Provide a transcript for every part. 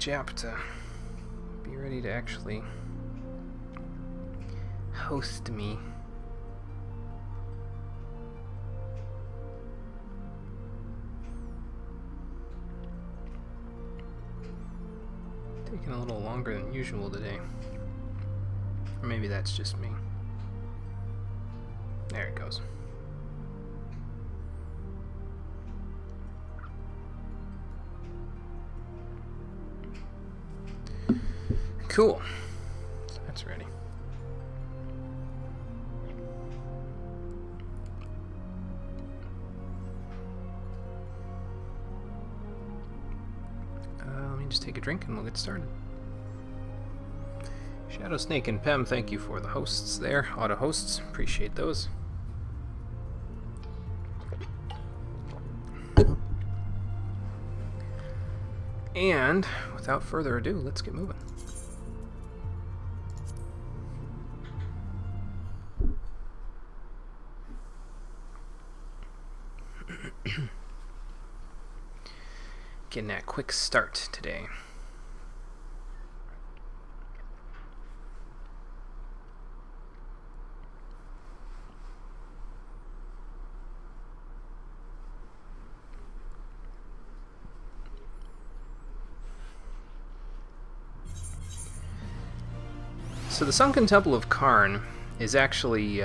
Jap to be ready to actually host me. Taking a little longer than usual today. Or maybe that's just me. There it goes. Cool. So that's ready. Let me just take a drink and we'll get started. Shadow Snake and Pem, thank you for the hosts there. Auto hosts, appreciate those. And without further ado, let's get moving. Getting that quick start today. So the Sunken Temple of Karn is actually,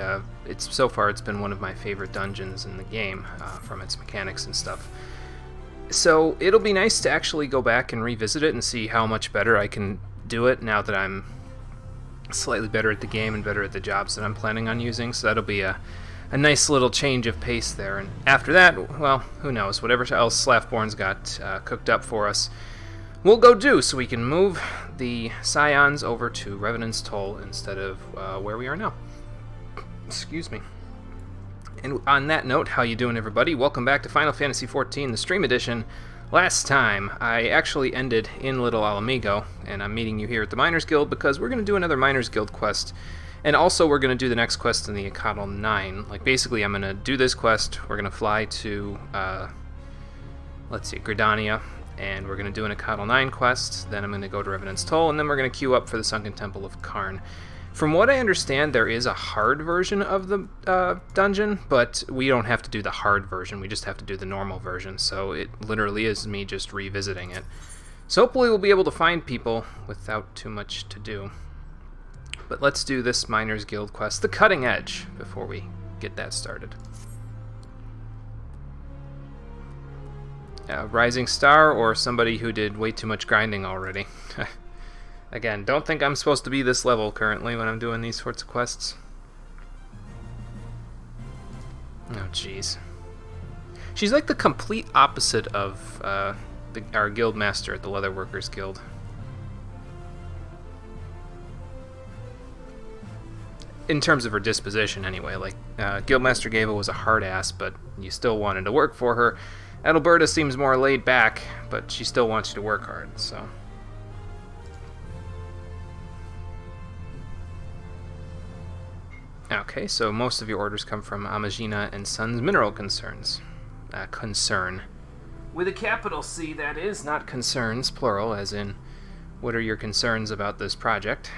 so far it's been one of my favorite dungeons in the game, from its mechanics and stuff. So it'll be nice to actually go back and revisit it and see how much better I can do it now that I'm slightly better at the game and better at the jobs that I'm planning on using. So that'll be a nice little change of pace there. And after that, well, who knows, whatever else Slafborn's got cooked up for us, we'll go do, so we can move the Scions over to Revenant's Toll instead of where we are now. Excuse me. And on that note, how you doing, everybody? Welcome back to Final Fantasy XIV, the Stream Edition. Last time, I actually ended in Little Alamigo, and I'm meeting you here at the Miners Guild because we're going to do another Miners Guild quest, and also we're going to do the next quest in the Akadal 9. Like, basically, I'm going to do this quest, we're going to fly to, Gridania, and we're going to do an Akadal 9 quest, then I'm going to go to Revenant's Toll, and then we're going to queue up for the Sunken Temple of Karn. From what I understand, there is a hard version of the dungeon, but we don't have to do the hard version, we just have to do the normal version, so it literally is me just revisiting it. So hopefully we'll be able to find people without too much to do. But let's do this Miners Guild quest, the Cutting Edge, before we get that started. Rising Star, or somebody who did way too much grinding already. Again, don't think I'm supposed to be this level currently when I'm doing these sorts of quests. Oh, jeez. She's like the complete opposite of our guild master at the Leatherworkers Guild. In terms of her disposition, anyway. Like, Guildmaster Gava was a hard ass, but you still wanted to work for her. Adalberta seems more laid back, but she still wants you to work hard, so... Okay, so most of your orders come from Amagina and Sons Mineral Concerns. Concern. With a capital C, that is, not concerns, plural, as in, what are your concerns about this project?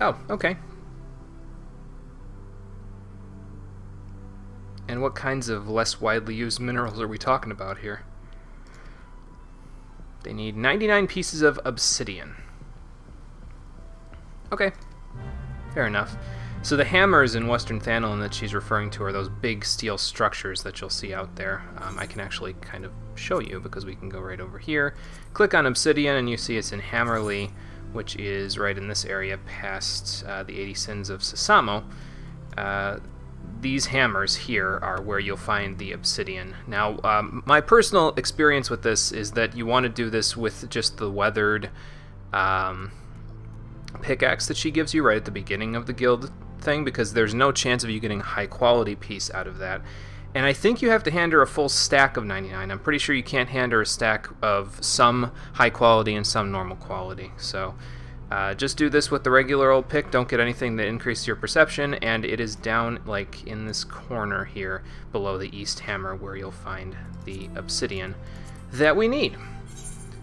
Oh, okay. And what kinds of less widely used minerals are we talking about here? They need 99 pieces of obsidian. Okay, fair enough. So the hammers in Western Thanalin that she's referring to are those big steel structures that you'll see out there. I can actually kind of show you because we can go right over here. Click on Obsidian and you see it's in Hammerley, which is right in this area past the 80 Sins of Sasamo. These hammers here are where you'll find the obsidian. Now, my personal experience with this is that you want to do this with just the weathered pickaxe that she gives you right at the beginning of the guild thing, because there's no chance of you getting a high quality piece out of that. And I think you have to hand her a full stack of 99. I'm pretty sure you can't hand her a stack of some high quality and some normal quality. So Just do this with the regular old pick. Don't get anything that increases your perception, and it is down like in this corner here below the east hammer where you'll find the obsidian that we need.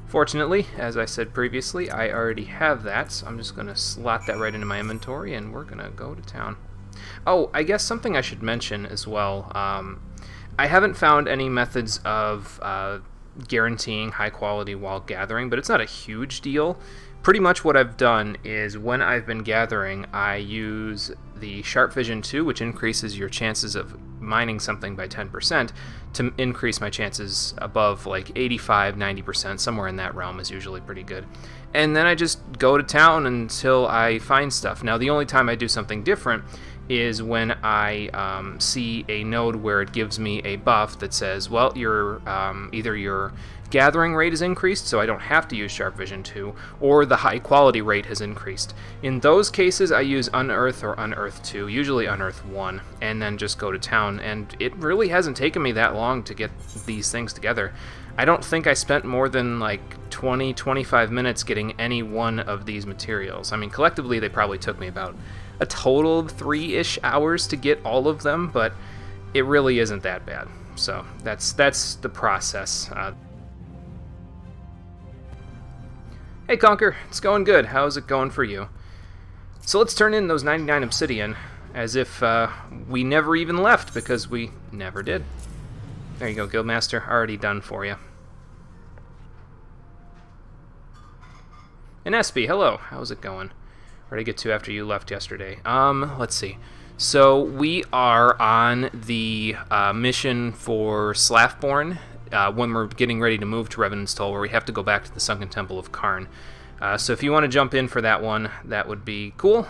Fortunately, as I said previously, I already have that, so I'm just going to slot that right into my inventory, and we're going to go to town. Oh, I guess something I should mention as well. I haven't found any methods of guaranteeing high quality while gathering, but it's not a huge deal. Pretty much what I've done is when I've been gathering, I use the Sharp Vision 2, which increases your chances of mining something by 10%, to increase my chances above like 85, 90%, somewhere in that realm is usually pretty good. And then I just go to town until I find stuff. Now, the only time I do something different is when I see a node where it gives me a buff that says, well, either your gathering rate is increased, so I don't have to use Sharp Vision 2, or the high quality rate has increased. In those cases, I use Unearth or Unearth 2, usually Unearth 1, and then just go to town, and it really hasn't taken me that long to get these things together. I don't think I spent more than like 20-25 minutes getting any one of these materials. I mean, collectively, they probably took me about a total of 3-ish hours to get all of them, but it really isn't that bad. So that's the process. Hey Conker, it's going good. How's it going for you? So let's turn in those 99 obsidian as if we never even left, because we never did. There you go, Guildmaster. Already done for you. And SB, hello. How's it going? Where did I get to after you left yesterday? Let's see. So we are on the mission for Slafborn, when we're getting ready to move to Revenant's Toll, where we have to go back to the Sunken Temple of Karn. So if you want to jump in for that one, that would be cool.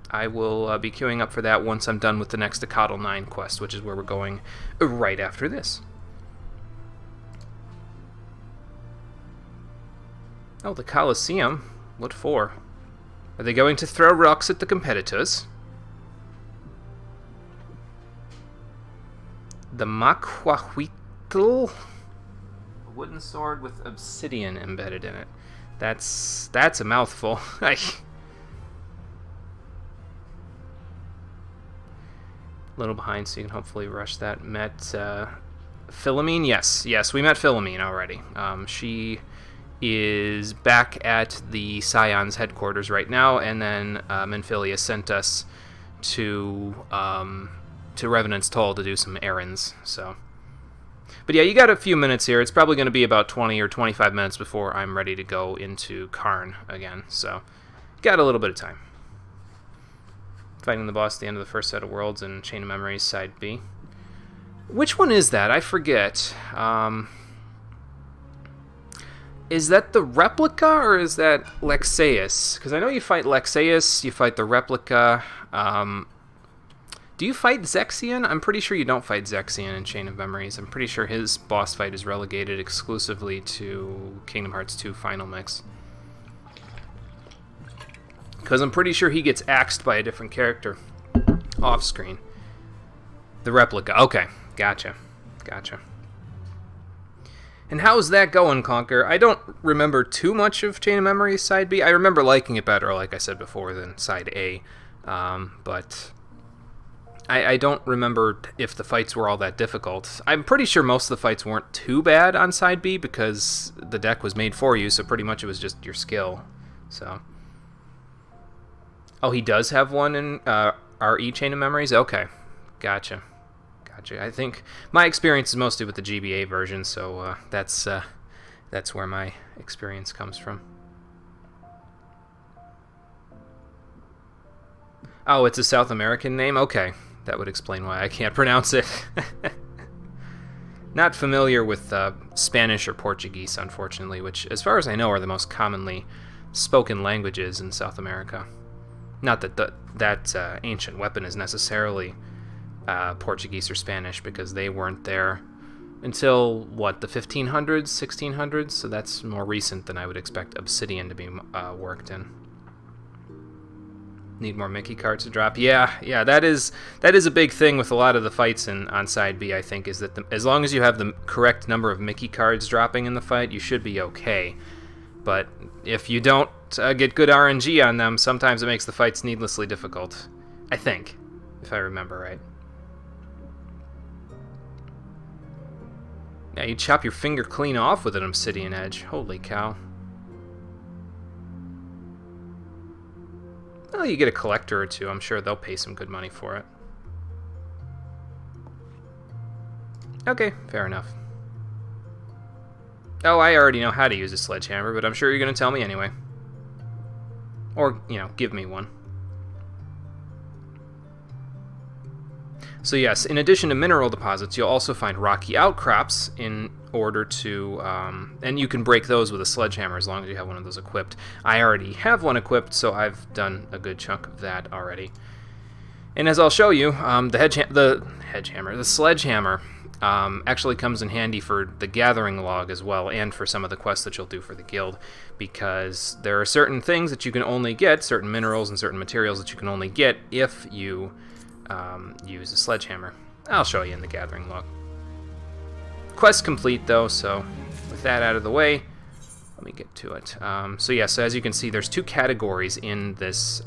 I will be queuing up for that once I'm done with the next Acadal 9 quest, which is where we're going right after this. Oh, the Colosseum? What for? Are they going to throw rocks at the competitors? The Makwahuitl? A wooden sword with obsidian embedded in it. That's a mouthful. A little behind, so you can hopefully rush that. Met Philomene? Yes, we met Philomene already. She is back at the Scion's headquarters right now, and then Menphilia sent us to Revenant's Toll to do some errands. So, but yeah, you got a few minutes here. It's probably going to be about 20 or 25 minutes before I'm ready to go into Karn again. So, got a little bit of time. Fighting the boss at the end of the first set of worlds in Chain of Memories Side B. Which one is that? I forget. Is that the replica, or is that Lexaeus? Because I know you fight Lexaeus, you fight the replica. Do you fight Zexion? I'm pretty sure you don't fight Zexion in Chain of Memories. I'm pretty sure his boss fight is relegated exclusively to Kingdom Hearts 2 Final Mix. Because I'm pretty sure he gets axed by a different character off-screen. The replica. Okay, gotcha. And how's that going, Conker? I don't remember too much of Chain of Memories Side B. I remember liking it better, like I said before, than Side A. But I don't remember if the fights were all that difficult. I'm pretty sure most of the fights weren't too bad on Side B, because the deck was made for you, so pretty much it was just your skill. So, oh, he does have one in RE Chain of Memories? Okay, gotcha. I think my experience is mostly with the GBA version, so that's where my experience comes from. Oh, it's a South American name? Okay, that would explain why I can't pronounce it. Not familiar with Spanish or Portuguese, unfortunately, which, as far as I know, are the most commonly spoken languages in South America. Not that that ancient weapon is necessarily Portuguese or Spanish, because they weren't there until, what, the 1500s, 1600s? So that's more recent than I would expect Obsidian to be worked in. Need more Mickey cards to drop? Yeah, that is a big thing with a lot of the fights on Side B, I think, is that as long as you have the correct number of Mickey cards dropping in the fight, you should be okay. But if you don't get good RNG on them, sometimes it makes the fights needlessly difficult. I think, if I remember right. Yeah, you chop your finger clean off with an obsidian edge. Holy cow. Well, you get a collector or two. I'm sure they'll pay some good money for it. Okay, fair enough. Oh, I already know how to use a sledgehammer, but I'm sure you're going to tell me anyway. Or, you know, give me one. So yes, in addition to mineral deposits, you'll also find rocky outcrops in order to... and you can break those with a sledgehammer as long as you have one of those equipped. I already have one equipped, so I've done a good chunk of that already. And as I'll show you, the sledgehammer actually comes in handy for the gathering log as well, and for some of the quests that you'll do for the guild, because there are certain things that you can only get, certain minerals and certain materials that you can only get if you use a sledgehammer. I'll show you in the gathering log. Quest complete though, so with that out of the way, let me get to it. So as you can see, there's two categories in this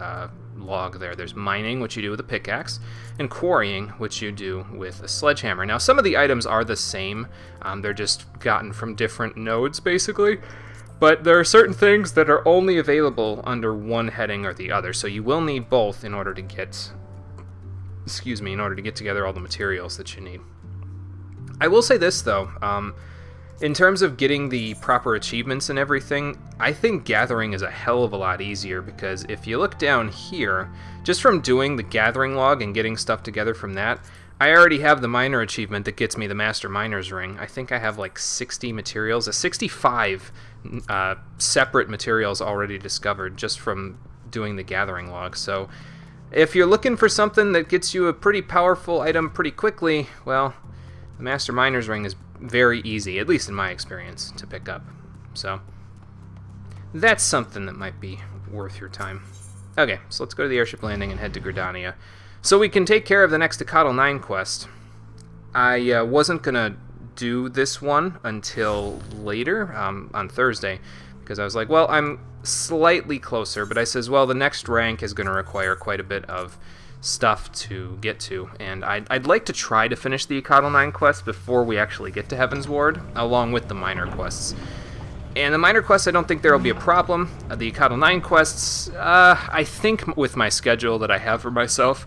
log there. There's mining, which you do with a pickaxe, and quarrying, which you do with a sledgehammer. Now, some of the items are the same. They're just gotten from different nodes, basically. But there are certain things that are only available under one heading or the other, so you will need both in order to get... in order to get together all the materials that you need. I will say this, though. In terms of getting the proper achievements and everything, I think gathering is a hell of a lot easier, because if you look down here, just from doing the gathering log and getting stuff together from that, I already have the miner achievement that gets me the Master Miner's Ring. I think I have like 60 materials, 65 separate materials already discovered just from doing the gathering log. So if you're looking for something that gets you a pretty powerful item pretty quickly, well, the Master Miner's Ring is very easy, at least in my experience, to pick up. So that's something that might be worth your time. Okay, so let's go to the airship landing and head to Gridania, so we can take care of the next XIV 9 quest. I wasn't going to do this one until later, on Thursday, because I was like, well, I'm slightly closer, but I says, well, the next rank is going to require quite a bit of stuff to get to, and I'd like to try to finish the XIV 9 quest before we actually get to Heaven's Ward, along with the minor quests. And the minor quests, I don't think there will be a problem. The XIV 9 quests, I think with my schedule that I have for myself,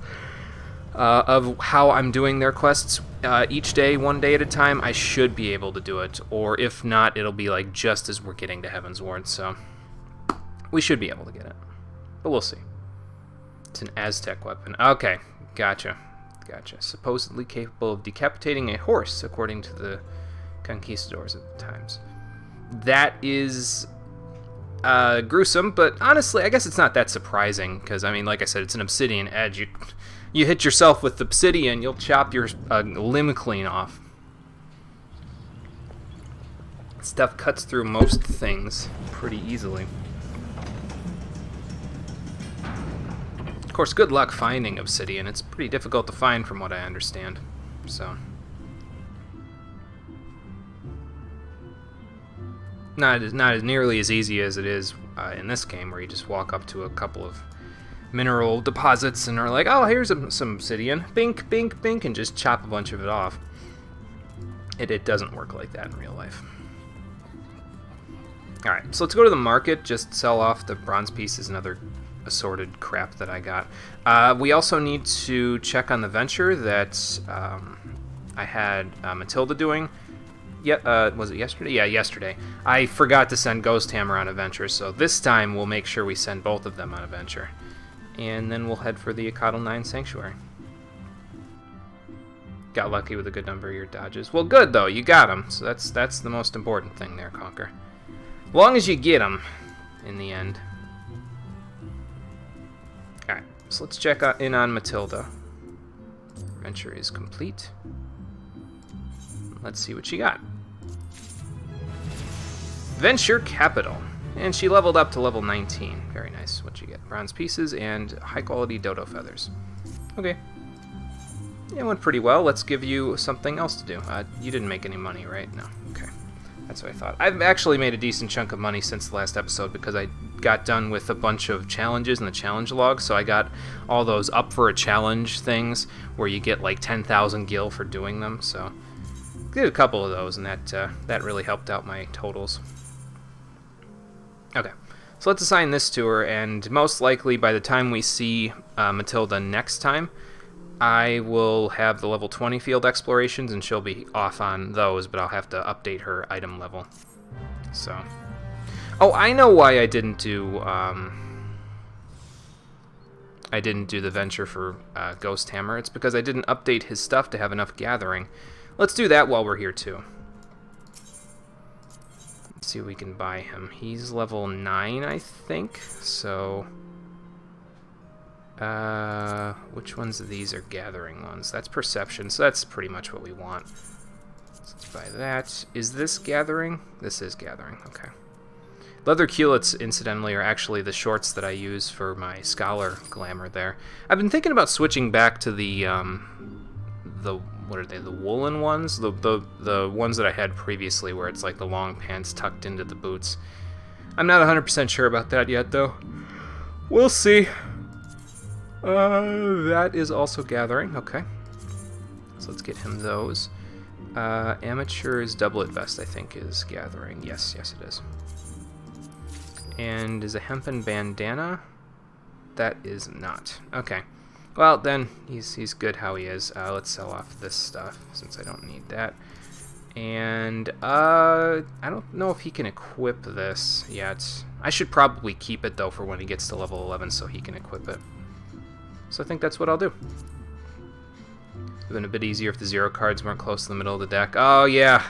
of how I'm doing their quests each day, one day at a time, I should be able to do it. Or if not, it'll be like just as we're getting to Heaven's Ward, so we should be able to get it. But we'll see. It's an Aztec weapon. Okay, gotcha. Supposedly capable of decapitating a horse, according to the conquistadors at the times. That is gruesome, but honestly, I guess it's not that surprising, because, I mean, like I said, it's an obsidian edge. You hit yourself with obsidian, you'll chop your limb clean off. Stuff cuts through most things pretty easily. Of course, good luck finding obsidian. It's pretty difficult to find from what I understand. So, not as nearly as easy as it is in this game, where you just walk up to a couple of mineral deposits and are like, oh, here's some obsidian. Bink, bink, bink, and just chop a bunch of it off. It doesn't work like that in real life. Alright, so let's go to the market, just sell off the bronze pieces and other assorted crap that I got. We also need to check on the venture that I had Matilda doing. Was it yesterday? Yeah, yesterday. I forgot to send Ghost Hammer on a venture, so this time we'll make sure we send both of them on a venture. And then we'll head for the XIV 9 Sanctuary. Got lucky with a good number of your dodges. Well, good, though. You got them, so that's the most important thing there, Conker. As long as you get them in the end. Alright, so let's check in on Matilda. Venture is complete. Let's see what she got. Venture Capital. And she leveled up to level 19. Very nice. What'd you get? Bronze pieces and high-quality dodo feathers. Okay. It went pretty well. Let's give you something else to do. You didn't make any money, right? No. Okay. That's what I thought. I've actually made a decent chunk of money since the last episode because I got done with a bunch of challenges in the challenge log, so I got all those up for a challenge things where you get like 10,000 gil for doing them, so I did a couple of those, and that really helped out my totals. Okay, so let's assign this to her, and most likely by the time we see Matilda next time, I will have the level 20 field explorations, and she'll be off on those, but I'll have to update her item level. So, oh, I know why I didn't do the venture for Ghost Hammer. It's because I didn't update his stuff to have enough gathering. Let's do that while we're here too. Let's see what we can buy him. He's level 9, I think. So. Which ones of these are gathering ones? That's perception, so that's pretty much what we want. So let's buy that. Is this gathering? This is gathering, okay. Leather culottes, incidentally, are actually the shorts that I use for my scholar glamour there. I've been thinking about switching back to the what are they, the woolen ones? The ones that I had previously where it's like the long pants tucked into the boots. I'm not 100% sure about that yet, though. We'll see. That is also gathering. Okay. So let's get him those. Amateur's doublet vest, I think, is gathering. Yes, it is. And is a hempen bandana? That is not. Okay. Well, then, he's good how he is. Let's sell off this stuff, since I don't need that. And, I don't know if he can equip this yet. I should probably keep it, though, for when he gets to level 11, so he can equip it. So I think that's what I'll do. It would have been a bit easier if the 0 cards weren't close to the middle of the deck. Oh, yeah.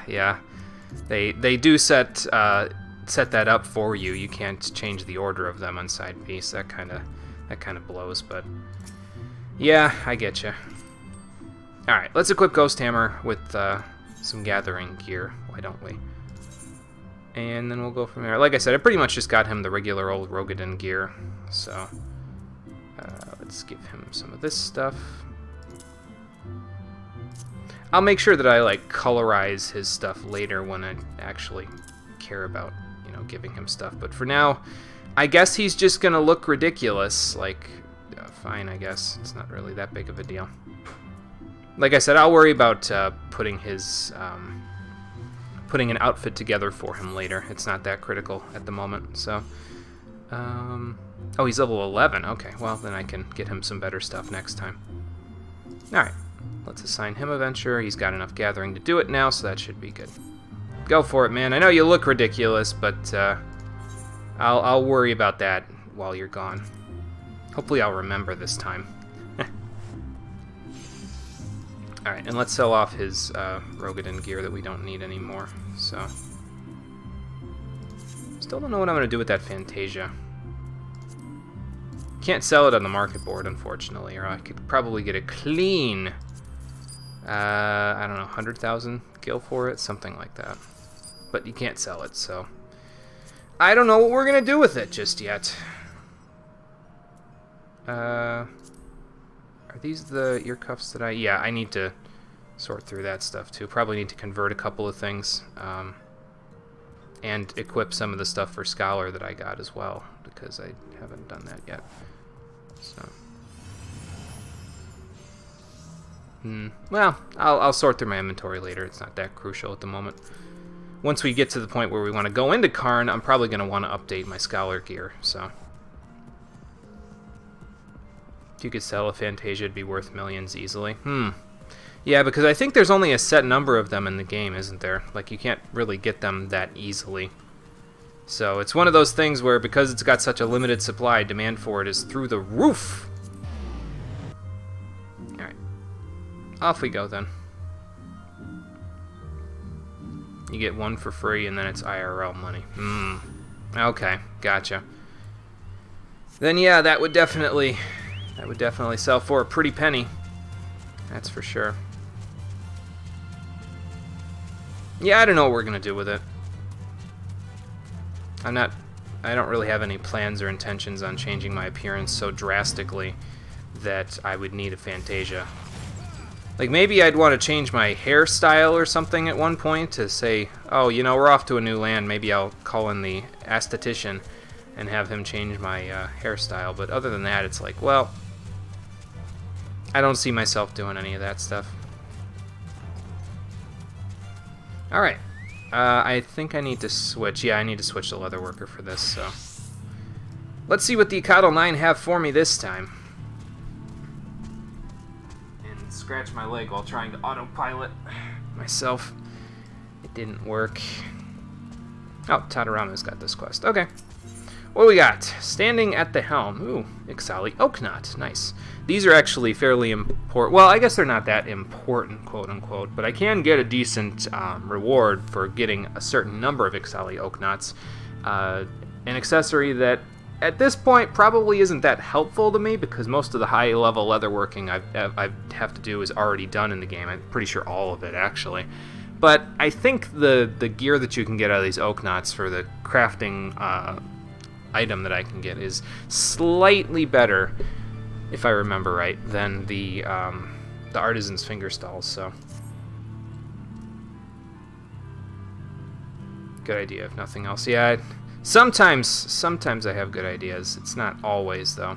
They do set that up for you. You can't change the order of them on side piece. That kind of blows, but yeah, I get you. All right, let's equip Ghost Hammer with some gathering gear. Why don't we? And then we'll go from there. Like I said, I pretty much just got him the regular old Rogadin gear, so let's give him some of this stuff. I'll make sure that I like colorize his stuff later when I actually care about, giving him stuff. But for now, I guess he's just gonna look ridiculous. Like, fine, I guess it's not really that big of a deal. Like I said, I'll worry about putting an outfit together for him later. It's not that critical at the moment. So, oh, he's level 11. Okay, well then I can get him some better stuff next time. All right. Let's assign him a venture. He's got enough gathering to do it now, so that should be good. Go for it, man. I know you look ridiculous, but I'll worry about that while you're gone. Hopefully I'll remember this time. Alright, and let's sell off his Rogadin gear that we don't need anymore. So, still don't know what I'm going to do with that Fantasia. Can't sell it on the market board, unfortunately, or I could probably get a clean... I don't know, 100,000 gil for it? Something like that. But you can't sell it, so... I don't know what we're going to do with it just yet. Are these the ear cuffs that Yeah, I need to sort through that stuff, too. Probably need to convert a couple of things. And equip some of the stuff for Scholar that I got as well, because I haven't done that yet. So... Well, I'll sort through my inventory later. It's not that crucial at the moment. Once we get to the point where we want to go into Karn, I'm probably going to want to update my Scholar gear, so... If you could sell a Fantasia, it'd be worth millions easily. Yeah, because I think there's only a set number of them in the game, isn't there? Like, you can't really get them that easily. So, it's one of those things where, because it's got such a limited supply, demand for it is through the roof! Off we go, then. You get one for free, and then it's IRL money. Okay, gotcha. Then yeah, that would definitely sell for a pretty penny. That's for sure. Yeah, I don't know what we're gonna do with it. I don't really have any plans or intentions on changing my appearance so drastically that I would need a Fantasia. Like, maybe I'd want to change my hairstyle or something at one point to say, oh, you know, we're off to a new land. Maybe I'll call in the esthetician and have him change my hairstyle. But other than that, it's like, well, I don't see myself doing any of that stuff. Alright. I think I need to switch. Yeah, I need to switch to Leatherworker for this, so. Let's see what the XIV have for me this time. And scratch my leg while trying to autopilot myself. It didn't work. Oh, Tadaramu's got this quest. Okay. What do we got? Standing at the helm. Ooh, XIV Oak Knot. Nice. These are actually fairly important. Well, I guess they're not that important, quote-unquote, but I can get a decent reward for getting a certain number of XIV Oak Knots. An accessory that, at this point, probably isn't that helpful to me, because most of the high-level leatherworking I have to do is already done in the game. I'm pretty sure all of it, actually. But I think the gear that you can get out of these Oak Knots for the crafting item that I can get is slightly better, if I remember right, than the Artisan's Finger Stalls, so. Good idea, if nothing else. Yeah, sometimes I have good ideas. It's not always, though.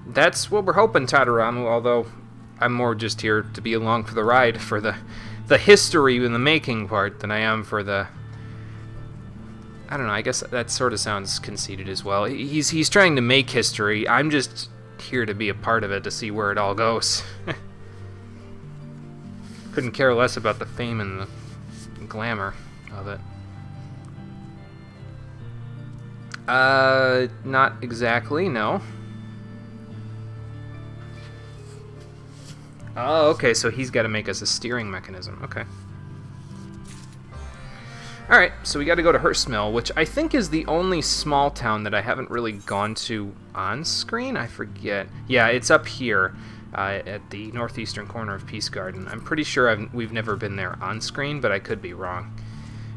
That's what we're hoping, Tadaramu, although I'm more just here to be along for the ride for the history and the making part than I am for the... I don't know, I guess that sort of sounds conceited as well. He's trying to make history. I'm just here to be a part of it, to see where it all goes. Couldn't care less about the fame and the glamour of it. Not exactly, no. Oh, okay, so he's got to make us a steering mechanism. Okay. Alright, so we got to go to Hearstmill, which I think is the only small town that I haven't really gone to on screen. I forget. Yeah, it's up here at the northeastern corner of Peace Garden. I'm pretty sure we've never been there on screen, but I could be wrong.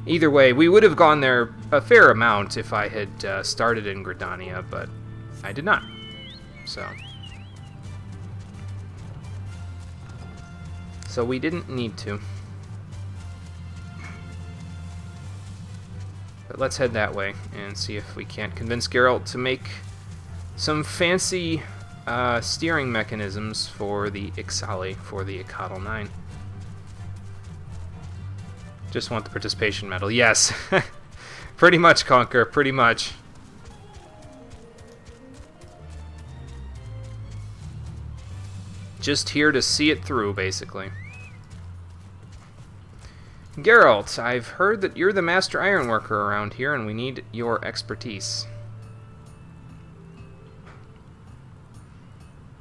Either way, we would have gone there a fair amount if I had started in Gridania, but I did not. So we didn't need to. But let's head that way and see if we can't convince Geralt to make some fancy steering mechanisms for the Ixali, for the Ixali 9. Just want the participation medal. Yes. Pretty much, Conquer. Pretty much. Just here to see it through, basically. Geralt, I've heard that you're the master ironworker around here, and we need your expertise.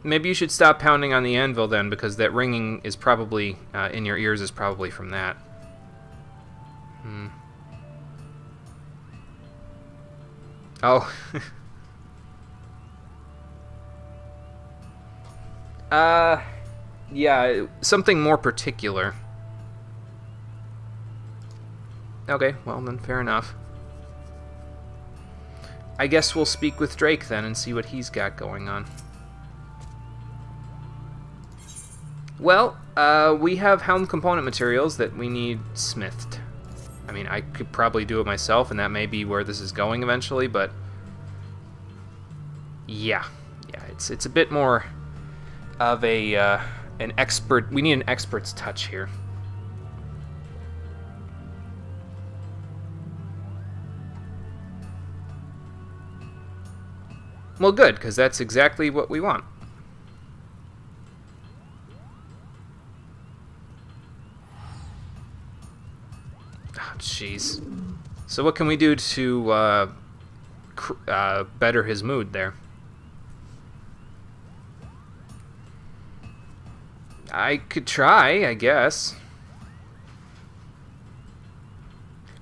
Maybe you should stop pounding on the anvil then, because that ringing is probably, in your ears is probably from that. Oh. Yeah, something more particular. Okay, well then, fair enough. I guess we'll speak with Drake then and see what he's got going on. Well, we have helm component materials that we need smithed. I mean, I could probably do it myself, and that may be where this is going eventually, but... Yeah, it's a bit more of a, an expert... We need an expert's touch here. Well, good, because that's exactly what we want. Oh, jeez. So what can we do to better his mood there? I could try, I guess.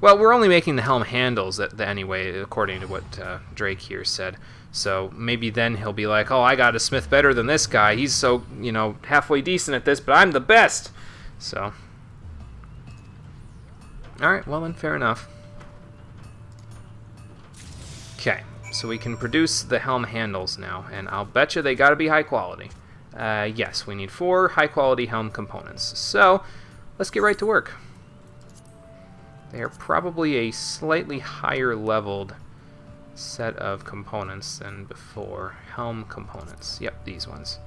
Well, we're only making the Helm Handles anyway, according to what Drake here said. So maybe then he'll be like, oh, I got a smith better than this guy. He's so, you know, halfway decent at this, but I'm the best. So. Alright, well then, fair enough. Okay, so we can produce the Helm Handles now, and I'll bet you they gotta be high quality. Yes, we need 4 high quality helm components. So, let's get right to work. They are probably a slightly higher leveled set of components than before. Helm components. Yep, these ones.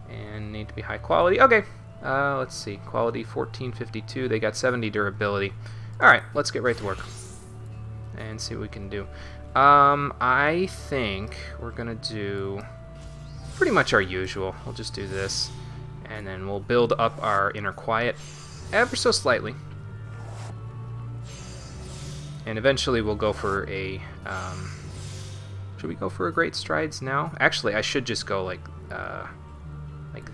And need to be high quality. Okay, let's see. Quality 1452. They got 70 durability. Alright, let's get right to work and see what we can do. I think we're gonna do pretty much our usual. We'll just do this, and then we'll build up our inner quiet ever so slightly. And eventually we'll go for a, should we go for a great strides now? Actually, I should just go like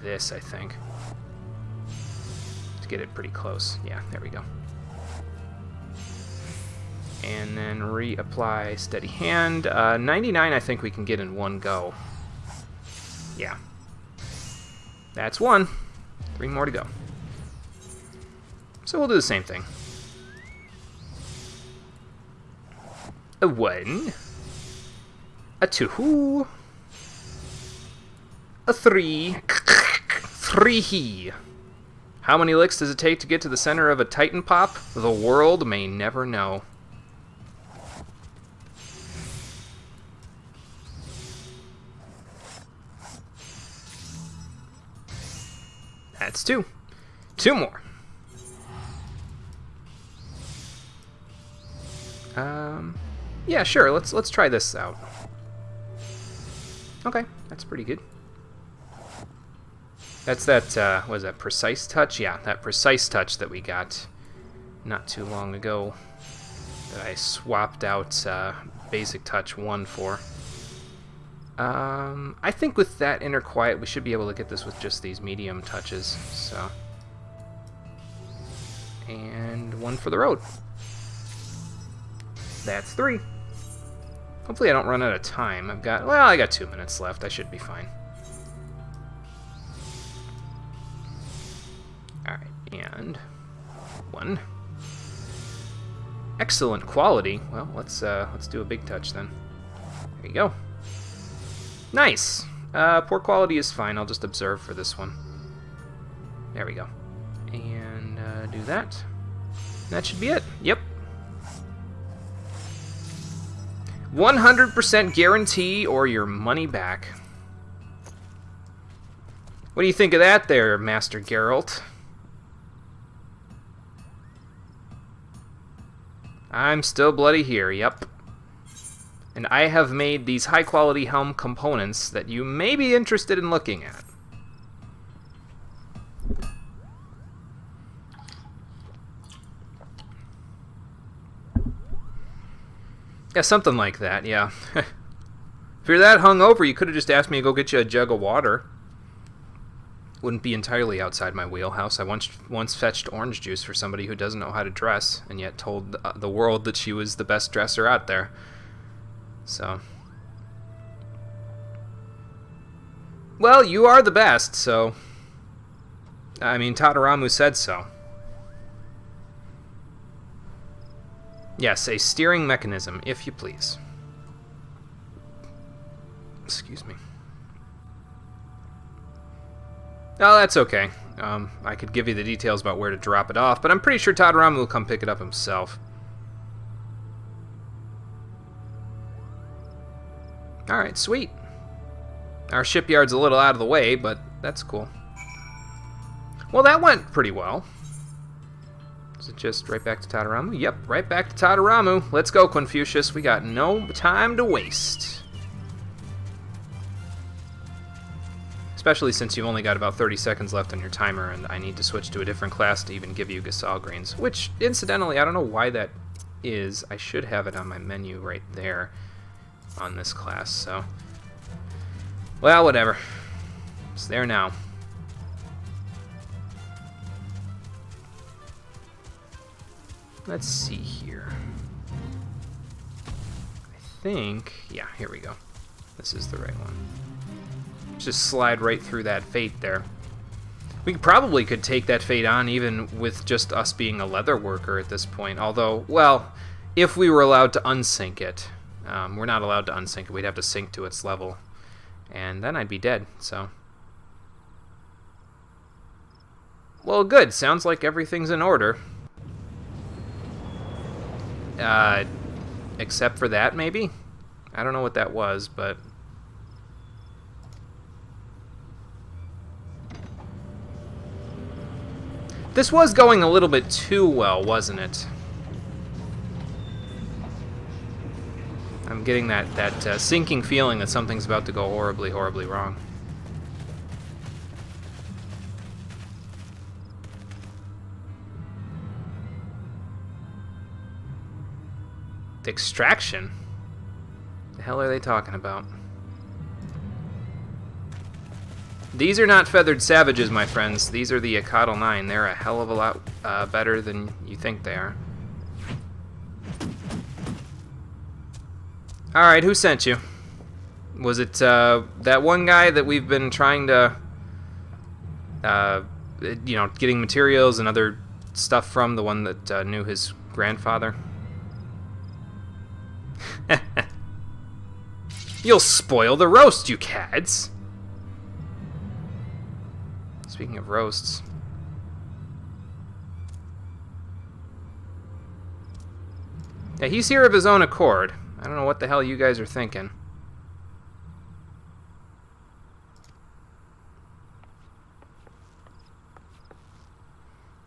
this, I think. To get it pretty close. Yeah, there we go. And then reapply steady hand. 99 I think we can get in one go. Yeah. That's 1. 3 more to go. So we'll do the same thing. A 1. A 2. A 3. 3. How many licks does it take to get to the center of a Titan pop? The world may never know. That's 2. 2 more. Yeah, sure. Let's try this out. Okay, that's pretty good. That's that. What is that? Precise touch? Yeah, that precise touch that we got not too long ago. That I swapped out basic touch 1 for. I think with that inner quiet, we should be able to get this with just these medium touches. So, and 1 for the road. That's 3. Hopefully I don't run out of time. I got 2 minutes left. I should be fine. Alright, and 1. Excellent quality. Well, let's do a big touch then. There you go. Nice! Poor quality is fine. I'll just observe for this one. There we go. And do that. That should be it. Yep. 100% guarantee or your money back. What do you think of that there, Master Geralt? I'm still bloody here, yep. And I have made these high-quality helm components that you may be interested in looking at. Yeah, something like that, yeah. If you're that hungover, you could have just asked me to go get you a jug of water. Wouldn't be entirely outside my wheelhouse. I once fetched orange juice for somebody who doesn't know how to dress, and yet told the world that she was the best dresser out there. So, well, you are the best, so, I mean, Tadaramu said so. Yes, a steering mechanism, if you please. Excuse me. Oh, that's okay. I could give you the details about where to drop it off, but I'm pretty sure Tadaramu will come pick it up himself. Alright, sweet. Our shipyard's a little out of the way, but that's cool. Well, that went pretty well. Is it just right back to Tadaramu? Yep, right back to Tadaramu. Let's go, Confucius. We got no time to waste. Especially since you've only got about 30 seconds left on your timer, and I need to switch to a different class to even give you Gasol grains. Which, incidentally, I don't know why that is. I should have it on my menu right there on this class, so... Well, whatever. It's there now. Let's see here. I think... Yeah, here we go. This is the right one. Just slide right through that fate there. We probably could take that fate on even with just us being a leather worker at this point. Although, well, if we were allowed to unsync it. We're not allowed to unsink it. We'd have to sink to its level. And then I'd be dead, so... Well, good. Sounds like everything's in order. Except for that, maybe? I don't know what that was, but... This was going a little bit too well, wasn't it? I'm getting that sinking feeling that something's about to go horribly, horribly wrong. Extraction? The hell are they talking about? These are not feathered savages, my friends. These are the Akatl 9. They're a hell of a lot better than you think they are. Alright, who sent you? Was it that one guy that we've been trying to, you know, getting materials and other stuff from, the one that knew his grandfather? You'll spoil the roast, you cads! Speaking of roasts... Yeah, he's here of his own accord. I don't know what the hell you guys are thinking.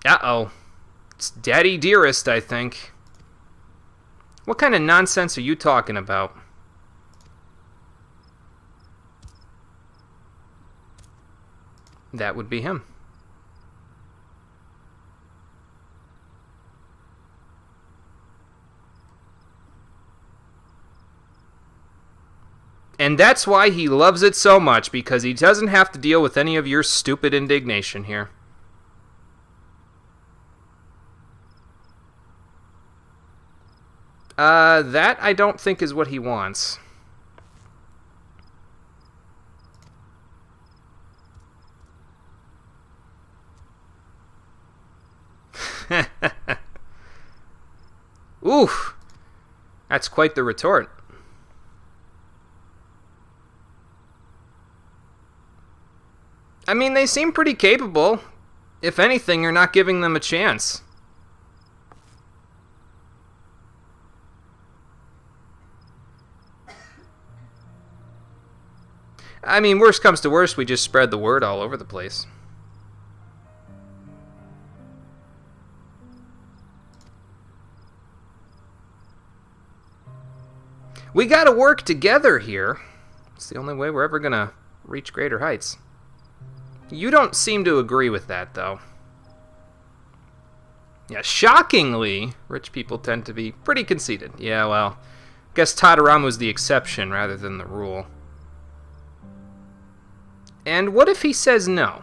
Uh-oh. It's Daddy Dearest, I think. What kind of nonsense are you talking about? That would be him. And that's why he loves it so much, because he doesn't have to deal with any of your stupid indignation here. That I don't think is what he wants. Oof. That's quite the retort. I mean, they seem pretty capable. If anything, you're not giving them a chance. I mean, worst comes to worst, we just spread the word all over the place. We gotta work together here. It's the only way we're ever gonna reach greater heights. You don't seem to agree with that, though. Yeah, shockingly, rich people tend to be pretty conceited. Yeah, well, I guess Tadaramu's the exception rather than the rule. And what if he says no?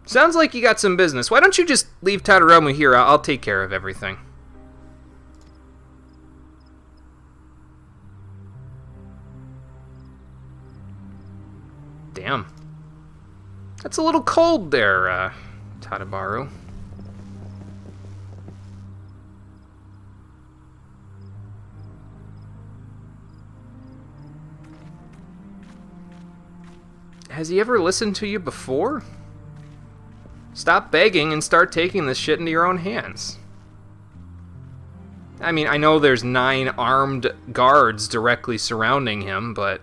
Sounds like you got some business. Why don't you just leave Tadaramu here? I'll take care of everything. Damn. That's a little cold there, Tadabaru. Has he ever listened to you before? Stop begging and start taking this shit into your own hands. I mean, I know there's 9 armed guards directly surrounding him, but...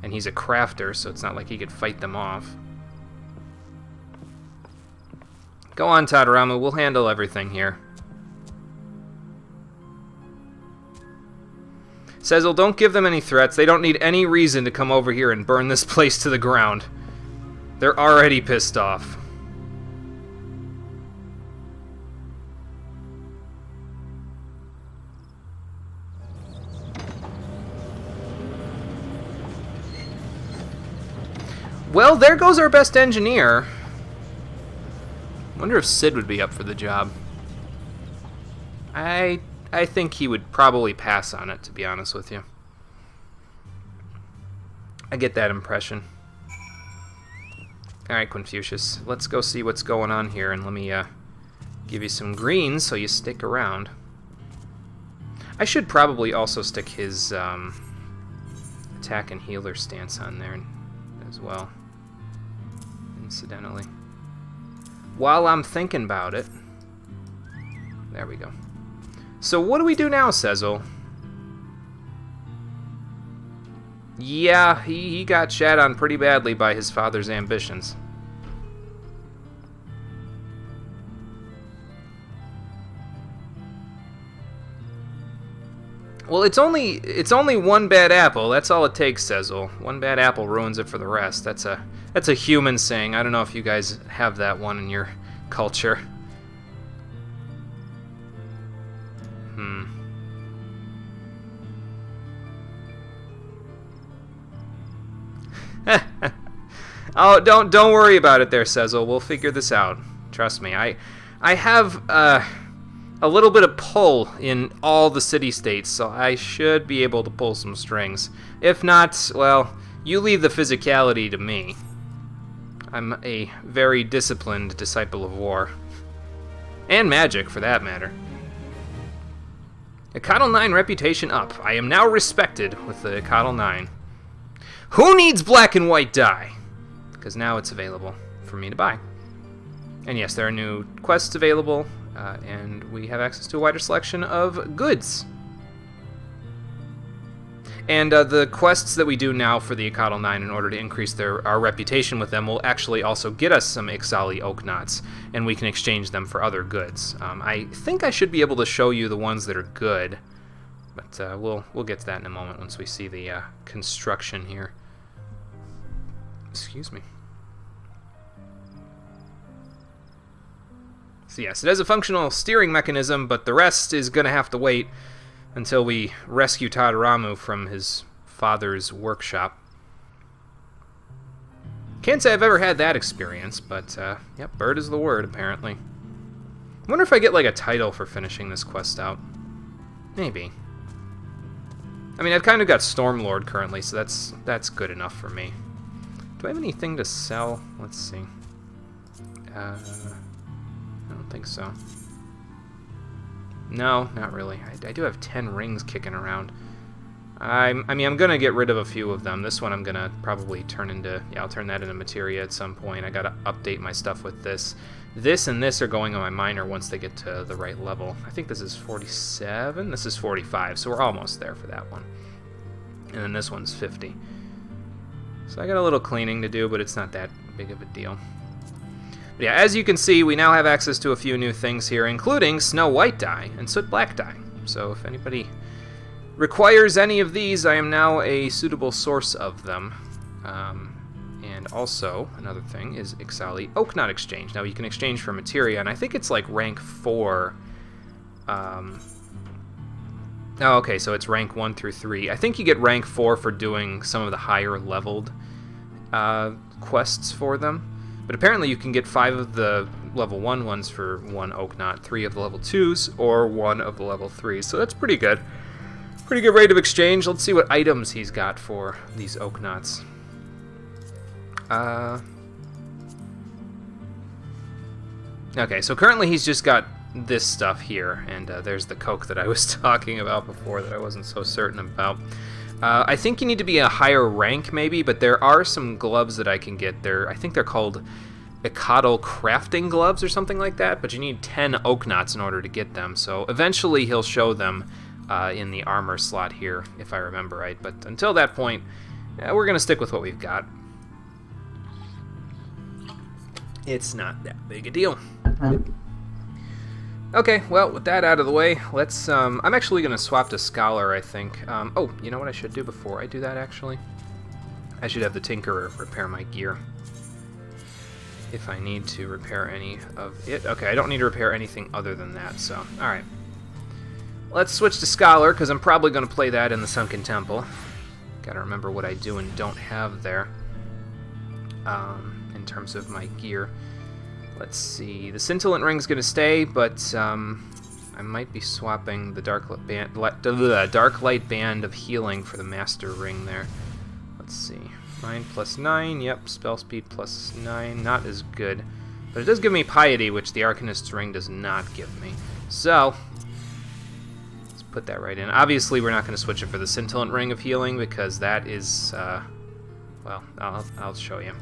And he's a crafter, so it's not like he could fight them off. Go on, Tadaramu. We'll handle everything here. Sezel, don't give them any threats. They don't need any reason to come over here and burn this place to the ground. They're already pissed off. Well, there goes our best engineer. Wonder if Sid would be up for the job. I think he would probably pass on it, to be honest with you. I get that impression. Alright, Confucius, let's go see what's going on here, and let me give you some greens so you stick around. I should probably also stick his attack and healer stance on there as well, incidentally. While I'm thinking about it, there we go. So what do we do now, Sezzle? Yeah, he got shat on pretty badly by his father's ambitions. Well, it's only one bad apple. That's all it takes, Sezzle. One bad apple ruins it for the rest. That's a human saying. I don't know if you guys have that one in your culture. Oh, don't worry about it there, Sezzle. We'll figure this out. Trust me. I have a little bit of pull in all the city-states, so I should be able to pull some strings. If not, well, you leave the physicality to me. I'm a very disciplined disciple of war. And magic, for that matter. Ecotl 9 reputation up. I am now respected with the Ecotl 9. Who needs black and white dye? Because now it's available for me to buy. And yes, there are new quests available, and we have access to a wider selection of goods. And the quests that we do now for the Ecotl 9 in order to increase our reputation with them will actually also get us some Ixali oak knots, and we can exchange them for other goods. I think I should be able to show you the ones that are good, but we'll get to that in a moment once we see the construction here. Excuse me. So yes, it has a functional steering mechanism, but the rest is going to have to wait until we rescue Tadaramu from his father's workshop. Can't say I've ever had that experience, but yep, bird is the word, apparently. I wonder if I get like a title for finishing this quest out. Maybe. I mean, I've kind of got Stormlord currently, so that's good enough for me. Do I have anything to sell? Let's see. I don't think so. No, not really. I do have 10 rings kicking around. I mean, I'm gonna get rid of a few of them. This one I'm gonna probably turn into... Yeah, I'll turn that into materia at some point. I gotta update my stuff with this. This and this are going on my miner once they get to the right level. I think this is 47. This is 45, so we're almost there for that one. And then this one's 50. So I got a little cleaning to do, but it's not that big of a deal. But yeah, as you can see, we now have access to a few new things here, including Snow White dye and Soot Black dye. So if anybody requires any of these, I am now a suitable source of them. And also, another thing is Ixali Oak Knot Exchange. Now you can exchange for materia, and I think it's like rank 4. Oh, okay, so it's rank 1 through 3. I think you get rank 4 for doing some of the higher leveled quests for them. But apparently you can get 5 of the level 1 ones for 1 oak knot, 3 of the level 2s, or 1 of the level 3s. So that's pretty good. Pretty good rate of exchange. Let's see what items he's got for these oak knots. Okay, so currently he's just got this stuff here, and there's the coke that I was talking about before that I wasn't so certain about. I think you need to be a higher rank maybe, but there are some gloves that I can get. I think they're called Ecotl crafting gloves or something like that, but you need 10 oak knots in order to get them, so eventually he'll show them in the armor slot here, if I remember right, but until that point, we're going to stick with what we've got. It's not that big a deal. Okay, well, with that out of the way, let's, I'm actually going to swap to Scholar, I think. Oh, you know what I should do before I do that, actually? I should have the Tinkerer repair my gear. If I need to repair any of it. Okay, I don't need to repair anything other than that, so, alright. Let's switch to Scholar, because I'm probably going to play that in the Sunken Temple. Gotta remember what I do and don't have there. In terms of my gear. Let's see, the Scintillant Ring's going to stay, but I might be swapping the Dark Light Band of Healing for the Master Ring there. Let's see, Mind plus 9, yep, spell speed plus 9, not as good. But it does give me piety, which the Arcanist's Ring does not give me. So, let's put that right in. Obviously, we're not going to switch it for the Scintillant Ring of Healing, because that is, well, I'll show you.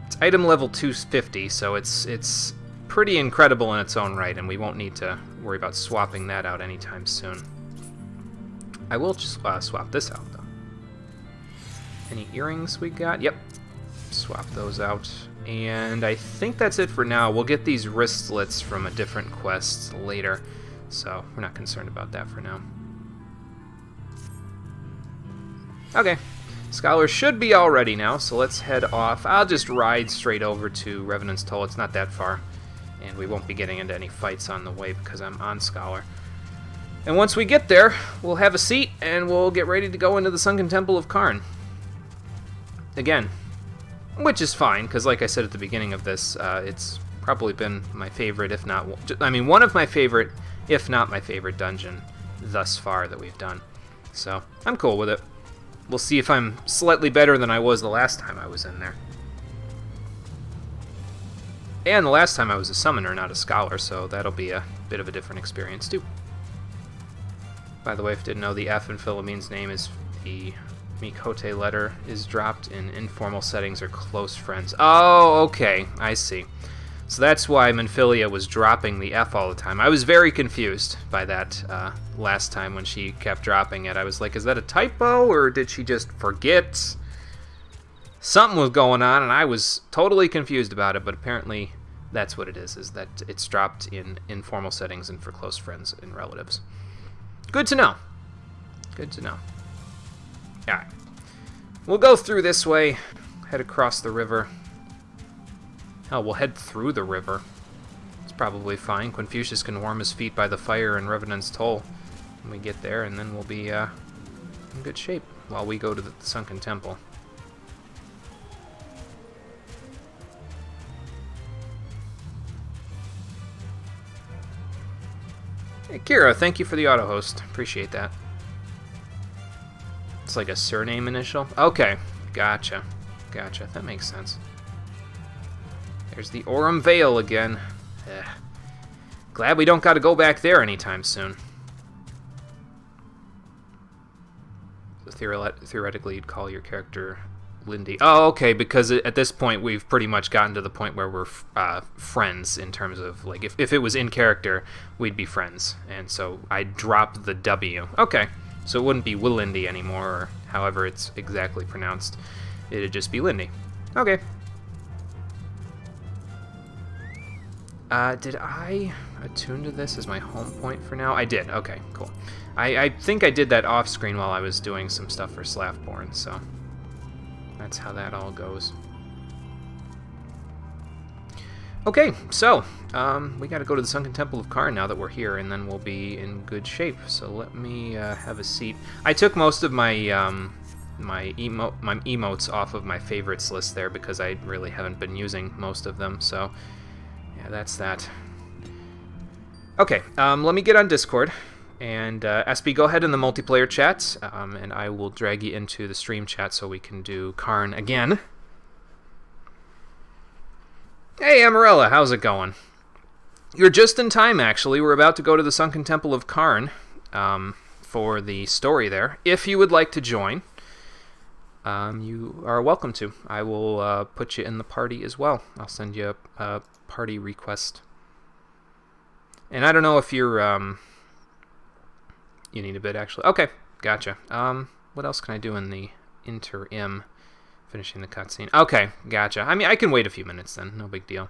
It's item level 250, so it's pretty incredible in its own right, and we won't need to worry about swapping that out anytime soon. I will just swap this out, though. Any earrings we got? Yep. Swap those out. And I think that's it for now. We'll get these wristlets from a different quest later, so we're not concerned about that for now. Okay. Scholar should be all ready now, so let's head off. I'll just ride straight over to Revenant's Toll. It's not that far, and we won't be getting into any fights on the way because I'm on Scholar. And once we get there, we'll have a seat, and we'll get ready to go into the Sunken Temple of Karn. Again, which is fine, because like I said at the beginning of this, it's probably been my favorite, if not... I mean, one of my favorite, if not my favorite dungeon thus far that we've done. So, I'm cool with it. We'll see if I'm slightly better than I was the last time I was in there. And the last time I was a summoner, not a scholar, so that'll be a bit of a different experience, too. By the way, if you didn't know, the F in Philomene's name is the Mikote letter is dropped in informal settings or close friends. Oh, okay, I see. So that's why Minfilia was dropping the F all the time. I was very confused by that last time when she kept dropping it. I was like, is that a typo, or did she just forget? Something was going on, and I was totally confused about it, but apparently that's what it is that it's dropped in informal settings and for close friends and relatives. Good to know. Good to know. Alright. We'll go through this way, head across the river. Hell, we'll head through the river. It's probably fine. Confucius can warm his feet by the fire in Revenant's Toll when we get there, and then we'll be in good shape while we go to the Sunken Temple. Hey, Kira, thank you for the auto-host. Appreciate that. It's like a surname initial? Okay, gotcha. Gotcha, that makes sense. There's the Aurum Vale again. Glad we don't gotta go back there anytime soon. So theoretically, you'd call your character Lindy. Oh, okay, because at this point, we've pretty much gotten to the point where we're friends in terms of, like, if it was in character, we'd be friends. And so I'd drop the W. Okay. So it wouldn't be Willindy anymore, or however it's exactly pronounced. It'd just be Lindy. Okay. Did I attune to this as my home point for now? I did. Okay, cool. I think I did that off screen while I was doing some stuff for Slavborn, so that's how that all goes. Okay, so we got to go to the Sunken Temple of Karn now that we're here, and then we'll be in good shape. So let me have a seat. I took most of my my emotes off of my favorites list there because I really haven't been using most of them. So yeah, that's that. Okay, let me get on Discord, and SB, go ahead in the multiplayer chat, and I will drag you into the stream chat so we can do Karn again. Hey, Amarella, how's it going? You're just in time, actually. We're about to go to the Sunken Temple of Karn for the story there. If you would like to join, you are welcome to. I will put you in the party as well. I'll send you a party request. And I don't know if you're... you need a bit, actually. Okay, gotcha. What else can I do in the interim? Finishing the cutscene. Okay, gotcha. I mean, I can wait a few minutes then. No big deal.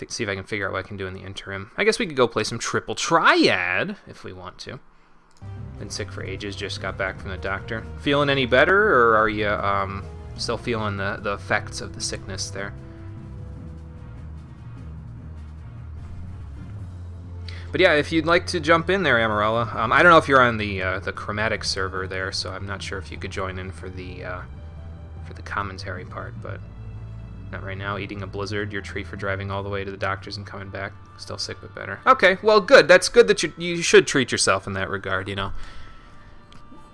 See if I can figure out what I can do in the interim. I guess we could go play some Triple Triad if we want to. Been sick for ages. Just got back from the doctor. Feeling any better, or are you still feeling the effects of the sickness there? But yeah, if you'd like to jump in there, Amarella. I don't know if you're on the Chromatic server there, so I'm not sure if you could join in for the commentary part, but not right now. Eating a blizzard, your treat for driving all the way to the doctors and coming back. Still sick, but better. Okay, well, good. That's good that you should treat yourself in that regard, you know.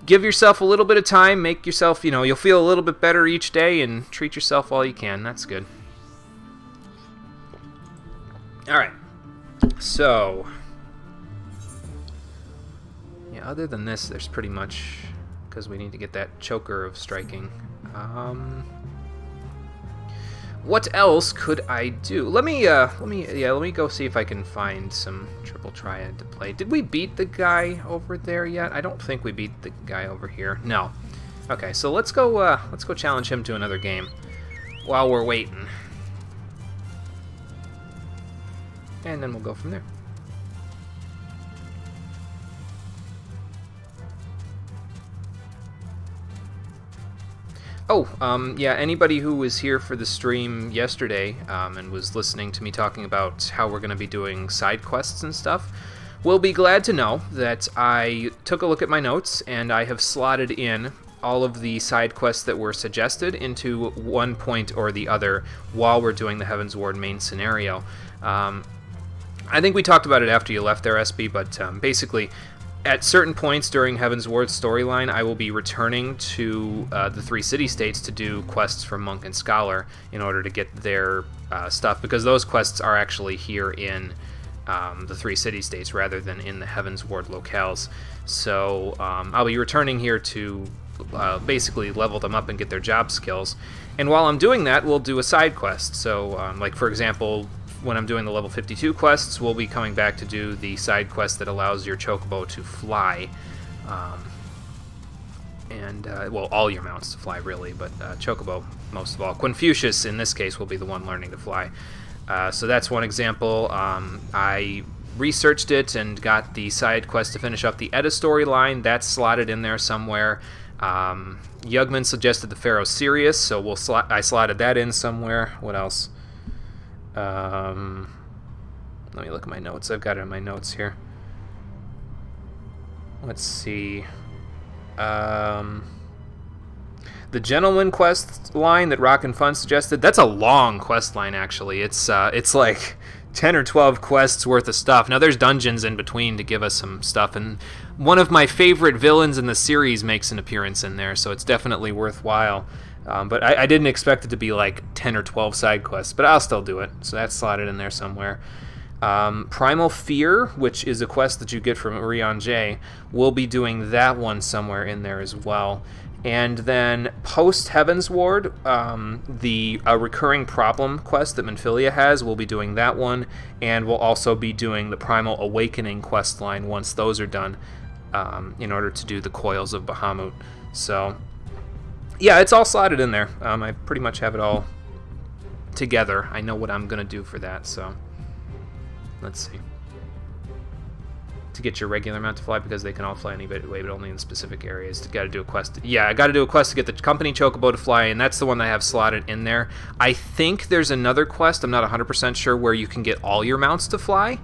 give yourself a little bit of time, make yourself, you'll feel a little bit better each day, and treat yourself all you can. That's good. Alright. So, yeah, other than this, there's pretty much, because we need to get that choker of striking. What else could I do? Let me go see if I can find some triple triad to play. Did we beat the guy over there yet? I don't think we beat the guy over here. No. Okay, so let's go challenge him to another game while we're waiting. And then we'll go from there. Oh, yeah, anybody who was here for the stream yesterday and was listening to me talking about how we're going to be doing side quests and stuff will be glad to know that I took a look at my notes and I have slotted in all of the side quests that were suggested into one point or the other while we're doing the Heaven's Ward main scenario. I think we talked about it after you left there, SB, but basically, at certain points during Heaven's Ward's storyline, I will be returning to the 3 city-states to do quests for Monk and Scholar in order to get their stuff, because those quests are actually here in the 3 city-states rather than in the Heaven's Ward locales. So I'll be returning here to basically level them up and get their job skills. And while I'm doing that, we'll do a side quest. So, like, for example, when I'm doing the level 52 quests, we'll be coming back to do the side quest that allows your chocobo to fly. Well, all your mounts to fly, really, but chocobo most of all. Confucius, in this case, will be the one learning to fly. So that's one example. I researched it and got the side quest to finish up the Edda storyline. That's slotted in there somewhere. Yugman suggested the Pharaoh Sirius, so I slotted that in somewhere. What else? Let me look at my notes. I've got it in my notes here. Let's see. The Gentleman quest line that Rock and Fun suggested, that's a long quest line, actually. It's like 10 or 12 quests worth of stuff. Now, there's dungeons in between to give us some stuff, and one of my favorite villains in the series makes an appearance in there, so it's definitely worthwhile. But I didn't expect it to be like 10 or 12 side quests, but I'll still do it. So that's slotted in there somewhere. Primal Fear, which is a quest that you get from Urian J, we'll be doing that one somewhere in there as well. And then post Heaven's Ward, the recurring problem quest that Minfilia has, we'll be doing that one, and we'll also be doing the Primal Awakening quest line once those are done, in order to do the Coils of Bahamut. So yeah, it's all slotted in there. I pretty much have it all together. I know what I'm going to do for that, so let's see. To get your regular mount to fly, because they can all fly any way, but only in specific areas. Got to do a quest. Yeah, I got to do a quest to get the company chocobo to fly, and that's the one that I have slotted in there. I think there's another quest, I'm not 100% sure, where you can get all your mounts to fly,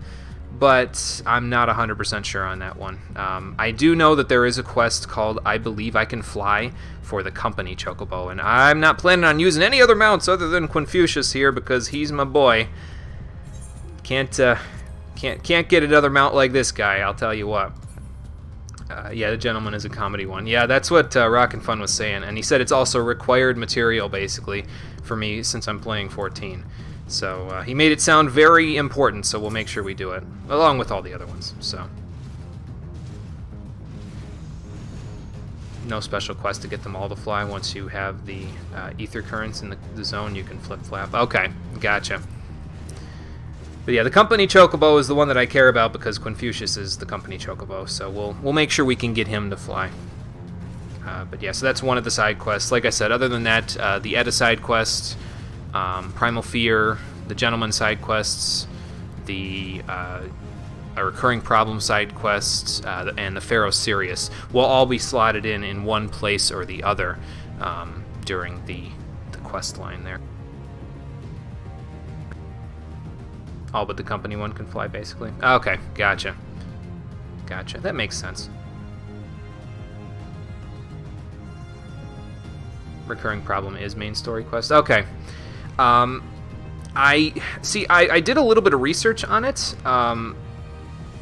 but I'm not 100% sure on that one. I do know that there is a quest called I Believe I Can Fly for the company chocobo, and I'm not planning on using any other mounts other than Confucius here, because he's my boy. Can't get another mount like this guy, I'll tell you what. Yeah, the Gentleman is a comedy one. Yeah, that's what Rock and Fun was saying, and he said it's also required material, basically, for me since I'm playing 14. So he made it sound very important, so we'll make sure we do it, along with all the other ones. So no special quest to get them all to fly. Once you have the ether currents in the zone, you can flip-flap. Okay, gotcha. But yeah, the company chocobo is the one that I care about because Confucius is the company chocobo, so we'll make sure we can get him to fly. But yeah, so that's one of the side quests. Like I said, other than that, the Edda side quest, Primal Fear, the Gentleman side quests, the a recurring problem side quests, and the Pharaoh Sirius will all be slotted in one place or the other during the quest line there. All but the company one can fly, basically. Okay, gotcha. Gotcha. That makes sense. Recurring problem is main story quest. Okay. I did a little bit of research on it.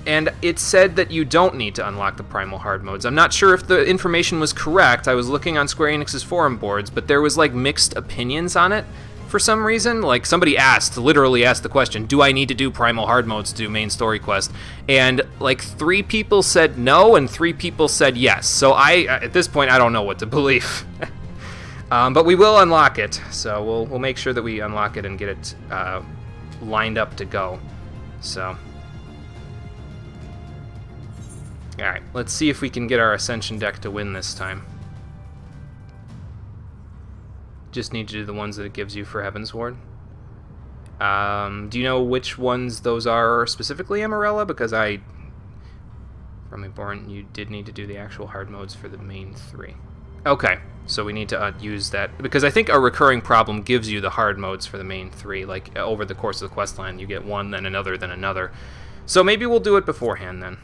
And it said that you don't need to unlock the primal hard modes. I'm not sure if the information was correct. I was looking on Square Enix's forum boards, but there was like mixed opinions on it for some reason. Like somebody literally asked the question, do I need to do primal hard modes to do main story quest? And like 3 people said no and 3 people said yes. So at this point, I don't know what to believe. But we will unlock it. So we'll make sure that we unlock it and get it lined up to go. So... Alright, let's see if we can get our Ascension deck to win this time. Just need to do the ones that it gives you for Heaven's Ward. Do you know which ones those are specifically, Amarella? Because from Reborn, you did need to do the actual hard modes for the main 3. Okay, so we need to use that. Because I think a recurring problem gives you the hard modes for the main 3. Like, over the course of the quest line, you get one, then another, then another. So maybe we'll do it beforehand, then.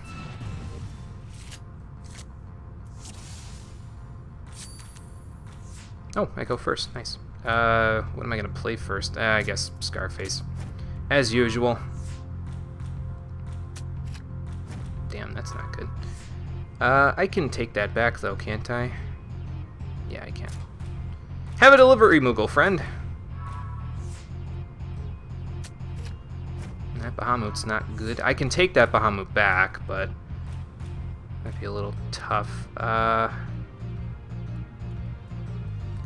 Oh, I go first. Nice. What am I going to play first? I guess Scarface. As usual. Damn, that's not good. I can take that back, though, can't I? Yeah, I can. Have a delivery, Moogle friend. That Bahamut's not good. I can take that Bahamut back, but... might be a little tough.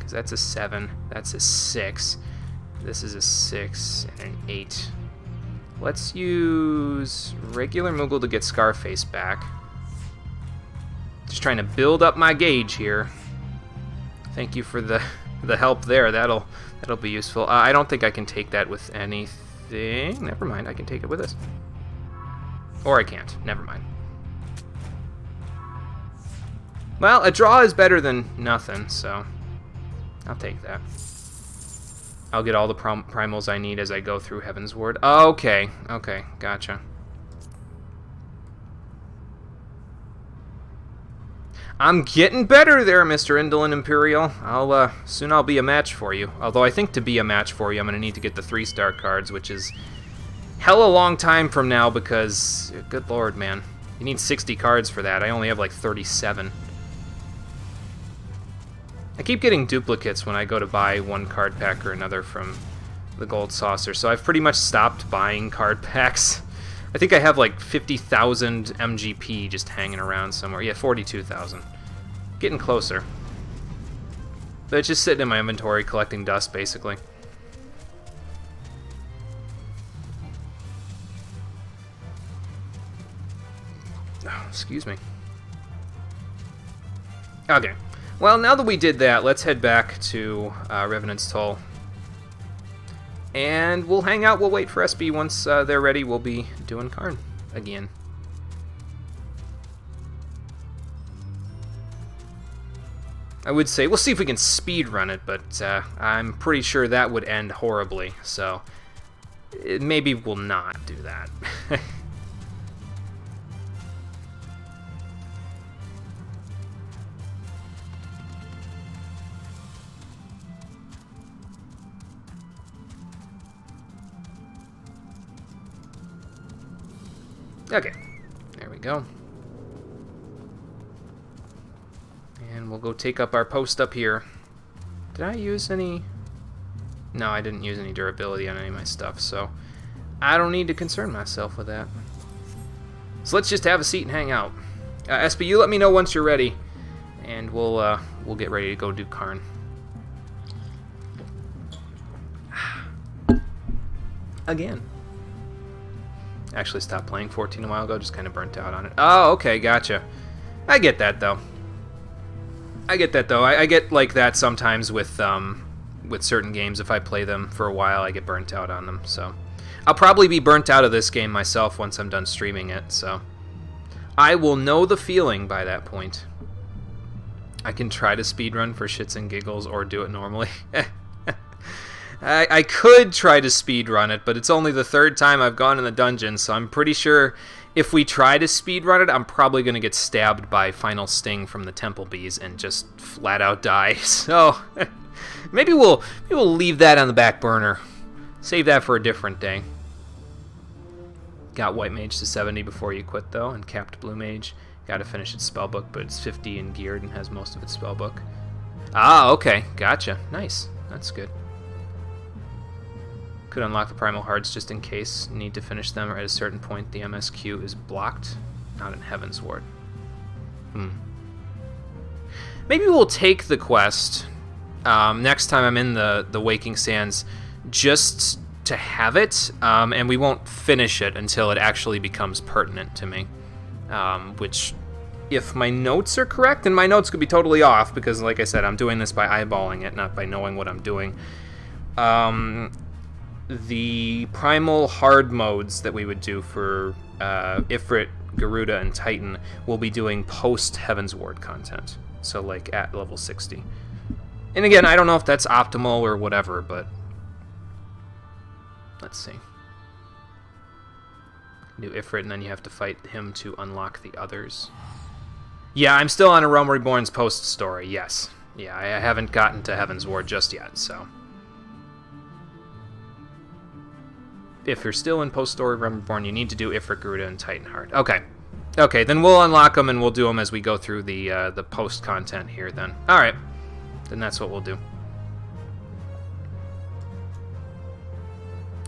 That's a 7. That's a 6. This is a 6 and an 8. Let's use regular Moogle to get Scarface back. Just trying to build up my gauge here. Thank you for the help there. That'll be useful. I don't think I can take that with anything. Never mind. I can take it with this. Or I can't. Never mind. Well, a draw is better than nothing, so... I'll take that. I'll get all the primals I need as I go through Heaven's Ward. Oh, okay, gotcha. I'm getting better there, Mr. Indolent Imperial. Soon I'll be a match for you. Although I think to be a match for you, I'm going to need to get the 3-star cards, which is hella long time from now because, good lord, man. You need 60 cards for that. I only have like 37. I keep getting duplicates when I go to buy one card pack or another from the Gold Saucer, so I've pretty much stopped buying card packs. I think I have like 50,000 MGP just hanging around somewhere. Yeah, 42,000. Getting closer. But it's just sitting in my inventory collecting dust, basically. Oh, excuse me. Okay. Well, now that we did that, let's head back to Revenant's Toll. And we'll hang out, we'll wait for SB. Once they're ready, we'll be doing Karn again. I would say, we'll see if we can speed run it, but I'm pretty sure that would end horribly, so maybe we'll not do that. Okay, there we go. And we'll go take up our post up here. Did I use any? No, I didn't use any durability on any of my stuff, so I don't need to concern myself with that. So let's just have a seat and hang out. SB, you let me know once you're ready, and we'll get ready to go do Karn. Again. Actually stopped playing 14 a while ago, just kind of burnt out on it. Oh, okay, gotcha. I get that, though. I get like that sometimes with certain games. If I play them for a while, I get burnt out on them, so... I'll probably be burnt out of this game myself once I'm done streaming it, so... I will know the feeling by that point. I can try to speedrun for shits and giggles, or do it normally. I could try to speedrun it, but it's only the 3rd time I've gone in the dungeon, so I'm pretty sure if we try to speedrun it, I'm probably going to get stabbed by Final Sting from the Temple Bees and just flat out die. So maybe we'll leave that on the back burner. Save that for a different day. Got White Mage to 70 before you quit, though, and capped Blue Mage. Got to finish its spellbook, but it's 50 and geared and has most of its spellbook. Ah, okay. Gotcha. Nice. That's good. Could unlock the Primal Hearts just in case. Need to finish them, or at a certain point the MSQ is blocked. Not in Heaven's Ward. Maybe we'll take the quest next time I'm in the Waking Sands just to have it, and we won't finish it until it actually becomes pertinent to me. Which, if my notes are correct, and my notes could be totally off, because like I said, I'm doing this by eyeballing it, not by knowing what I'm doing. The primal hard modes that we would do for Ifrit, Garuda, and Titan will be doing post Heaven's Ward content. So like at level 60. And again, I don't know if that's optimal or whatever, but let's see. Do Ifrit, and then you have to fight him to unlock the others. Yeah, I'm still on a Realm Reborn's post story, yes. Yeah, I haven't gotten to Heaven's Ward just yet, so. If you're still in post story Realm Reborn, you need to do Ifrit, Garuda, and Titan Heart. Okay. Okay, then we'll unlock them and we'll do them as we go through the post content here then. Alright. Then that's what we'll do.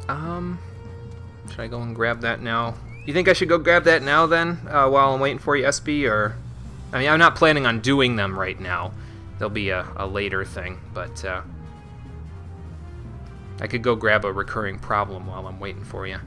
Should I go and grab that now? You think I should go grab that now then, while I'm waiting for you, SB, or... I mean, I'm not planning on doing them right now. They'll be a later thing, but, I could go grab a recurring problem while I'm waiting for you.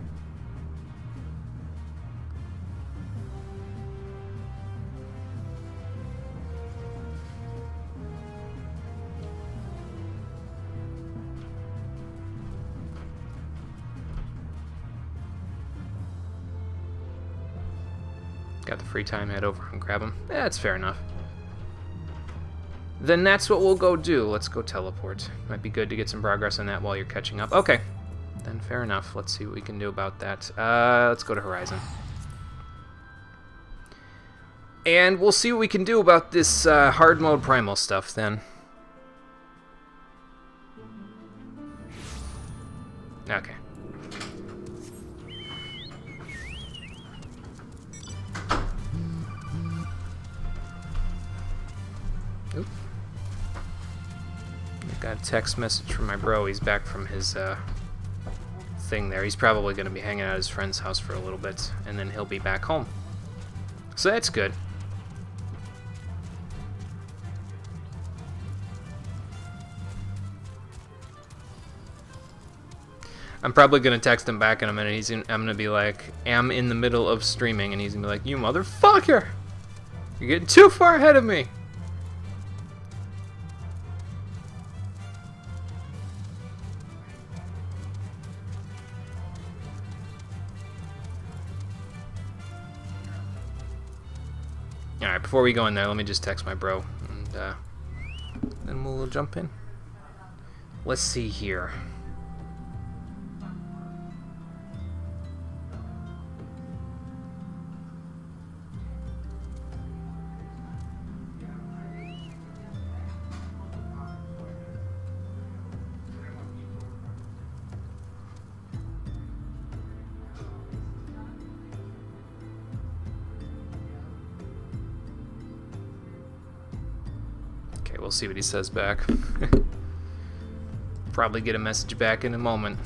Got the free time, head over and grab them. That's fair enough. Then that's what we'll go do. Let's go teleport. Might be good to get some progress on that while you're catching up. Okay. Then fair enough. Let's see what we can do about that. Let's go to Horizon. And we'll see what we can do about this hard mode primal stuff then. Okay. Oop. Got a text message from my bro. He's back from his thing there. He's probably going to be hanging out at his friend's house for a little bit, and then he'll be back home. So that's good. I'm probably going to text him back in a minute. I'm going to be like, am in the middle of streaming, and he's going to be like, you motherfucker! You're getting too far ahead of me! Alright, before we go in there, let me just text my bro, and then we'll jump in. Let's see here. We'll see what he says back. Probably get a message back in a moment.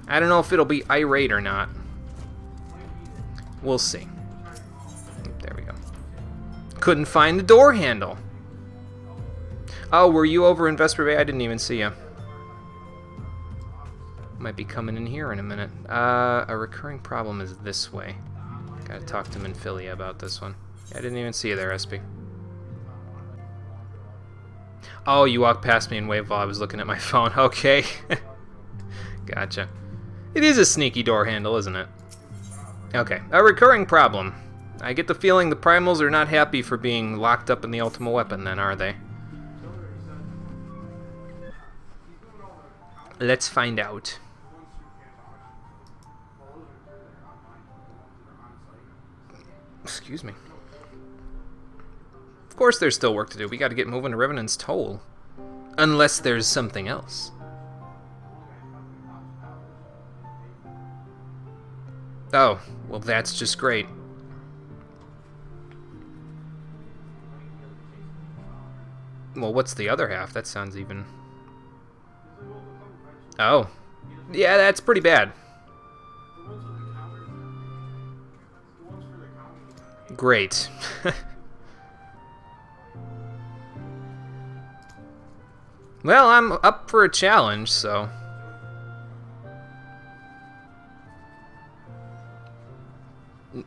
I don't know if it'll be irate or not. We'll see. There we go. Couldn't find the door handle. Oh, were you over in Vesper Bay? I didn't even see you. Might be coming in here in a minute. A recurring problem is this way. Gotta talk to Minfilia about this one. I didn't even see you there, SP. Oh, you walked past me and waved while I was looking at my phone. Okay. Gotcha. It is a sneaky door handle, isn't it? Okay. A recurring problem. I get the feeling the primals are not happy for being locked up in the Ultima Weapon then, are they? Let's find out. Excuse me. Of course there's still work to do. We gotta get moving to Revenant's Toll. Unless there's something else. Oh, well, that's just great. Well, what's the other half? That sounds even... Oh. Yeah, that's pretty bad. Great. Well, I'm up for a challenge, so...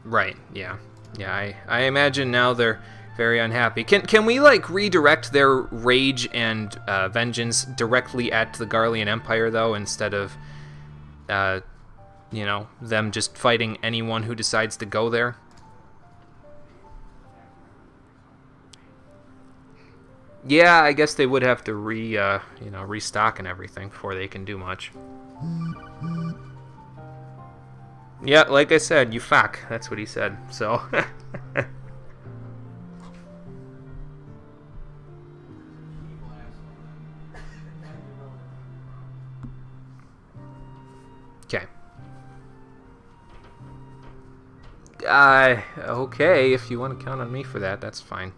Right, yeah. Yeah, I imagine now they're very unhappy. Can we, like, redirect their rage and vengeance directly at the Garlean Empire, though, instead of, you know, them just fighting anyone who decides to go there? Yeah, I guess they would have to you know, restock and everything before they can do much. Yeah, like I said, you fuck. That's what he said, so... Okay. Okay, if you want to count on me for that, that's fine.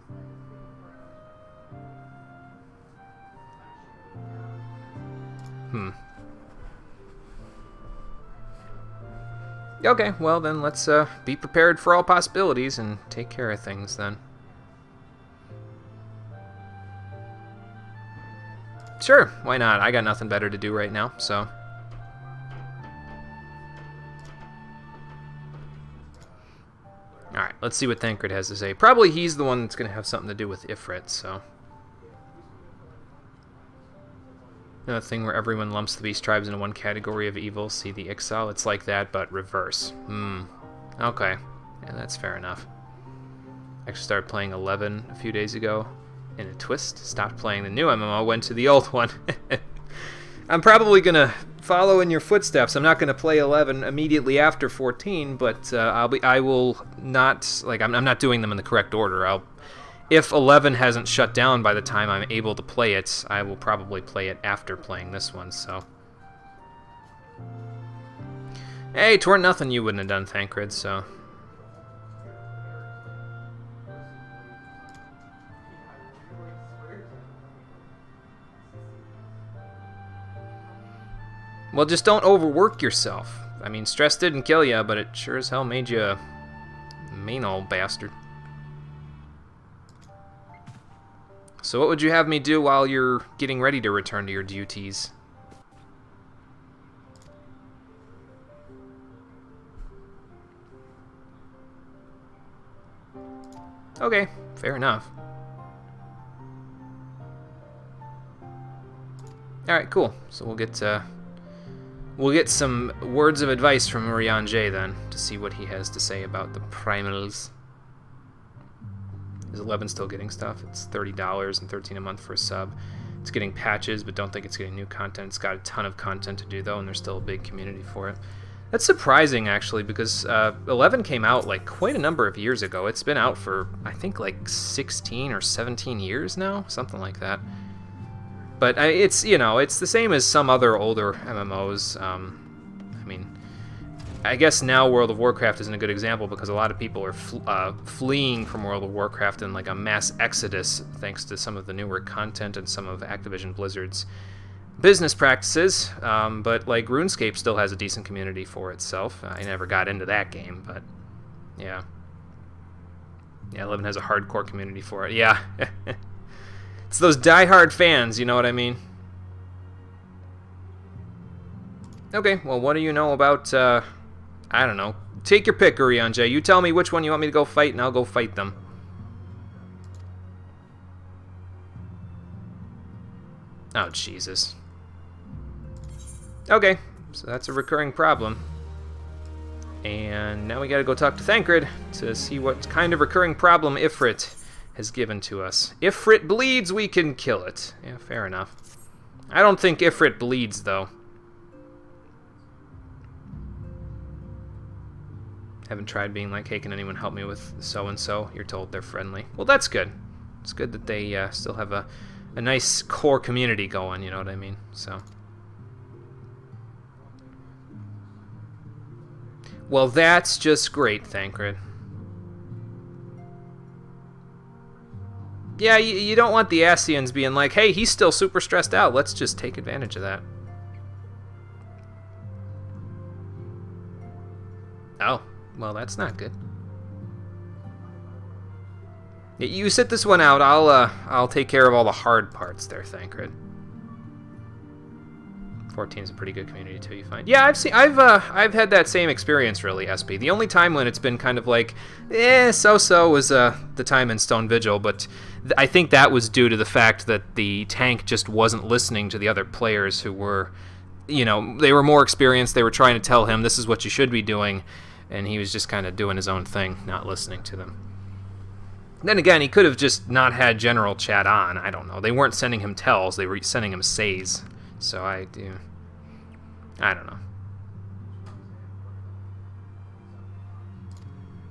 Okay, well then let's be prepared for all possibilities and take care of things then. Sure, why not? I got nothing better to do right now, so... Alright, let's see what Thancred has to say. Probably he's the one that's going to have something to do with Ifrit, so... Another thing where everyone lumps the beast tribes into one category of evil. See the Ixal? It's like that, but reverse. Okay. Yeah, that's fair enough. Actually started playing 11 a few days ago. In a twist, stopped playing the new MMO, went to the old one. I'm probably going to follow in your footsteps. I'm not going to play 11 immediately after 14, but I will not, like, I'm not doing them in the correct order. If 11 hasn't shut down by the time I'm able to play it, I will probably play it after playing this one, so... Hey, 'twere nothing you wouldn't have done, Thancred, so... Well, just don't overwork yourself. I mean, stress didn't kill you, but it sure as hell made you a mean old bastard. So what would you have me do while you're getting ready to return to your duties? Okay, fair enough. Alright, cool. So we'll get some words of advice from Urianger then, to see what he has to say about the primals. Is 11 still getting stuff? It's $30 and $13 a month for a sub. It's getting patches, but don't think it's getting new content. It's got a ton of content to do, though, and there's still a big community for it. That's surprising, actually, because 11 came out, like, quite a number of years ago. It's been out for, I think, like, 16 or 17 years now? Something like that. But it's, you know, it's the same as some other older MMOs. I mean, I guess now World of Warcraft isn't a good example because a lot of people are fleeing from World of Warcraft in like a mass exodus thanks to some of the newer content and some of Activision Blizzard's business practices. But like RuneScape still has a decent community for itself. I never got into that game, but yeah. Yeah, 11 has a hardcore community for it. Yeah. It's those die-hard fans, you know what I mean? Okay, well, what do you know about, I don't know. Take your pick, Urianger. You tell me which one you want me to go fight, and I'll go fight them. Oh, Jesus. Okay, so that's a recurring problem. And now we gotta go talk to Thancred to see what kind of recurring problem Ifrit has given to us. If Ifrit bleeds, we can kill it. Yeah, fair enough. I don't think Ifrit bleeds, though. Haven't tried being like, hey, can anyone help me with so-and-so? You're told they're friendly. Well, that's good. It's good that they still have a nice core community going, you know what I mean? So... Well, that's just great, Thancred. Yeah, you don't want the Ascians being like, hey, he's still super stressed out. Let's just take advantage of that. Oh, well, that's not good. You sit this one out. I'll take care of all the hard parts there, Thancred. 14 is a pretty good community too, you find. Yeah, I've had that same experience really, SP. The only time when it's been kind of like, so-so was the time in Stone Vigil, but I think that was due to the fact that the tank just wasn't listening to the other players who were, you know, they were more experienced. They were trying to tell him this is what you should be doing, and he was just kind of doing his own thing, not listening to them. Then again, he could have just not had general chat on. I don't know. They weren't sending him tells. They were sending him says. So I don't know.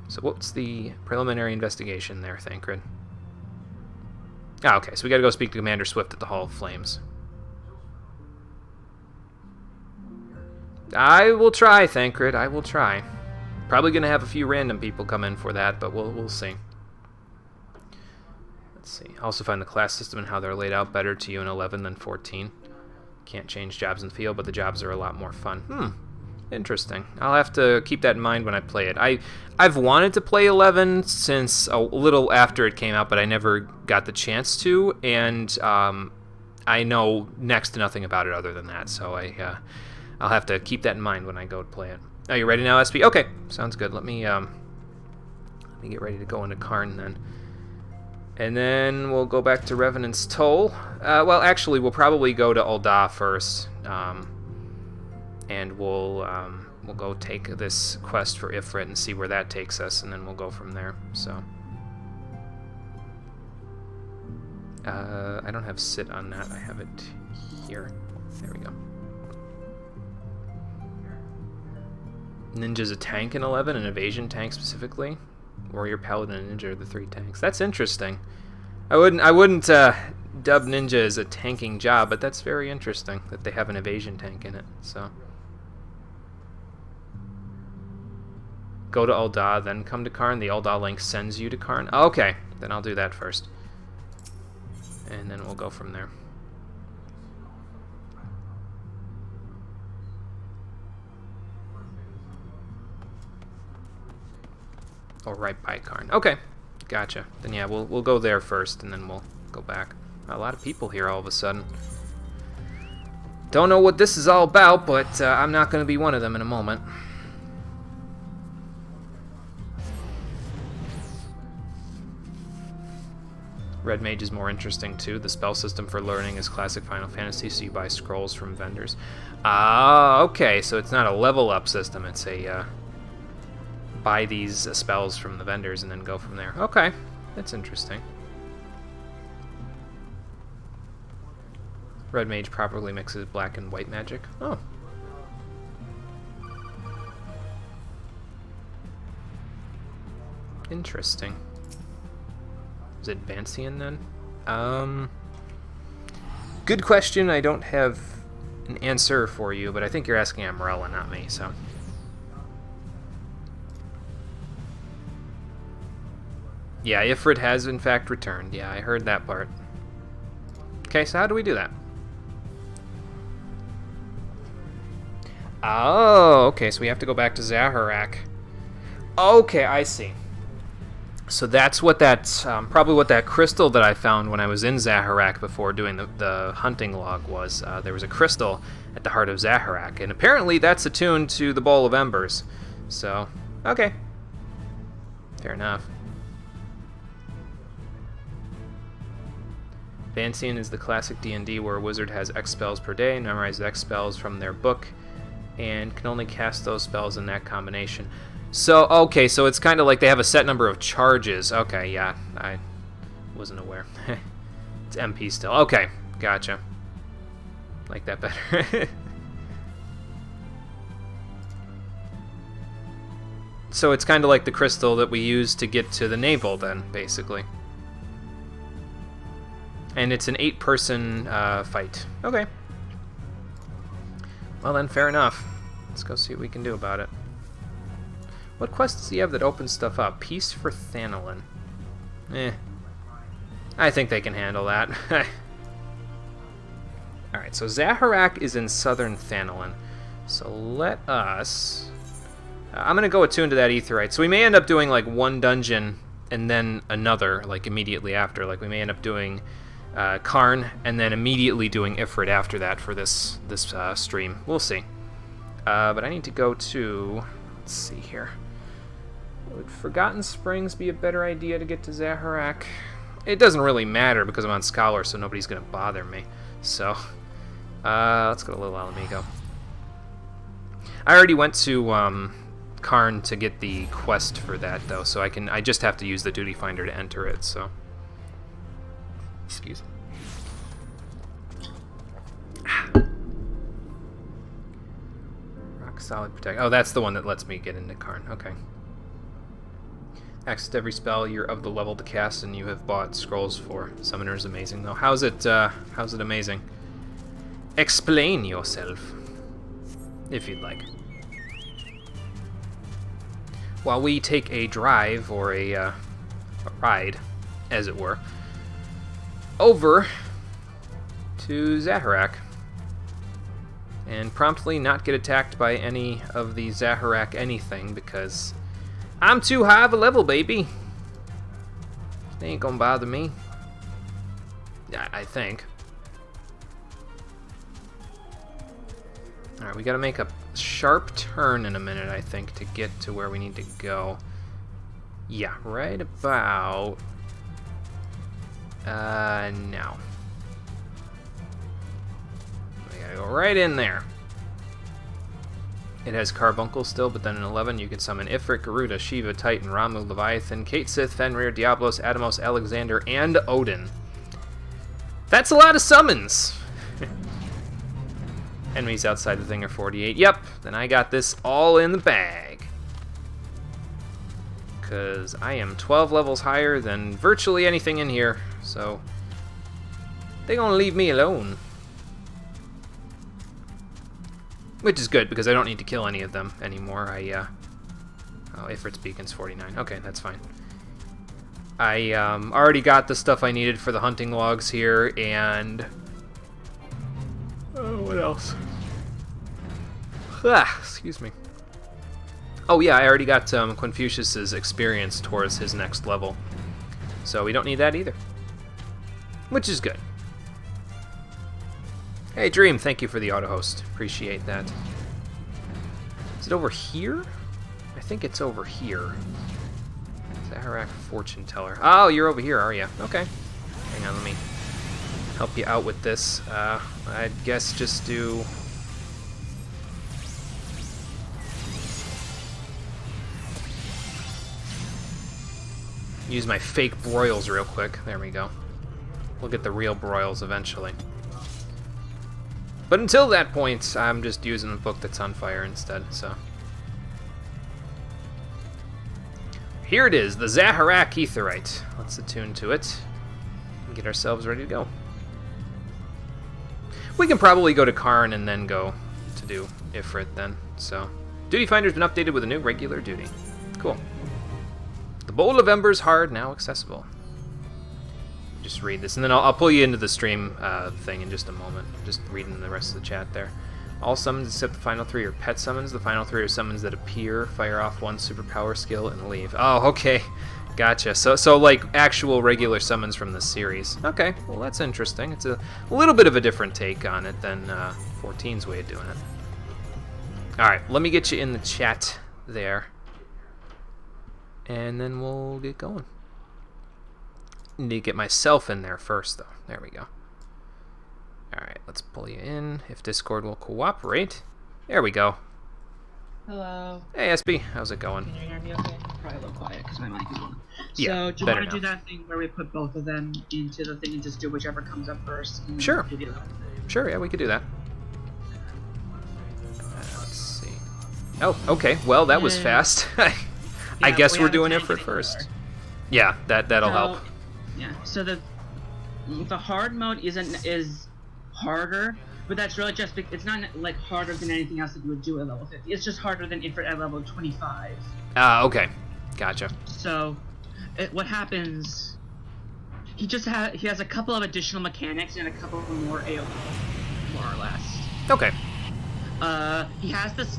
So what's the preliminary investigation there, Thancred? Ah, okay. So we got to go speak to Commander Swift at the Hall of Flames. I will try, Thancred. I will try. Probably going to have a few random people come in for that, but we'll see. Let's see. I also find the class system and how they're laid out better to you in 11 than 14. Can't change jobs in the field, but the jobs are a lot more fun. Interesting. I'll have to keep that in mind when I play it. I've wanted to play 11 since a little after it came out, but I never got the chance to, and I know next to nothing about it other than that, so I'll have to keep that in mind when I go to play it. Are you ready now, SP? Okay, sounds good. Let me get ready to go into Karn then. And then we'll go back to Revenant's Toll. Well, actually, we'll probably go to Ul'dah first, and we'll go take this quest for Ifrit and see where that takes us, and then we'll go from there. So, I don't have sit on that. I have it here. There we go. Ninja's a tank in 11, an evasion tank specifically. Warrior, Paladin, and Ninja are the 3 tanks. That's interesting. I wouldn't dub Ninja as a tanking job, but that's very interesting that they have an evasion tank in it. So go to Ul'dah, then come to Karn. The Ul'dah link sends you to Karn. Okay, then I'll do that first, and then we'll go from there. Oh, right by Karn. Okay, gotcha. Then yeah, we'll go there first, and then we'll go back. A lot of people here all of a sudden. Don't know what this is all about, but I'm not going to be one of them in a moment. Red Mage is more interesting too. The spell system for learning is classic Final Fantasy, so you buy scrolls from vendors. Ah, okay, so it's not a level up system. It's a buy these spells from the vendors and then go from there. Okay, that's interesting. Red Mage properly mixes black and white magic. Oh. Interesting. Is it Vancian then? Good question. I don't have an answer for you, but I think you're asking Amarella, not me, so. Yeah, Ifrit has in fact returned. Yeah, I heard that part. Okay, so how do we do that? Oh, okay, so we have to go back to Zaharak. Okay, I see. So that's what that's probably what that crystal that I found when I was in Zaharak before doing the hunting log was. There was a crystal at the heart of Zaharak, and apparently that's attuned to the Bowl of Embers. So, okay. Fair enough. Vancian is the classic D&D where a wizard has X spells per day, memorizes X spells from their book, and can only cast those spells in that combination. So, okay, so it's kind of like they have a set number of charges. Okay, yeah, I wasn't aware. It's MP still. Okay, gotcha. Like that better. So it's kind of like the crystal that we use to get to the navel then, basically. And it's an 8-person fight. Okay. Well then, fair enough. Let's go see what we can do about it. What quest does he have that opens stuff up? Peace for Thanalin. I think they can handle that. Alright, so Zaharak is in southern Thanalin. So let us... I'm going to go attune to that Aetheryte. So we may end up doing like one dungeon and then another, like immediately after. Like we may end up doing Karn and then immediately doing Ifrit after that for this stream. We'll see. But I need to go to... Let's see here. Would Forgotten Springs be a better idea to get to Zaharak? It doesn't really matter because I'm on Scholar, so nobody's going to bother me. So, let's go to Little Alamigo. I already went to Karn to get the quest for that, though, so I just have to use the Duty Finder to enter it, so... Excuse me. Rock Solid Protect. Oh, that's the one that lets me get into Karn. Okay. Access to every spell you're of the level to cast and you have bought scrolls for. Summoner is amazing, though. How's it amazing? Explain yourself, if you'd like. While we take a drive, or a ride, as it were, over to Zaharak, and promptly not get attacked by any of the Zaharak anything, because I'm too high of a level, baby. They ain't gonna bother me. I think. Alright, we gotta make a sharp turn in a minute, I think, to get to where we need to go. Yeah, right about... now. We gotta go right in there. It has Carbuncle still, but then in 11 you can summon Ifrit, Garuda, Shiva, Titan, Ramu, Leviathan, Kate Sith, Fenrir, Diablos, Adamos, Alexander, and Odin. That's a lot of summons! Enemies outside the thing are 48. Yep, then I got this all in the bag. Because I am 12 levels higher than virtually anything in here, so they're gonna leave me alone. Which is good, because I don't need to kill any of them anymore. Oh, Ifrit's Beacon's 49. Okay, that's fine. I already got the stuff I needed for the hunting logs here, and... Oh, what else? Excuse me. Oh yeah, I already got Confucius's experience towards his next level. So we don't need that either. Which is good. Hey Dream, thank you for the auto-host. Appreciate that. Is it over here? I think it's over here. Zaharak Fortune Teller. Oh, you're over here, are you? Okay. Hang on, let me help you out with this. I guess just do... Use my fake broils real quick. There we go. We'll get the real broils eventually. But until that point, I'm just using a book that's on fire instead, so... Here it is, the Zaharak Aetheryte. Let's attune to it and get ourselves ready to go. We can probably go to Karn and then go to do Ifrit then, so... Duty Finder's been updated with a new regular duty. Cool. The Bowl of Embers Hard now accessible. Just read this, and then I'll pull you into the stream thing in just a moment. Just reading the rest of the chat there. All summons except the final 3 are pet summons. The final 3 are summons that appear, fire off one superpower skill, and leave. Oh, okay. Gotcha. So like actual regular summons from the series. Okay, well that's interesting. It's a little bit of a different take on it than 14's way of doing it. Alright, let me get you in the chat there. And then we'll get going. Need to get myself in there first, though. There we go. Alright, let's pull you in, if Discord will cooperate. There we go. Hello. Hey, SB. How's it going? Can you hear me okay? Probably a little quiet because my mic is on. Yeah, so, do you want to do that thing where we put both of them into the thing and just do whichever comes up first? Sure. Sure, yeah, we could do that. Let's see. Oh, okay. Well, that was fast. I guess we're doing Ifrit first. Yeah, that'll help. Yeah. So the hard mode is harder, but that's really just it's not like harder than anything else that you would do at level 50. It's just harder than Ifrit at level 25. Okay, gotcha. So, what happens? He has a couple of additional mechanics and a couple more AoE, more or less. Okay. He has this.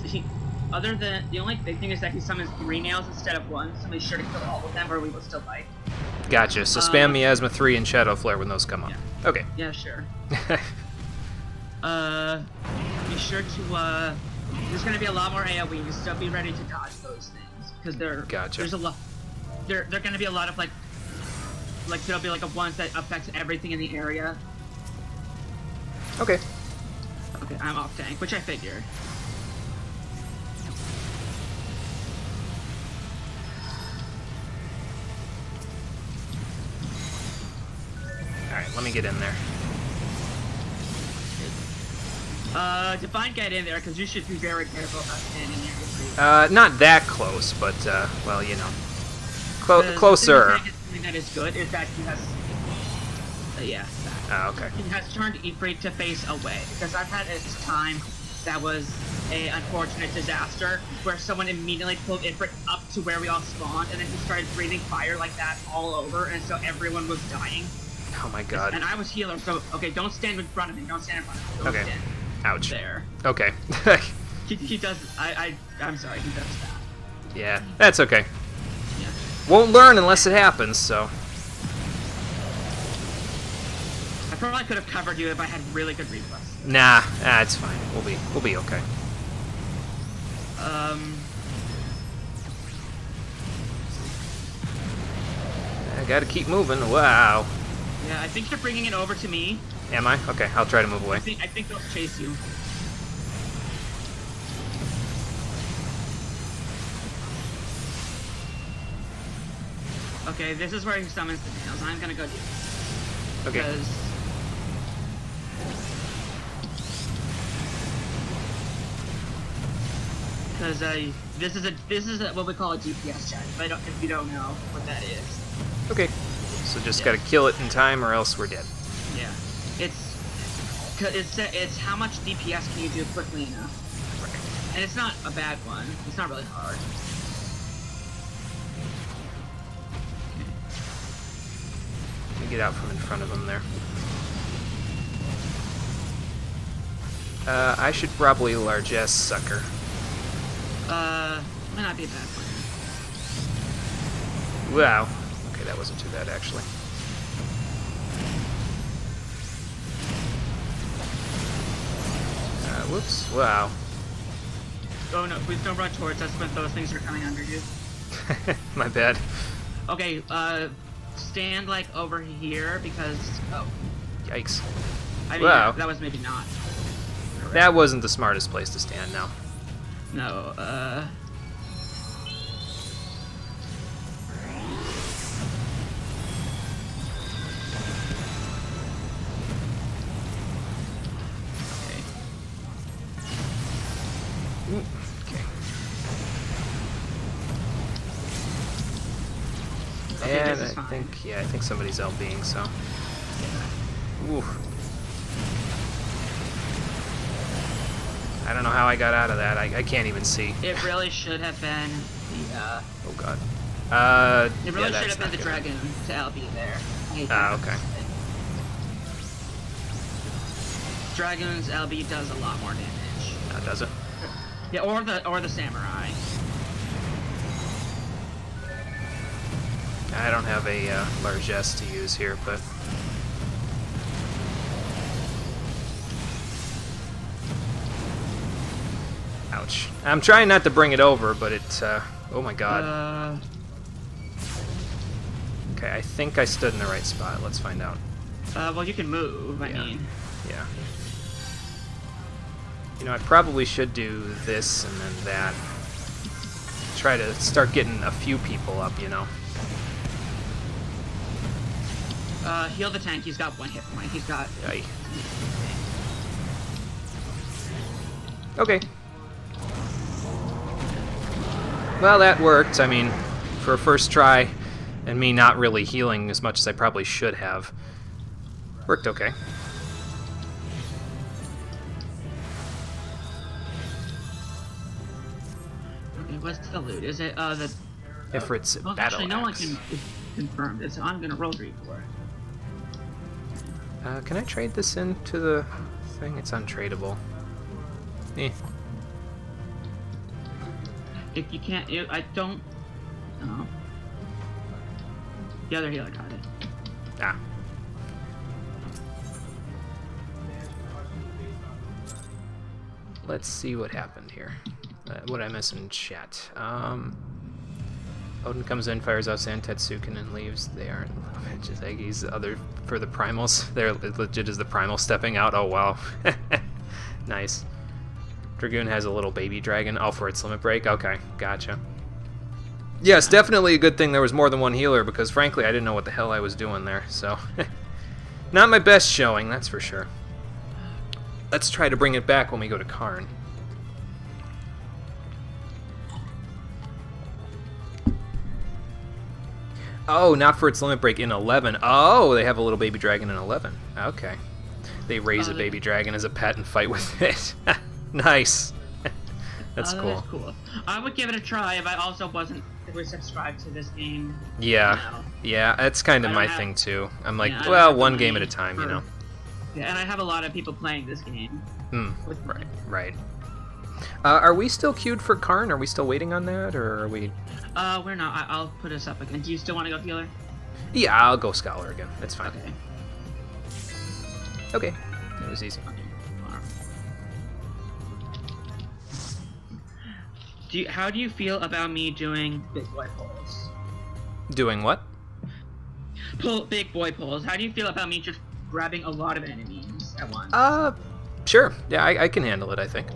Other than the only big thing is that he summons 3 nails instead of 1, so make sure to kill all of them, or we will still fight. Gotcha. So spam Miasma 3 and Shadow Flare when those come up. Yeah. Okay. Yeah, sure. Be sure to. There's going to be a lot more AoE, so be ready to dodge those things because there's a lot. They're going to be a lot of like there'll be like a ones that affect everything in the area. Okay. Okay, I'm off tank, which I figured. Alright, let me get in there. Divine, get in there, because you should be very careful about standing near. Not that close, but, well, you know. Closer. The thing that is good is that he has... yeah, that. Okay. He has turned Ifrit to face away, because I've had a time that was a unfortunate disaster, where someone immediately pulled Ifrit up to where we all spawned, and then he started breathing fire like that all over, and so everyone was dying. Oh my god. And I was healer, so, okay, don't stand in front of me, don't stand in front of me. Don't okay. stand Ouch. there. Okay. He does, I'm sorry, he does that. Yeah, that's okay. Yeah. Won't learn unless it happens, so. I probably could have covered you if I had really good reflex. Nah, it's fine. We'll be okay. I gotta keep moving. Wow. Yeah, I think you're bringing it over to me. Am I? Okay, I'll try to move away. I think they'll chase you. Okay, this is where he summons the nails. I'm gonna go do this. Okay. Because this is what we call a DPS check. If you don't know what that is. Okay. So just gotta kill it in time, or else we're dead. Yeah. It's how much DPS can you do quickly enough. Right. And it's not a bad one. It's not really hard. Let me get out from in front of him there. I should probably largesse sucker. Might not be a bad plan. Wow. Okay, that wasn't too bad actually. Whoops. Wow. Oh no, please don't run towards us when those things are coming under you. My bad. Okay, stand like over here because Yikes. I mean wow. that was maybe not correct. That wasn't the smartest place to stand now. No, Okay. Okay, And this is I fine. think somebody's LBing, so. Yeah. Oof. I don't know how I got out of that. I can't even see. It really should have been the Oh god. it really yeah, should that's have been not the good. dragon to LB there. Okay. Dragon's LB does a lot more damage. Does it? Yeah, or the samurai. I don't have a largesse to use here, but. Ouch. I'm trying not to bring it over, but it, oh my god. Okay, I think I stood in the right spot. Let's find out. Well, you can move, I mean. Yeah. You know, I probably should do this and then that. Try to start getting a few people up, you know. Heal the tank, he's got 1 hit point. He's got... Aye. Okay. Well, that worked. I mean, for a first try, and me not really healing as much as I probably should have. Worked okay. what's the loot? Is it the? Ifrit's Well, battle actually, no one axe. can confirm it, so I'm gonna roll 3 for it. Can I trade this into the thing? It's untradeable. Eh. If you can't, I don't. No. The other healer got it. Ah. Let's see what happened here. What I miss in chat. Odin comes in, fires out Sand Tetsuken, and leaves. They aren't just Eggy's other for the primals. They're legit as the primal stepping out. Oh wow. Nice. Dragoon has a little baby dragon. Oh, for its limit break? Okay, gotcha. Yes, definitely a good thing there was more than one healer, because frankly, I didn't know what the hell I was doing there, so... Not my best showing, that's for sure. Let's try to bring it back when we go to Karn. Oh, not for its limit break in 11. Oh, they have a little baby dragon in 11. Okay. They raise a baby dragon as a pet and fight with it. Nice. That's cool. That's cool. I would give it a try if I also wasn't subscribed to this game. Yeah, You know. yeah, that's kind of I my don't have- thing too. I'm like, Yeah, I don't well, have the one money game at a time, you know. Yeah, and I have a lot of people playing this game. Hmm. With me. Right. Are we still queued for Karn? Are we still waiting on that, or are we? We're not. I'll put us up again. Do you still want to go healer? Yeah, I'll go Scholar again. That's fine. Okay. Okay. That was easy. How do you feel about me doing big boy pulls? Doing what? Big boy pulls. How do you feel about me just grabbing a lot of enemies at once? Sure. Yeah, I can handle it. I think.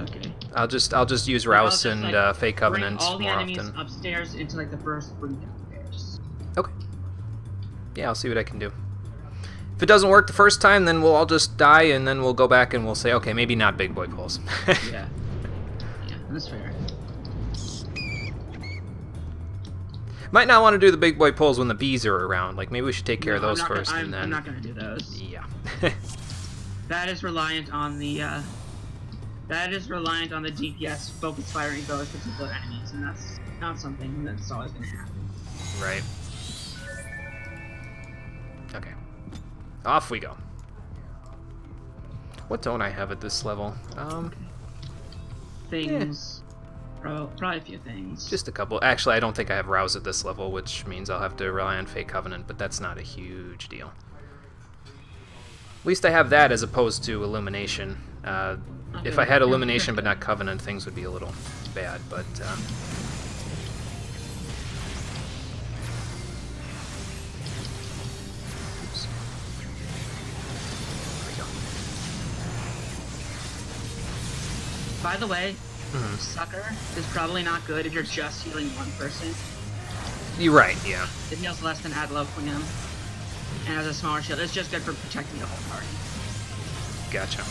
Okay. I'll just use Rouse and Fey Bring Covenant all the more enemies often. upstairs into like the first 3 downstairs. Okay. Yeah, I'll see what I can do. If it doesn't work the first time, then we'll all just die, and then we'll go back and we'll say, okay, maybe not big boy pulls. Yeah. Yeah, that's fair. Might not want to do the big boy pulls when the bees are around. Like, maybe we should take care of No, those I'm not first, gonna, and then... I'm not gonna do those. Yeah. That is reliant on the DPS focus firing those particular enemies, and that's not something that's always gonna happen. Right. Okay. Off we go. What don't I have at this level? Things. Probably a few things. Just a couple. Actually, I don't think I have Rouse at this level, which means I'll have to rely on Fey Covenant, but that's not a huge deal. At least I have that as opposed to Illumination. If I had Illumination but not Covenant, things would be a little bad, but... Oops. There we go. By the way, Sucker is probably not good if you're just healing one person. You're right, yeah. It heals less than Adloquium, and has a smaller shield. It's just good for protecting the whole party. Gotcha.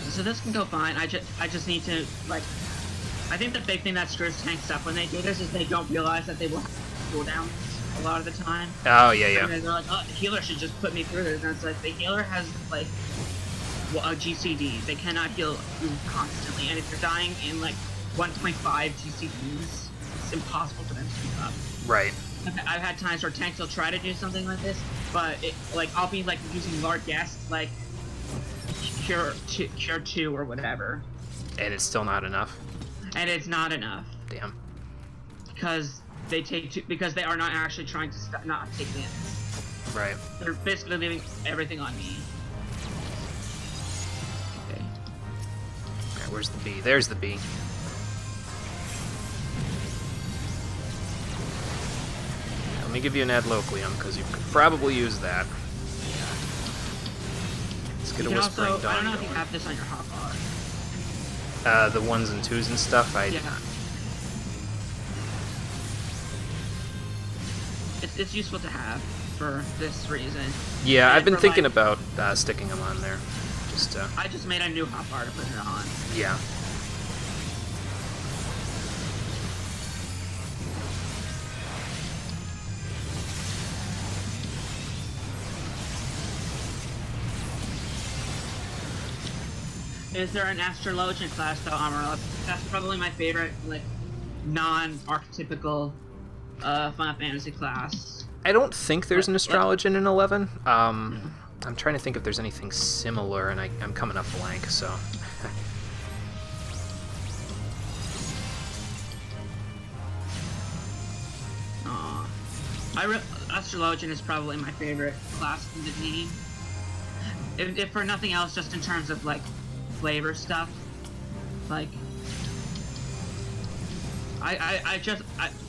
So this can go fine. I just need to, like, I think the big thing that screws tanks up when they do this is they don't realize that they will have cooldowns a lot of the time. Oh, yeah, yeah. And they're like, oh, the healer should just put me through this. And it's like, the healer has, like, a GCD. They cannot heal you constantly. And if you're dying in, like, 1.5 GCDs, it's impossible for them to keep up. Right. I've had times where tanks will try to do something like this, but, I'll be, like, using Lord Guest, like, Cure 2 or whatever. And it's still not enough? And it's not enough. Damn. Because they because they are not actually trying to not take damage. Right. They're basically leaving everything on me. Okay. Alright, where's the bee? There's the bee. Let me give you an Adloquium, because you could probably use that. Let's get a You can Whispering also, I Dawn don't know if you going. have this on your hotbar. The 1s and 2s and stuff, Yeah. It's useful to have for this reason. Yeah, And I've been for, thinking like, about sticking them on there. Just, I just made a new hotbar to put it on. yeah. Is there an astrologian class though, Armor? That's probably my favorite, like, non-archetypical Final Fantasy class. I don't think there's an astrologian in 11. I'm trying to think if there's anything similar, and I'm coming up blank, so... Astrologian is probably my favorite class in the game. If for nothing else, just in terms of, like, flavor stuff. Like... I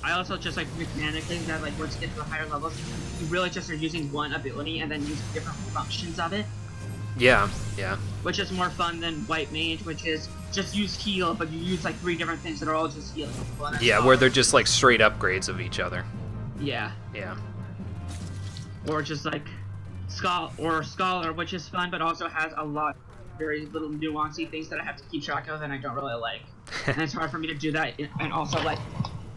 also just like mechanically that, like, once you get to the higher levels, you really just are using one ability and then use different functions of it. Yeah. Which is more fun than White Mage, which is just use heal, but you use like 3 different things that are all just healing. Yeah, where they're just like straight upgrades of each other. Yeah. Or just like Scholar, which is fun, but also has a lot of very little nuancy things that I have to keep track of and I don't really like. And it's hard for me to do that and also, like,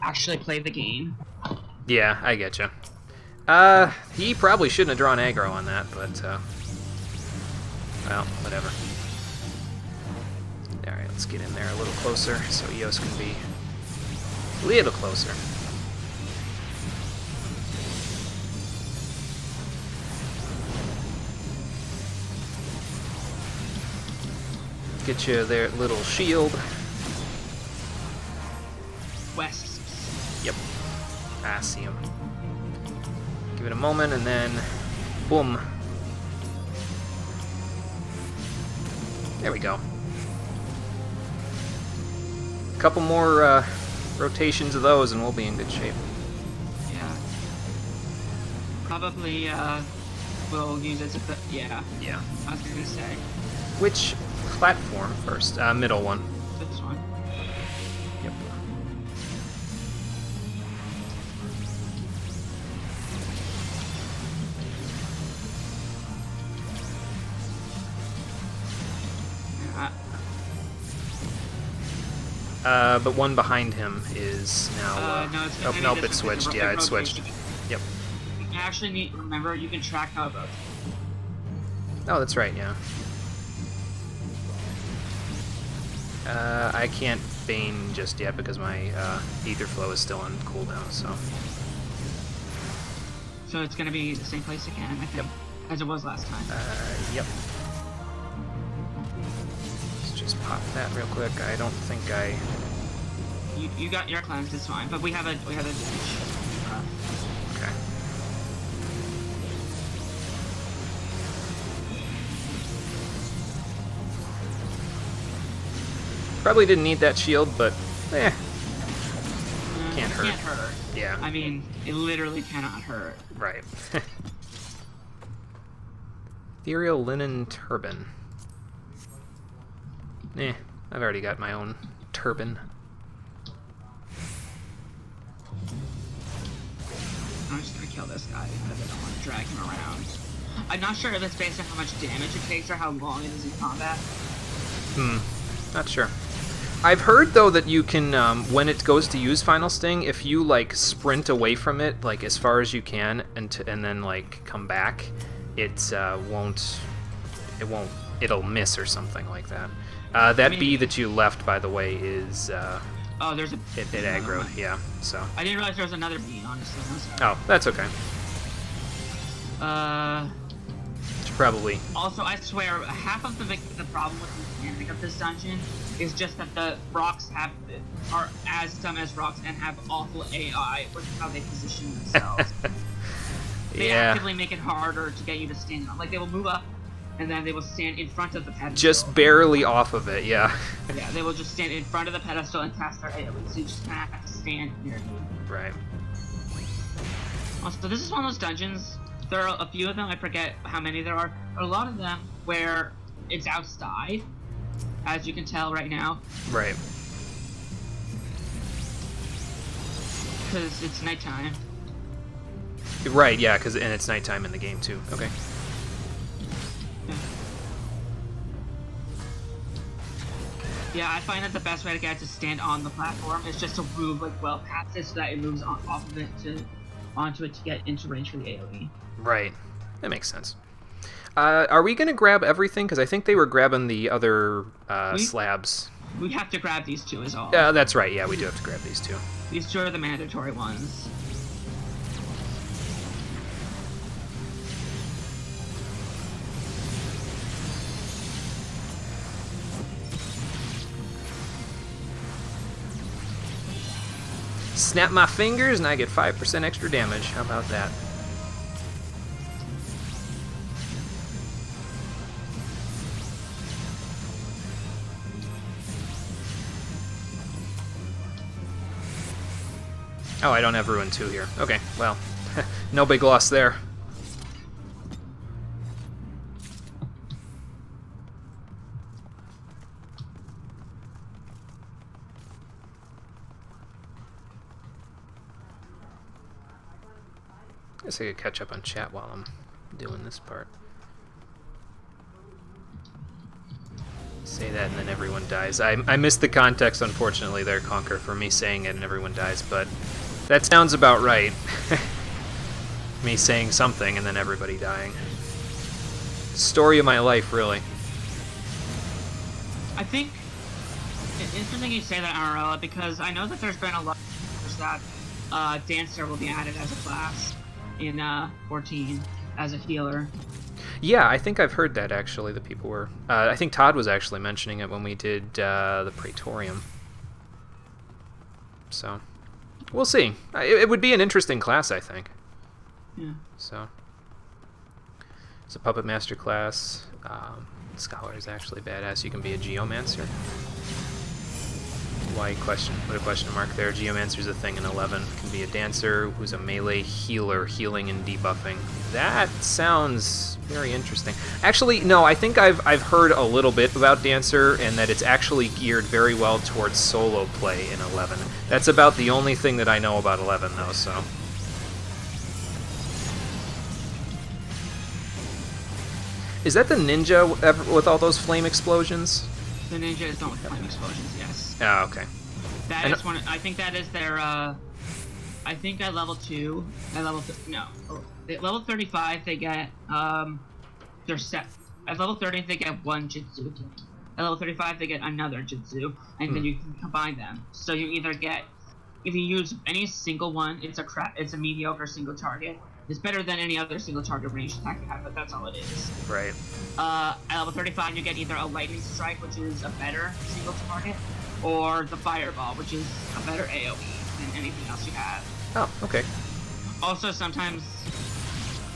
actually play the game. Yeah, I getcha. He probably shouldn't have drawn aggro on that, but, well, whatever. Alright, let's get in there a little closer so Eos can be a little closer. Get you their little shield. West. Yep. I see him. Give it a moment and then boom. There we go. A couple more rotations of those and we'll be in good shape. Yeah. Probably we'll use it to yeah. I was gonna say. Which platform first? Middle one. This one. Yep. But one behind him is now... nope, it switched. Yeah, it switched. Yep. You actually need to remember, you can track how it goes. Oh, that's right, yeah. I can't Bane just yet because my Ether Flow is still on cooldown, so... So it's gonna be the same place again, I think, as it was last time. Yep. Let's just pop that real quick. I don't think I... You got your cleanse, it's fine, but we have a Okay. Probably didn't need that shield, but can't hurt. Can't hurt. Yeah. I mean, it literally cannot hurt. Right. Ethereal Linen Turban. I've already got my own turban. I'm just gonna kill this guy because I don't want to drag him around. I'm not sure if it's based on how much damage it takes or how long it is in combat. Not sure. I've heard, though, that you can, when it goes to use Final Sting, if you, like, sprint away from it, like, as far as you can, and then, like, come back, it'll miss or something like that. That bee that you left, by the way, is, oh, there's a... It aggroed, yeah, so... I didn't realize there was another bee, honestly. I'm sorry. Oh, that's okay. Should probably... Also, I swear, half of the problem with the mechanic of this dungeon is just that the rocks are as dumb as rocks and have awful AI with how they position themselves. They actively make it harder to get you to stand on. Like, they will move up, and then they will stand in front of the pedestal. Just barely off of it, yeah. Yeah, they will just stand in front of the pedestal and cast their AoE, so you just kind of have to stand here. Right. Also, this is one of those dungeons. There are a few of them, I forget how many there are, but a lot of them where it's outside, as you can tell right now. Right. Because it's nighttime. Right, yeah, and it's nighttime in the game, too. Okay. Yeah, I find that the best way to get it to stand on the platform is just to move, like, well past it so that it moves off of it onto it to get into range for the AoE. Right. That makes sense. Are we going to grab everything? Because I think they were grabbing the other We- slabs. We have to grab these two is all. That's right. Yeah, we do have to grab these two. These two are the mandatory ones. Snap my fingers and I get 5% extra damage. How about that? Oh, I don't have Ruin 2 here. Okay, well, no big loss there. I guess I could catch up on chat while I'm doing this part. Say that and then everyone dies. I missed the context, unfortunately, there, Conquer, for me saying it and everyone dies, but that sounds about right. Me saying something and then everybody dying. Story of my life, really. I think it's interesting you say that, RL, because I know that there's been a lot of that Dancer will be added as a class in 14 as a healer. Yeah, I think I've heard that, actually. The people were... I think Todd was actually mentioning it when we did the Praetorium. So, we'll see. It would be an interesting class, I think. Yeah. So, it's a Puppet Master class. Scholar is actually badass. You can be a Geomancer. Why question? Put a question mark there. Geomancer's a thing in 11. Can be a dancer who's a melee healer, healing and debuffing. That sounds very interesting. Actually, no, I think I've heard a little bit about Dancer, and that it's actually geared very well towards solo play in 11. That's about the only thing that I know about 11, though, so... Is that the ninja with all those flame explosions? The ninja is not with flame explosions, yes. Oh, okay. That is one. I think that is their. I think at level 2, at level at level 35 they get their set. At level 30 they get one jutsu. At level 35 they get another jutsu, and then you can combine them. So you either get, if you use any single one, it's a mediocre single target. It's better than any other single target range attack you have, but that's all it is. Right. At level 35, you get either a lightning strike, which is a better single target, or the fireball, which is a better AoE than anything else you have. Oh, okay. Also, sometimes,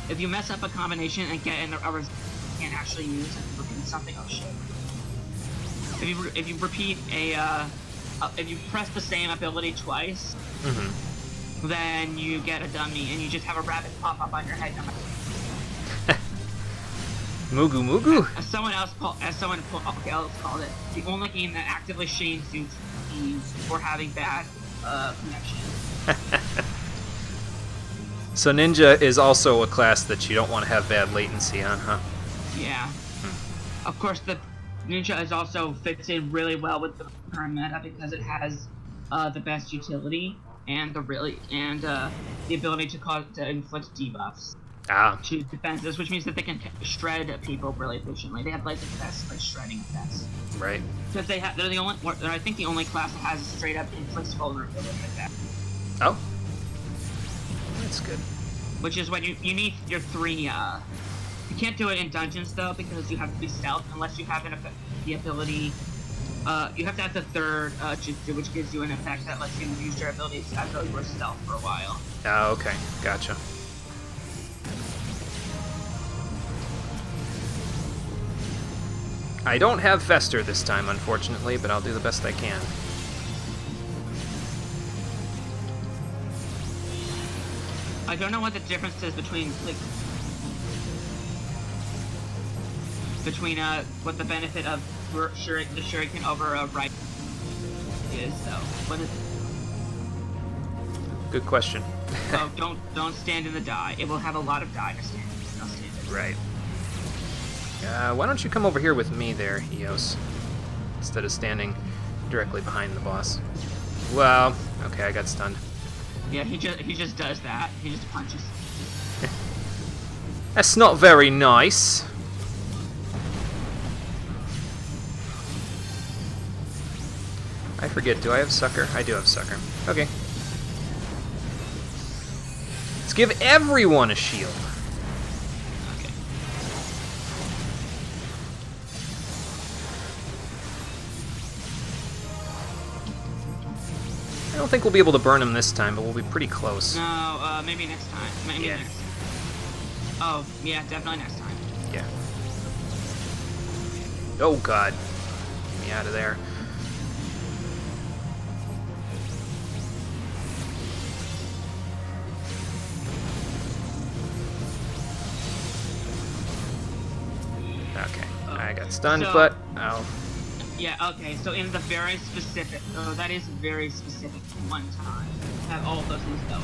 if you mess up a combination and get in a result you can't actually use and repeat something, oh shit. If you repeat if you press the same ability twice, then you get a dummy, and you just have a rabbit pop up on your head. Mugu Mugu? As someone else called it, the only game that actively shames you for having bad connection. So Ninja is also a class that you don't want to have bad latency on, huh? Yeah. Of course, the Ninja is also fits in really well with the current meta because it has the best utility and the ability to inflict debuffs to defenses, which means that they can shred people really efficiently. They have like the best shredding effects. Right. Because they're the only, I think the only class that has a straight up inflicts vulnerability effect. Oh. That's good. Which is when you need your 3. You can't do it in dungeons though because you have to be stealth unless you have the ability. You have to have the 3rd jutsu, which gives you an effect that lets you use your abilities as though you were stealth for a while. Oh, okay. Gotcha. I don't have Fester this time, unfortunately, but I'll do the best I can. I don't know what the difference is between what the benefit of the shuriken over a right is, though. What is it? Good question. Oh, don't stand in the die. It will have a lot of die to stand in. Don't stand in. Right. Why don't you come over here with me there, Eos, instead of standing directly behind the boss? Well, okay, I got stunned. Yeah, he just does that. He just punches. That's not very nice. forget, do I have Sucker? I do have Sucker. Okay. Let's give everyone a shield. Okay. I don't think we'll be able to burn him this time, but we'll be pretty close. No, maybe next time. Maybe Yeah. next. Oh, yeah, definitely next time. Yeah. Oh god. Get me out of there. Okay. I got stunned, So- but I'll... Yeah, okay, so in the very specific, that is very specific one time, have all of those things going.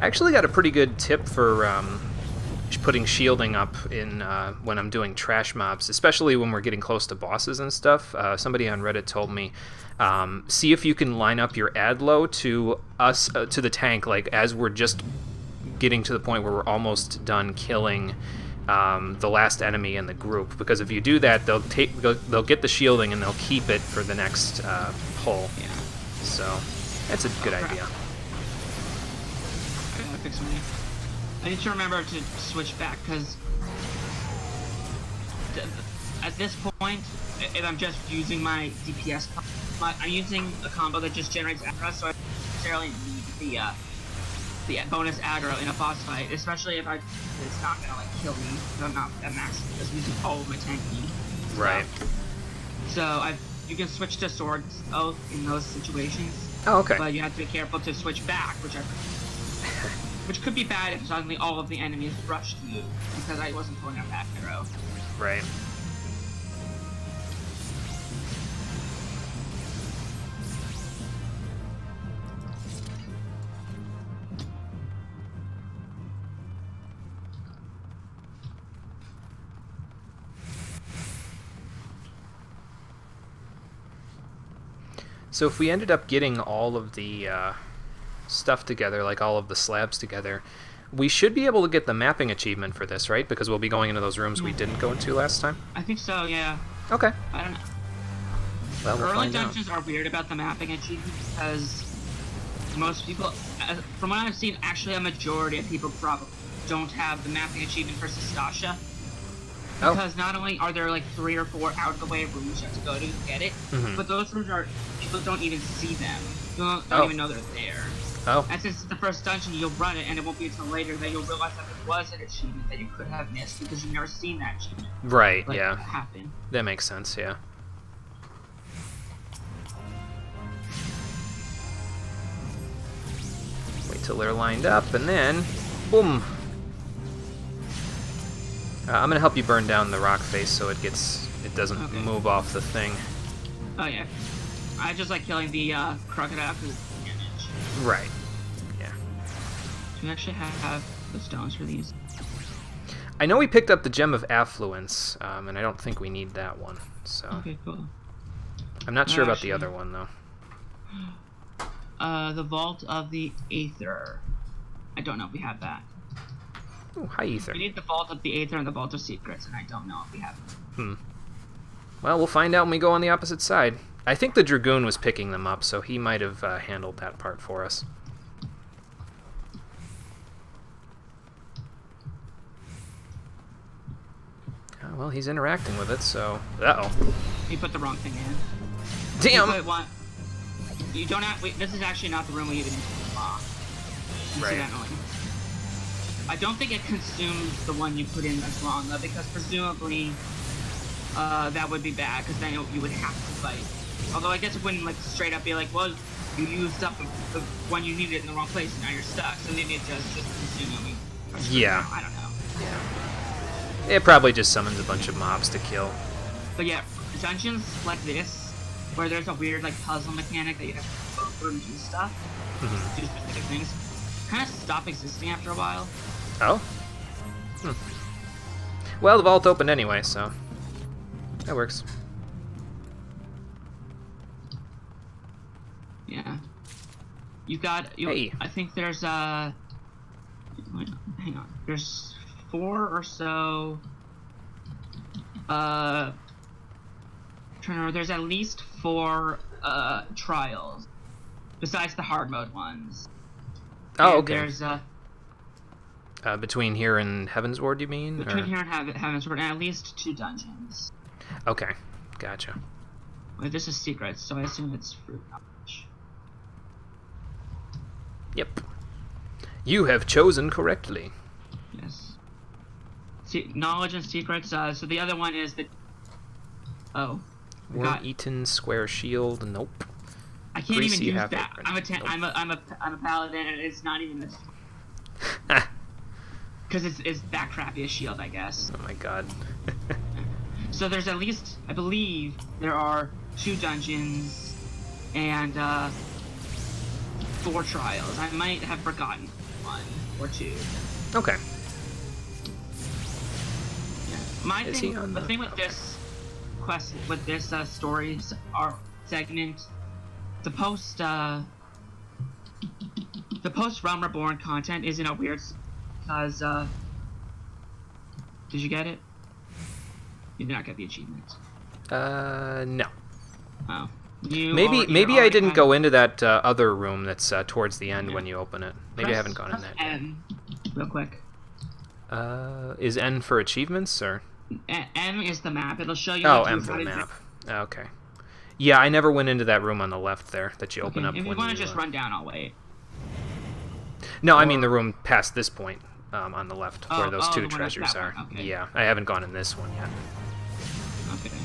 I actually got a pretty good tip for putting shielding up in when I'm doing trash mobs, especially when we're getting close to bosses and stuff. Somebody on Reddit told me, see if you can line up your adlo to us to the tank, like as we're just getting to the point where we're almost done killing the last enemy in the group. Because if you do that, they'll get the shielding and they'll keep it for the next pull. Yeah. So that's a good idea. I gotta fix something. I need to remember to switch back, because at this point, if I'm just using my DPS, I'm using a combo that just generates aggro, so I don't necessarily need the bonus aggro in a boss fight, especially if it's not gonna like kill me, because I'm not at max, just using all of my tanky. Right. So you can switch to swords in those situations. Oh, okay. But you have to be careful to switch back, which could be bad if suddenly all of the enemies rush to you, because I wasn't pulling out that arrow. Right. So if we ended up getting all of the stuff together, like all of the slabs together, we should be able to get the mapping achievement for this, right? Because we'll be going into those rooms we didn't go into last time. I think so, yeah. Okay. I don't know. Well, we'll Early find out. dungeons are weird about the mapping achievement, because most people, from what I've seen, actually a majority of people probably don't have the mapping achievement for Sastasha. Oh. Because not only are there like 3 or 4 out of the way rooms you have to go to get it, but those rooms people don't even see them. Don't even know they're there. Oh. And since it's the first dungeon, you'll run it, and it won't be until later that you'll realize that there was an achievement that you could have missed because you've never seen that achievement. Right, Like, yeah. happen. That makes sense, yeah. Wait till they're lined up, and then, boom. I'm gonna help you burn down the rock face so it doesn't move off the thing. Oh yeah. I just like killing the crocodile because of damage. Right. Yeah. Do we actually have the stones for these? I know we picked up the Gem of Affluence, and I don't think we need that one. So Okay, cool. I'm not sure about Actually- the other one though. The Vault of the Aether. I don't know if we have that. Ooh, hi Ether. We need the Vault of the Aether and the Vault of Secrets, and I don't know if we have them. Well, we'll find out when we go on the opposite side. I think the Dragoon was picking them up, so he might have handled that part for us. Well, he's interacting with it, so... Uh-oh. You put the wrong thing in. Damn! You put one. You don't have. Wait, this is actually not the room we even need to unlock. Incidentally. I don't think it consumes the one you put in that's wrong, though, because presumably that would be bad, because then you would have to fight. Although I guess it wouldn't like straight up be like, well, you used up the one you needed in the wrong place, and now you're stuck. So maybe it just consume it. Yeah. I don't know. Yeah. It probably just summons a bunch of mobs to kill. But yeah, dungeons like this, where there's a weird like puzzle mechanic that you have to go through and do stuff, do specific things, kind of stop existing after a while. Oh? Well, the vault opened anyway, so that works. Yeah. You've got. Hey. I think there's hang on. There's 4 or so. Trying to remember. There's at least 4 trials, besides the hard mode ones. Oh, And okay. There's between here and Heaven's Ward, you mean? between or? here and Heaven's Ward, and at least 2 dungeons. Okay, gotcha. Wait, this is secret, so I assume it's fruit knowledge. Yep. You have chosen correctly. Yes. Knowledge and secrets. So the other one is the. Oh. Worm-eaten square shield. Nope. I can't Greasy even use half that. apron. I'm a paladin, and it's not even this. Because it's that crappy a shield, I guess. Oh my god. So there's at least, I believe, there are 2 dungeons and 4 trials. I might have forgotten 1 or 2. Okay. Yeah. Is he on The thing with this quest, with this story segment, the post Realm Reborn content is in a weird, because did you get it? You did not get the achievement. No. Oh. Maybe I didn't go into that other room that's towards the end when you open it. Maybe I haven't gone in that. N, real quick. Is N for achievements or? N is the map. It'll show you. Oh, M for the map. Okay. Yeah, I never went into that room on the left there that you open up. If you want to just run down, I'll wait. No, I mean the room past this point on the left where those 2 the one treasures that are. one, okay. Yeah, I haven't gone in this one yet. Okay.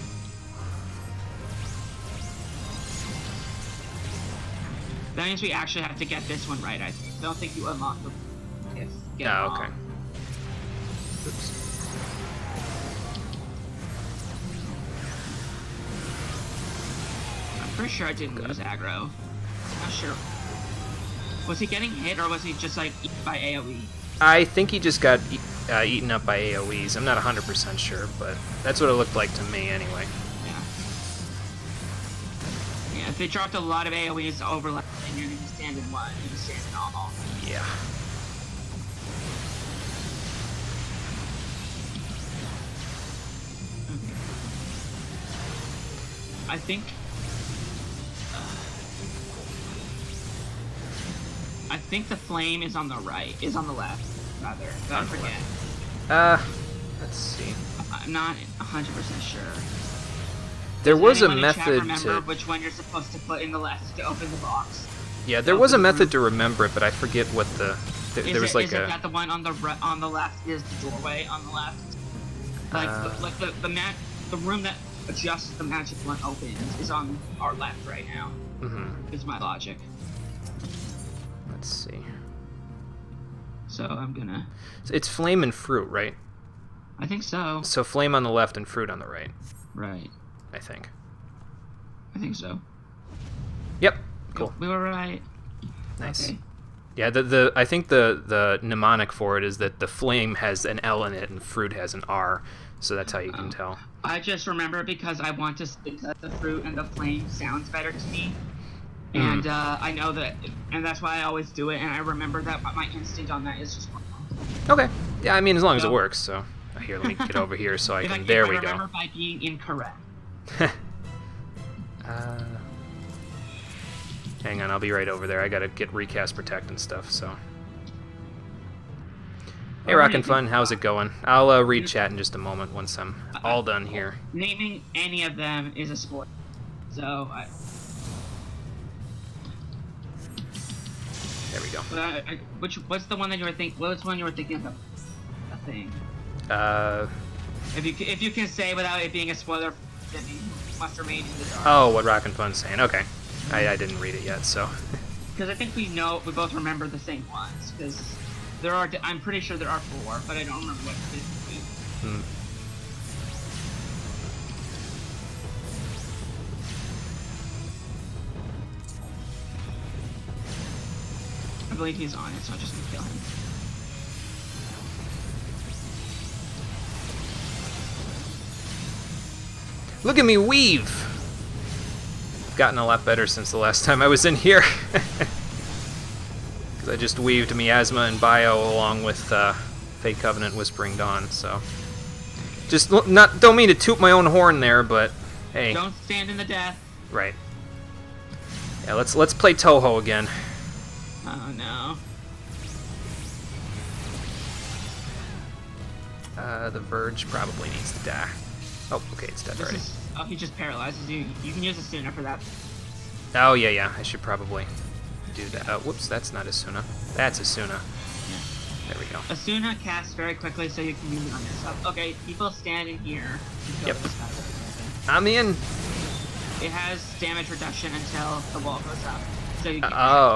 That means we actually have to get this one right, I think. I don't think you unlock the if get it wrong. Okay. Oops. I'm pretty sure I didn't lose aggro. Not sure. Was he getting hit, or was he just, like, eaten by AoE? I think he just got eaten up by AoEs. I'm not 100% sure, but that's what it looked like to me anyway. Yeah. Yeah, if they dropped a lot of AoEs overlap, then you're gonna stand in one, you're gonna stand in all. Yeah. Okay. I think... I think the flame is on the right, is on the left, rather. Don't forget. Let's see. I'm not 100% sure. There was a Anyone in chat method remember to... which one you're supposed to put in the left to open the box? Yeah, there was a method to remember it, but I forget what the... There was like is a... it that the one on the left is the doorway on the left? Like, the room that just the magic one opens is on our left right now. Mm-hmm. Is my logic. Let's see. So I'm gonna... It's flame and fruit, right? I think so. So flame on the left and fruit on the right. Right. I think. I think so. Yep. Cool. We were right. Nice. Okay. Yeah, I think the mnemonic for it is that the flame has an L in it and fruit has an R, so that's how you can tell. I just remember it because I want to stick that the fruit and the flame sounds better to me. And I know that, and that's why I always do it, and I remember that my instinct on that is just wrong. Okay. Yeah, I mean, as long as it works, so... Here, let me get over here so I can... There we go. I remember by being incorrect. Hang on, I'll be right over there. I gotta get recast protect and stuff, so... Hey, Rockin' Fun, how's it going? I'll read chat in just a moment once I'm all done here. Naming any of them is a sport. So, There we go. What's the one that you were thinking? What's one you were thinking of? A thing. If you can say without it being a spoiler, then you must remain in the dark. Oh, what Rockin' Fun's saying. Okay. I didn't read it yet, so... Because I think we both remember the same ones. Because I'm pretty sure there are 4, but I don't remember what it is. I believe he's on it, so I'm just gonna kill him. Look at me weave! Gotten a lot better since the last time I was in here. I just weaved Miasma and Bio along with Fate Covenant Whispering Dawn, so... Just don't mean to toot my own horn there, but hey. Don't stand in the death. Right. Yeah, let's play Toho again. Oh no. The Verge probably needs to die. Oh, okay, it's dead already. Oh, he just paralyzes you. You can use Asuna for that. Oh, yeah, I should probably do that. Whoops, that's not Asuna. That's Asuna. Yeah. There we go. Asuna casts very quickly, so you can use it on yourself. Okay, people stand in here. Yep. I'm in. It has damage reduction until the wall goes up. So you can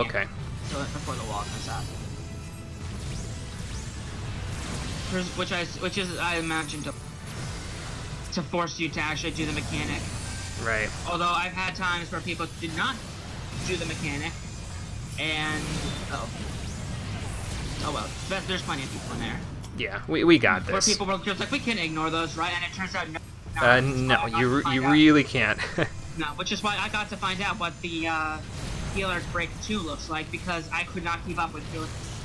okay. Kill it before the wall goes up. Which is I imagine to force you to actually do the mechanic. Right. Although I've had times where people did not do the mechanic, and oh well, there's plenty of people in there. Yeah, we got this. Where people were just like, we can ignore those, right? And it turns out no, you really can't. No, which is why I got to find out what the Healer's Break 2 looks like, because I could not keep up with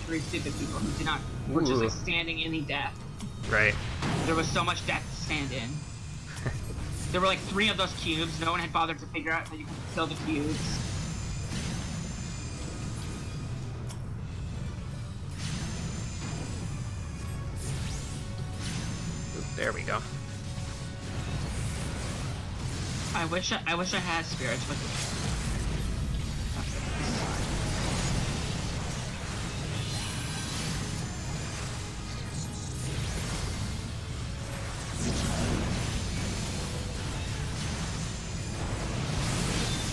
three stupid people who did not were just like standing in the death. Right. There was so much death to stand in. There were like 3 of those cubes. No one had bothered to figure out that you could kill the cubes. There we go. I wish I had spirits with me.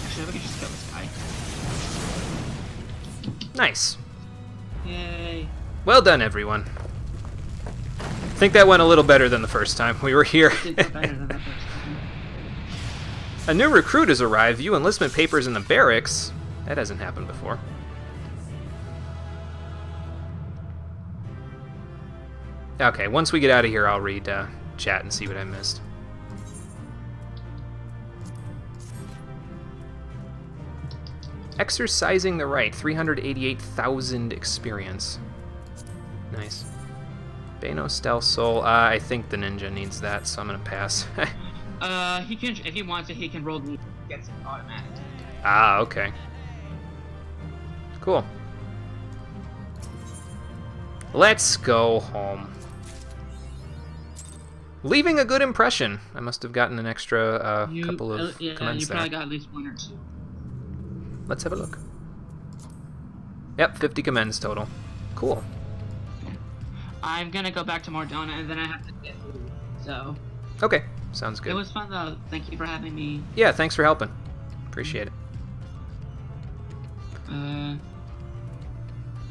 Actually, we can just kill this guy. Nice. Yay. Well done, everyone. I think that went a little better than the first time we were here. It did go better than that first time. A new recruit has arrived. View enlistment papers in the barracks. That hasn't happened before. Okay, once we get out of here, I'll read chat and see what I missed. Exercising the right, 388,000 experience. Nice. Bano Stealth Soul. I think the ninja needs that, so I'm gonna pass. He can, if he wants it, he can roll the gets it automatic. Ah, okay. Cool. Let's go home. Leaving a good impression. I must have gotten an extra couple of comments you there. probably got at least 1 or 2. Let's have a look. Yep, 50 comments total. Cool. I'm gonna go back to Mordona, and then I have to get food, so... Okay, sounds good. It was fun, though. Thank you for having me. Yeah, thanks for helping. Appreciate it.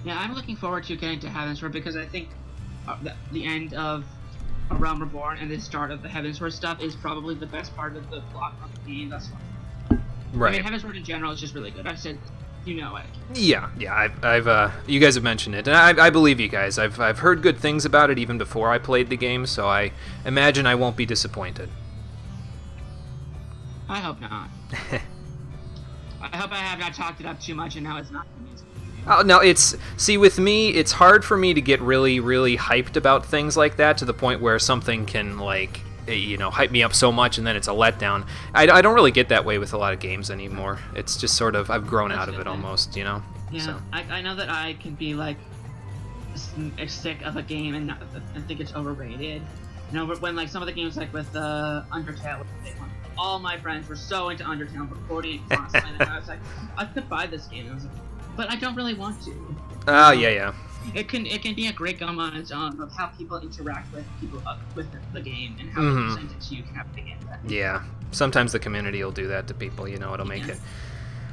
Yeah, I'm looking forward to getting to Heavensward, because I think the end of A Realm Reborn and the start of the Heavensward stuff is probably the best part of the plot of the game thus far. Right. I mean, Heavensward in general is just really good. I've said, you know it. Yeah. I've you guys have mentioned it, and I believe you guys. I've heard good things about it even before I played the game, so I imagine I won't be disappointed. I hope not. I hope I have not talked it up too much, and now it's not convincing. Oh no, see with me, it's hard for me to get really, really hyped about things like that to the point where something can like, hype me up so much and then it's a letdown. I don't really get that way with a lot of games anymore. It's just sort of, I've grown out of it almost, Yeah, so. I know that I can be like sick of a game and think it's overrated. When like some of the games like with Undertale, all my friends were so into Undertale, recording it constantly, and I was like, I could buy this game. And I was like, but I don't really want to. Oh, yeah. It can be a great game on its own of how people interact with people with the game and how they present it to you can have a big impact. Yeah, sometimes the community will do that to people. It'll make it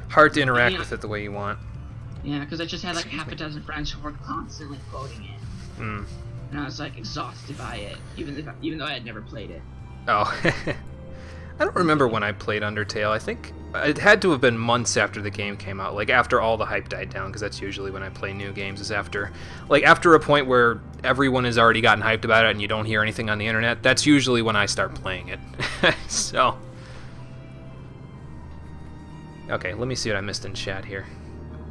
hard to interact with it the way you want. Yeah, because I just had like half a dozen friends who were constantly quoting it, and I was like exhausted by it, even though I had never played it. Oh. I don't remember when I played Undertale. I think it had to have been months after the game came out, like after all the hype died down, because that's usually when I play new games, is after a point where everyone has already gotten hyped about it and you don't hear anything on the internet. That's usually when I start playing it. So, okay, let me see what I missed in chat here,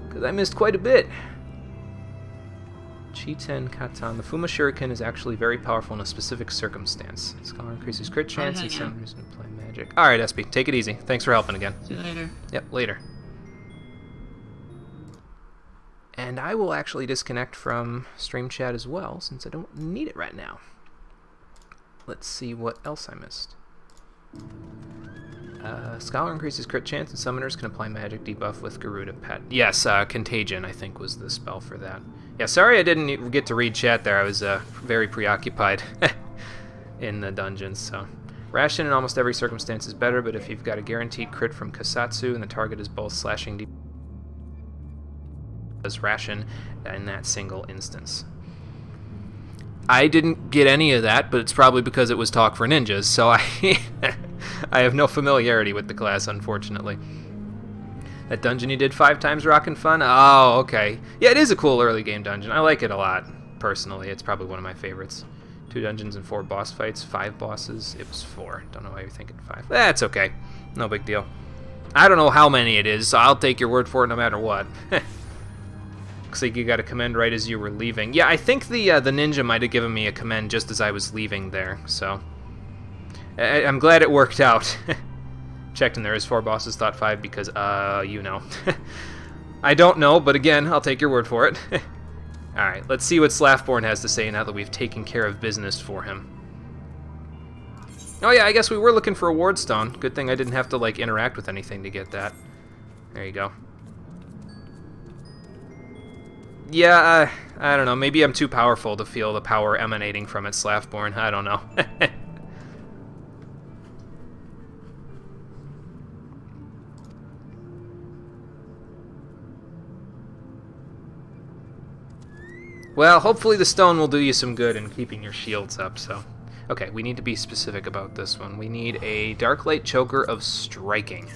because I missed quite a bit. Chiiten Katan. The Fuma Shuriken is actually very powerful in a specific circumstance. Scholar increases crit chance and some reason to play magic. Alright, SB, take it easy. Thanks for helping again. See you later. Yep, later. And I will actually disconnect from stream chat as well, since I don't need it right now. Let's see what else I missed. Scholar increases crit chance, and summoners can apply magic debuff with Garuda Pet. Yes, Contagion, I think, was the spell for that. Yeah, sorry I didn't get to read chat there. I was very preoccupied in the dungeons, so... Ration in almost every circumstance is better, but if you've got a guaranteed crit from Kasatsu and the target is both slashing as Ration in that single instance. I didn't get any of that, but it's probably because it was Talk for Ninjas, so I have no familiarity with the class, unfortunately. That dungeon you did 5 times Rockin' Fun? Oh, okay. Yeah, it is a cool early game dungeon. I like it a lot, personally. It's probably one of my favorites. 2 dungeons and 4 boss fights, 5 bosses. It was 4. Don't know why you're thinking 5. That's okay. No big deal. I don't know how many it is, so I'll take your word for it no matter what. Looks like you got a commend right as you were leaving. Yeah, I think the ninja might have given me a commend just as I was leaving there, so... I'm glad it worked out. Checked and there is 4 bosses, thought 5 because, you know. I don't know, but again, I'll take your word for it. Alright, let's see what Slaftborn has to say now that we've taken care of business for him. Oh yeah, I guess we were looking for a Wardstone. Good thing I didn't have to, like, interact with anything to get that. There you go. Yeah, I don't know. Maybe I'm too powerful to feel the power emanating from it, Slaftborn. I don't know. Well, hopefully the stone will do you some good in keeping your shields up, so... Okay, we need to be specific about this one. We need a Darklight Choker of Striking.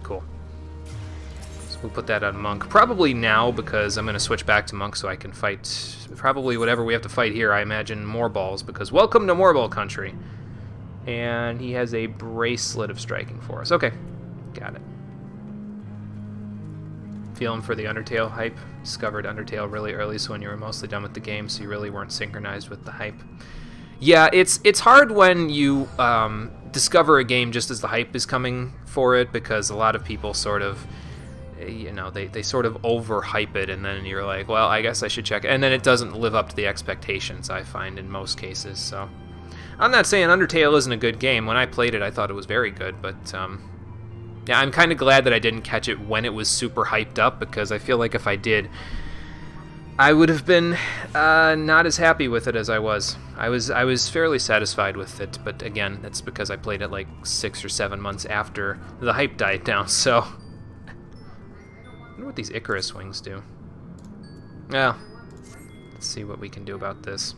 Cool. So we'll put that on Monk. Probably now, because I'm going to switch back to Monk so I can fight... Probably whatever we have to fight here, I imagine more balls, because welcome to Moorball Country. And he has a Bracelet of Striking for us. Okay, got it. Feeling for the Undertale hype. Discovered Undertale really early, so when you were mostly done with the game, so you really weren't synchronized with the hype. Yeah, it's hard when you discover a game just as the hype is coming for it, because a lot of people sort of, you know, they sort of overhype it, and then you're like, well, I guess I should check it. And then it doesn't live up to the expectations, I find, in most cases. So I'm not saying Undertale isn't a good game. When I played it, I thought it was very good, but... yeah, I'm kind of glad that I didn't catch it when it was super hyped up, because I feel like if I did, I would have been not as happy with it as I was. I was fairly satisfied with it, but again, that's because I played it like 6 or 7 months after the hype died down, so... I wonder what these Icarus wings do. Well, let's see what we can do about this.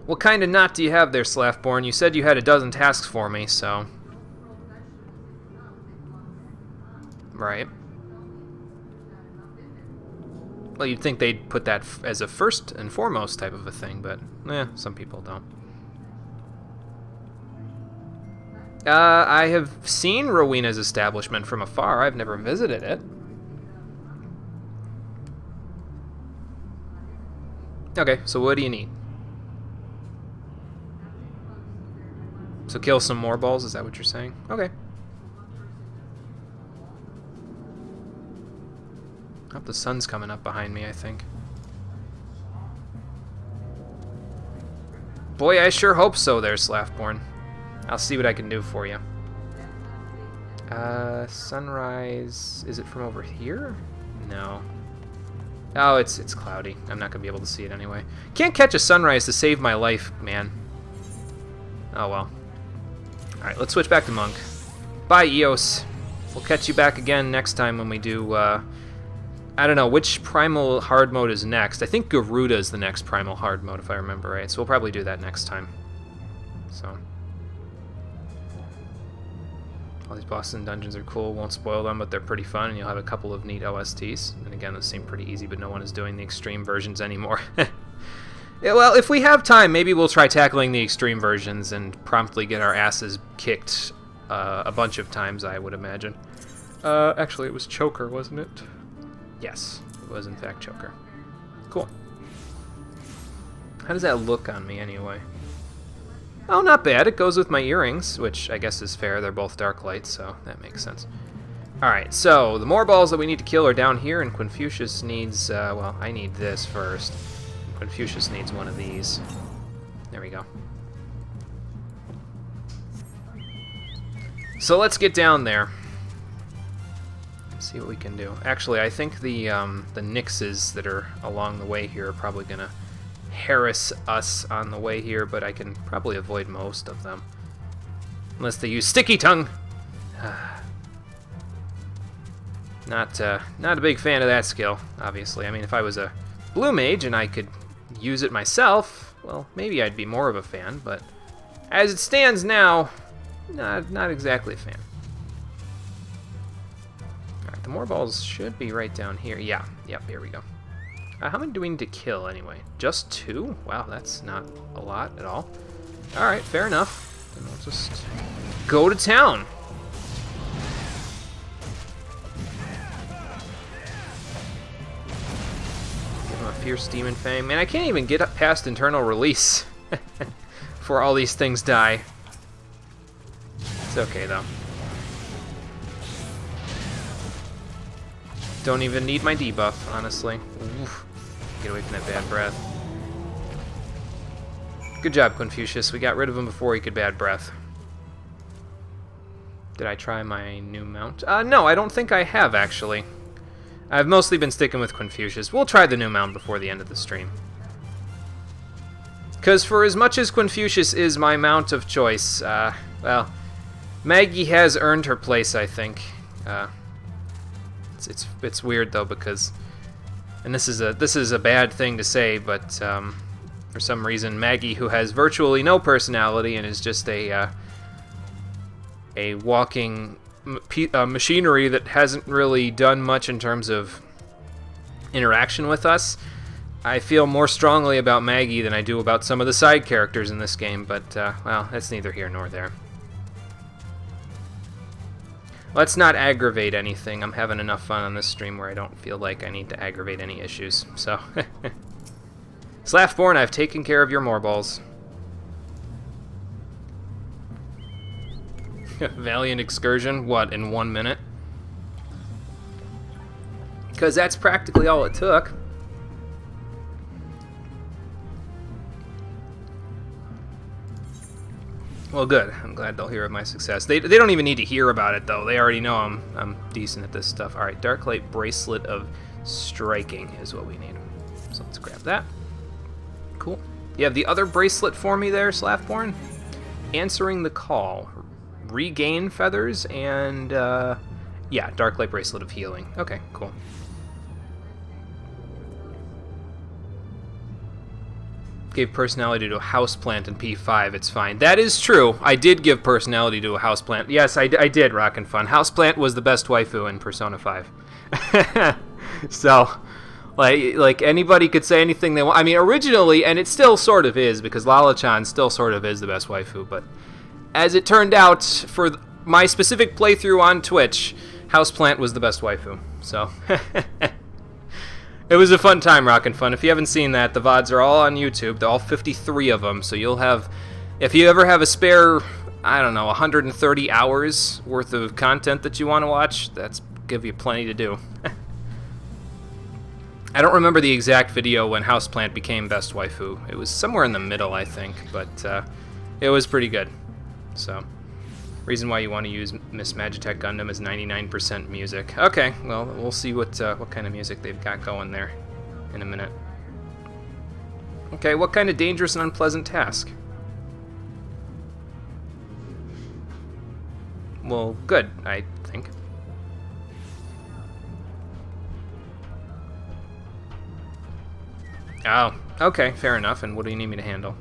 What kind of knot do you have there, Slaftborn? You said you had a dozen tasks for me, so... Right. Well, you'd think they'd put that as a first and foremost type of a thing, but some people don't. I have seen Rowena's establishment from afar. I've never visited it. Okay, so what do you need? So kill some more balls, is that what you're saying? Okay. Oh, the sun's coming up behind me, I think. Boy, I sure hope so there, Slaftborn. I'll see what I can do for you. Sunrise... Is it from over here? No. Oh, it's cloudy. I'm not going to be able to see it anyway. Can't catch a sunrise to save my life, man. Oh, well. Alright, let's switch back to Monk. Bye, Eos. We'll catch you back again next time when we do, I don't know, which Primal Hard Mode is next. I think Garuda is the next Primal Hard Mode, if I remember right. So we'll probably do that next time. So. All these bosses and dungeons are cool. Won't spoil them, but they're pretty fun, and you'll have a couple of neat OSTs. And again, those seem pretty easy, but no one is doing the extreme versions anymore. Yeah, well, if we have time, maybe we'll try tackling the extreme versions and promptly get our asses kicked a bunch of times, I would imagine. Actually, it was Choker, wasn't it? Yes, it was in fact Choker. Cool. How does that look on me, anyway? Oh, not bad. It goes with my earrings, which I guess is fair. They're both dark lights, so that makes sense. Alright, so the more balls that we need to kill are down here, and Confucius needs, well, I need this first. Confucius needs one of these. There we go. So let's get down there. See what we can do. Actually, I think the Nixes that are along the way here are probably going to harass us on the way here, but I can probably avoid most of them. Unless they use Sticky Tongue! Not a big fan of that skill, obviously. I mean, if I was a blue mage and I could use it myself, well, maybe I'd be more of a fan, but as it stands now, not exactly a fan. Alright, the more balls should be right down here. Yeah, yep, here we go. How many do we need to kill, anyway? Just 2? Wow, that's not a lot at all. Alright, fair enough. Then we'll just go to town. Give him a Fierce Demon Fang. Man, I can't even get up past Internal Release before all these things die. It's okay, though. Don't even need my debuff, honestly. Oof. Get away from that bad breath. Good job, Confucius. We got rid of him before he could bad breath. Did I try my new mount? No, I don't think I have, actually. I've mostly been sticking with Confucius. We'll try the new mount before the end of the stream. Because for as much as Confucius is my mount of choice, well, Maggie has earned her place, I think. It's weird though, because, and this is a bad thing to say, but for some reason Maggie, who has virtually no personality and is just a walking machinery that hasn't really done much in terms of interaction with us, I feel more strongly about Maggie than I do about some of the side characters in this game, but well, that's neither here nor there. Let's not aggravate anything. I'm having enough fun on this stream where I don't feel like I need to aggravate any issues. So, Slaffborn, I've taken care of your moreballs. Valiant Excursion, what, in 1 minute? Because that's practically all it took. Well, good. I'm glad they'll hear of my success. They don't even need to hear about it, though. They already know I'm decent at this stuff. All right, Darklight Bracelet of Striking is what we need. So let's grab that. Cool. You have the other bracelet for me there, Slaffborn? Answering the Call. Regain Feathers and, yeah, Darklight Bracelet of Healing. Okay, cool. Gave personality to a houseplant in P5, it's fine. That is true. I did give personality to a houseplant. Yes, I did, Rockin' Fun. Houseplant was the best waifu in Persona 5. So, like anybody could say anything they want. I mean, originally, and it still sort of is, because Lala-chan still sort of is the best waifu, but as it turned out, for my specific playthrough on Twitch, houseplant was the best waifu. So, it was a fun time, Rockin' Fun. If you haven't seen that, the VODs are all on YouTube. They're all 53 of them, so you'll have, if you ever have a spare, I don't know, 130 hours worth of content that you want to watch, that's give you plenty to do. I don't remember the exact video when Houseplant became best waifu. It was somewhere in the middle, I think, but it was pretty good. So, reason why you want to use Miss Magitech Gundam is 99% music. Okay, well, we'll see what kind of music they've got going there in a minute. Okay, what kind of dangerous and unpleasant task? Well, good, I think. Oh, okay, fair enough. And what do you need me to handle?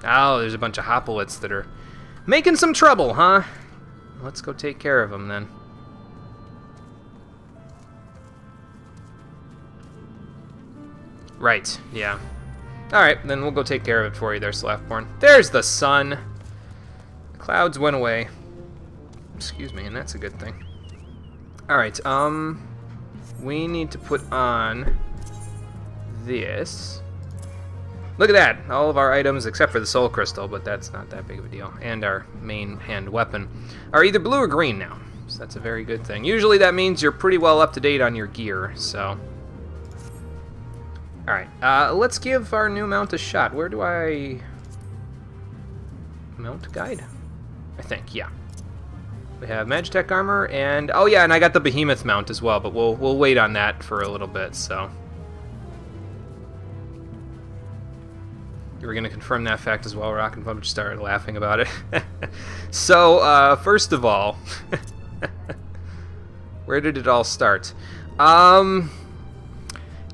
Oh, there's a bunch of hoplets that are making some trouble, huh? Let's go take care of them, then. Right, yeah. Alright, then we'll go take care of it for you there, Slaffborn. There's the sun! The clouds went away. Excuse me, and that's a good thing. Alright, we need to put on this. Look at that! All of our items, except for the soul crystal, but that's not that big of a deal, and our main hand weapon, are either blue or green now. So that's a very good thing. Usually that means you're pretty well up to date on your gear, so... Alright, let's give our new mount a shot. Where do I... Mount guide? I think, yeah. We have Magitech armor, and... Oh yeah, and I got the Behemoth mount as well, but we'll wait on that for a little bit, so... You were going to confirm that fact as well, Rock and Fun just started laughing about it. So, first of all... Where did it all start?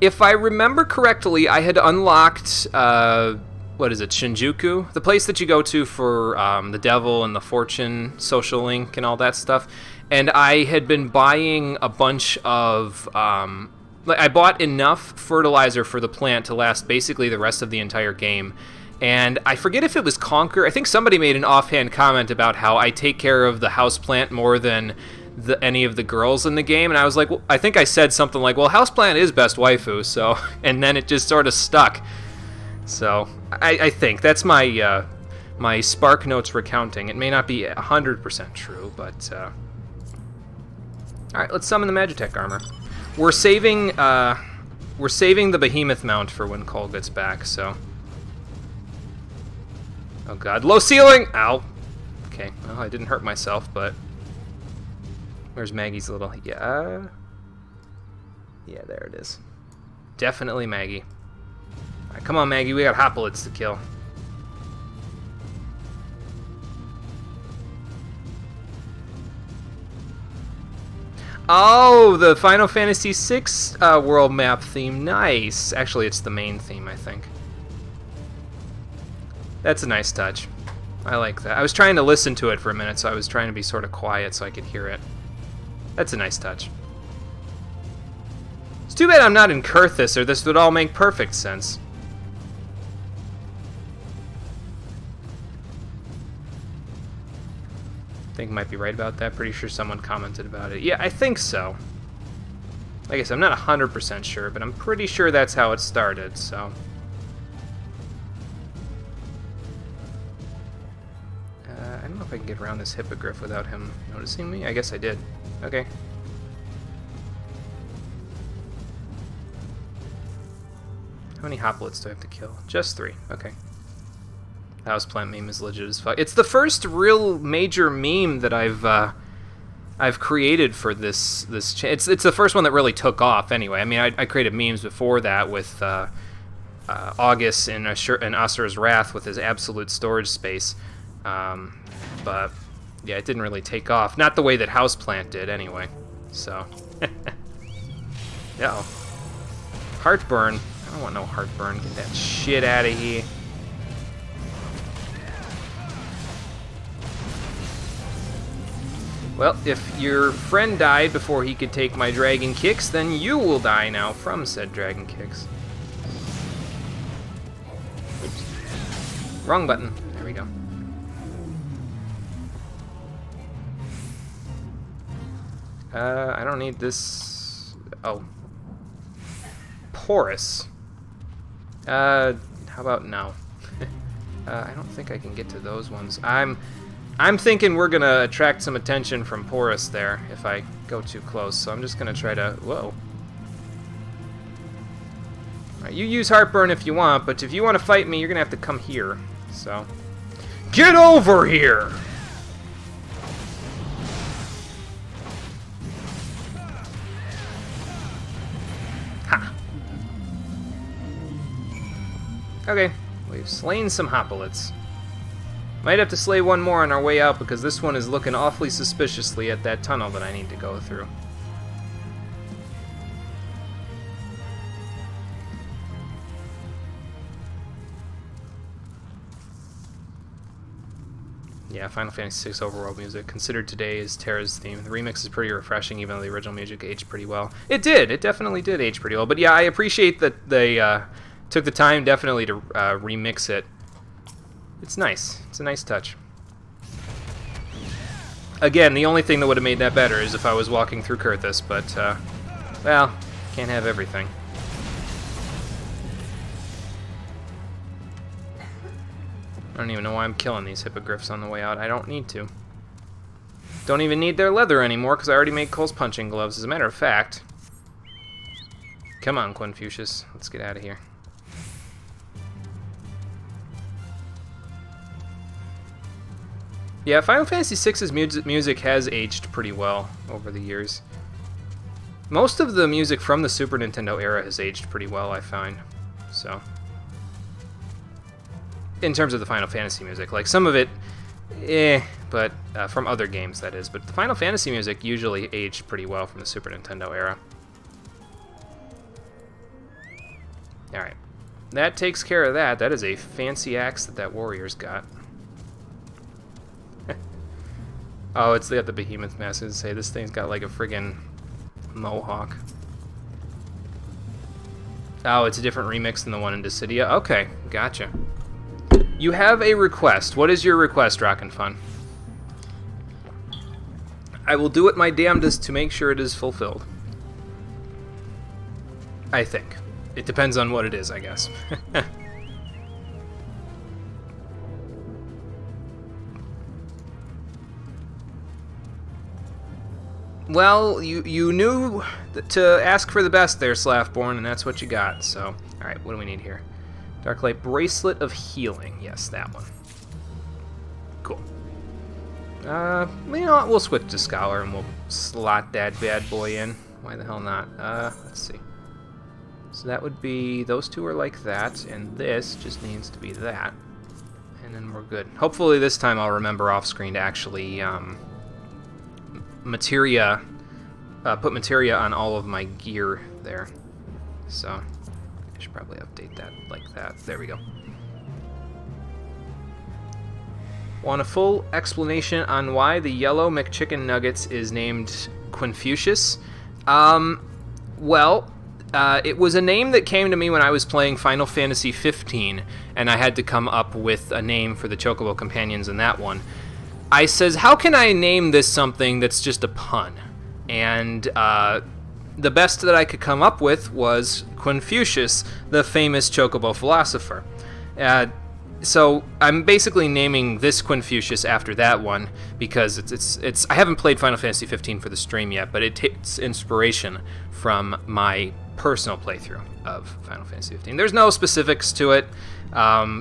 If I remember correctly, I had unlocked, what is it, Shinjuku? The place that you go to for the Devil and the Fortune social link and all that stuff. And I had been buying a bunch of, I bought enough fertilizer for the plant to last basically the rest of the entire game. And I forget if it was Conquer. I think somebody made an offhand comment about how I take care of the houseplant more than any of the girls in the game, and I was like, well, I think I said something like, well, houseplant is best waifu, so, and then it just sort of stuck. So, I think that's my my Spark Notes recounting. It may not be 100% true, but, alright, let's summon the Magitech armor. We're saving the Behemoth mount for when Cole gets back, so. Oh god, low ceiling! Ow. Okay, well, I didn't hurt myself, but... Where's Maggie's little... Yeah, there it is. Definitely Maggie. Alright, come on, Maggie. We got hoplites to kill. Oh, the Final Fantasy VI world map theme. Nice. Actually, it's the main theme, I think. That's a nice touch. I like that. I was trying to listen to it for a minute, so I was trying to be sort of quiet so I could hear it. That's a nice touch. It's too bad I'm not in Kurthus, or this would all make perfect sense. I think I might be right about that. Pretty sure someone commented about it. Yeah, I think so. Like I said, I'm not 100% sure, but I'm pretty sure that's how it started, so... I don't know if I can get around this hippogriff without him noticing me. I guess I did. Okay. How many hoplites do I have to kill? Just 3. Okay. The houseplant meme is legit as fuck. It's the first real major meme that I've created for this it's the first one that really took off anyway. I mean, I created memes before that with August in Asura's Wrath with his absolute storage space. But yeah, it didn't really take off. Not the way that Houseplant did, anyway. So, uh-oh. Heartburn. I don't want no heartburn. Get that shit out of here. Well, if your friend died before he could take my dragon kicks, then you will die now from said dragon kicks. Oops. Wrong button. There we go. I don't need this... Oh. Porous. How about no? I don't think I can get to those ones. I'm thinking we're gonna attract some attention from Porous there if I go too close, so I'm just gonna try to... Whoa. Alright, you use Heartburn if you want, but if you want to fight me, you're gonna have to come here, so... Get over here! Okay, we've slain some hoplites. Might have to slay one more on our way out because this one is looking awfully suspiciously at that tunnel that I need to go through. Yeah, Final Fantasy VI overworld music, considered today as Terra's theme. The remix is pretty refreshing, even though the original music aged pretty well. It did! It definitely did age pretty well. But yeah, I appreciate that they took the time definitely to remix it. It's nice. It's a nice touch. Again, the only thing that would have made that better is if I was walking through Kurthus, but, well, can't have everything. I don't even know why I'm killing these hippogriffs on the way out. I don't need to. Don't even need their leather anymore, because I already made Cole's punching gloves. As a matter of fact... Come on, Confucius. Let's get out of here. Yeah, Final Fantasy VI's music has aged pretty well over the years. Most of the music from the Super Nintendo era has aged pretty well, I find. So... in terms of the Final Fantasy music. Like, some of it, but from other games, that is. But the Final Fantasy music usually aged pretty well from the Super Nintendo era. Alright. That takes care of that. That is a fancy axe that warrior's got. Oh, it's the behemoth mask. I was gonna say, this thing's got like a friggin' mohawk. Oh, it's a different remix than the one in Dissidia? Okay, gotcha. You have a request. What is your request, Rockin' Fun? I will do it my damnedest to make sure it is fulfilled. I think. It depends on what it is, I guess. Well, you knew to ask for the best there, Slaffborn, and that's what you got. So, alright, what do we need here? Darklight Bracelet of Healing. Yes, that one. Cool. You know what? We'll switch to Scholar and we'll slot that bad boy in. Why the hell not? Let's see. So that would be... those two are like that, and this just needs to be that. And then we're good. Hopefully this time I'll remember off-screen to actually, materia... put materia on all of my gear there. So... I should probably update that like that. There we go. Want a full explanation on why the yellow McChicken Nuggets is named Confucius? Well, it was a name that came to me when I was playing Final Fantasy XV, and I had to come up with a name for the Chocobo companions in that one. I says, how can I name this something that's just a pun? And, the best that I could come up with was Confucius, the famous Chocobo philosopher. So I'm basically naming this Confucius after that one because it's I haven't played Final Fantasy XV for the stream yet, but it takes inspiration from my personal playthrough of Final Fantasy XV. There's no specifics to it.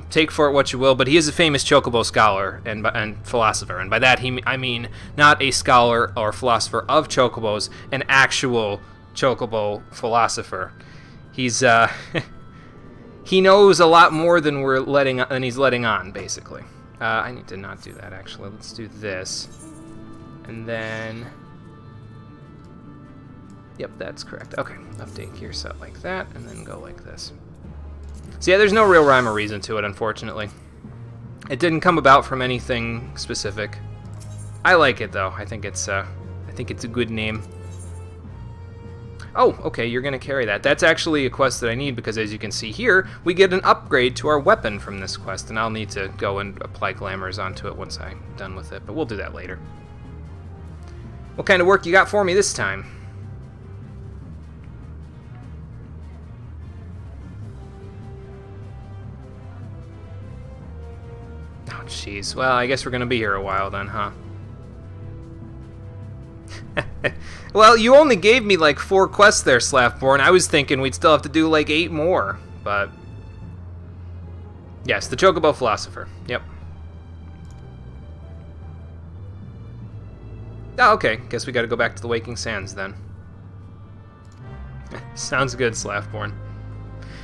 Take for it what you will, but he is a famous Chocobo scholar and philosopher, and by that I mean not a scholar or philosopher of Chocobos, an actual Chocobo philosopher. He's he knows a lot more than he's letting on, basically. I need to not do that, actually. Let's do this, and then yep, that's correct. Okay, update gear set like that, and then go like this. So yeah, there's no real rhyme or reason to it, unfortunately. It didn't come about from anything specific. I like it though. I think it's a good name. Oh, okay, you're going to carry that. That's actually a quest that I need because, as you can see here, we get an upgrade to our weapon from this quest, and I'll need to go and apply glamours onto it once I'm done with it, but we'll do that later. What kind of work you got for me this time? Oh, jeez. Well, I guess we're going to be here a while then, huh? Well, you only gave me like 4 quests there, Slaffborn. I was thinking we'd still have to do like 8 more, but... yes, the Chocobo Philosopher. Yep. Oh, okay. Guess we gotta go back to the Waking Sands then. Sounds good, Slaffborn.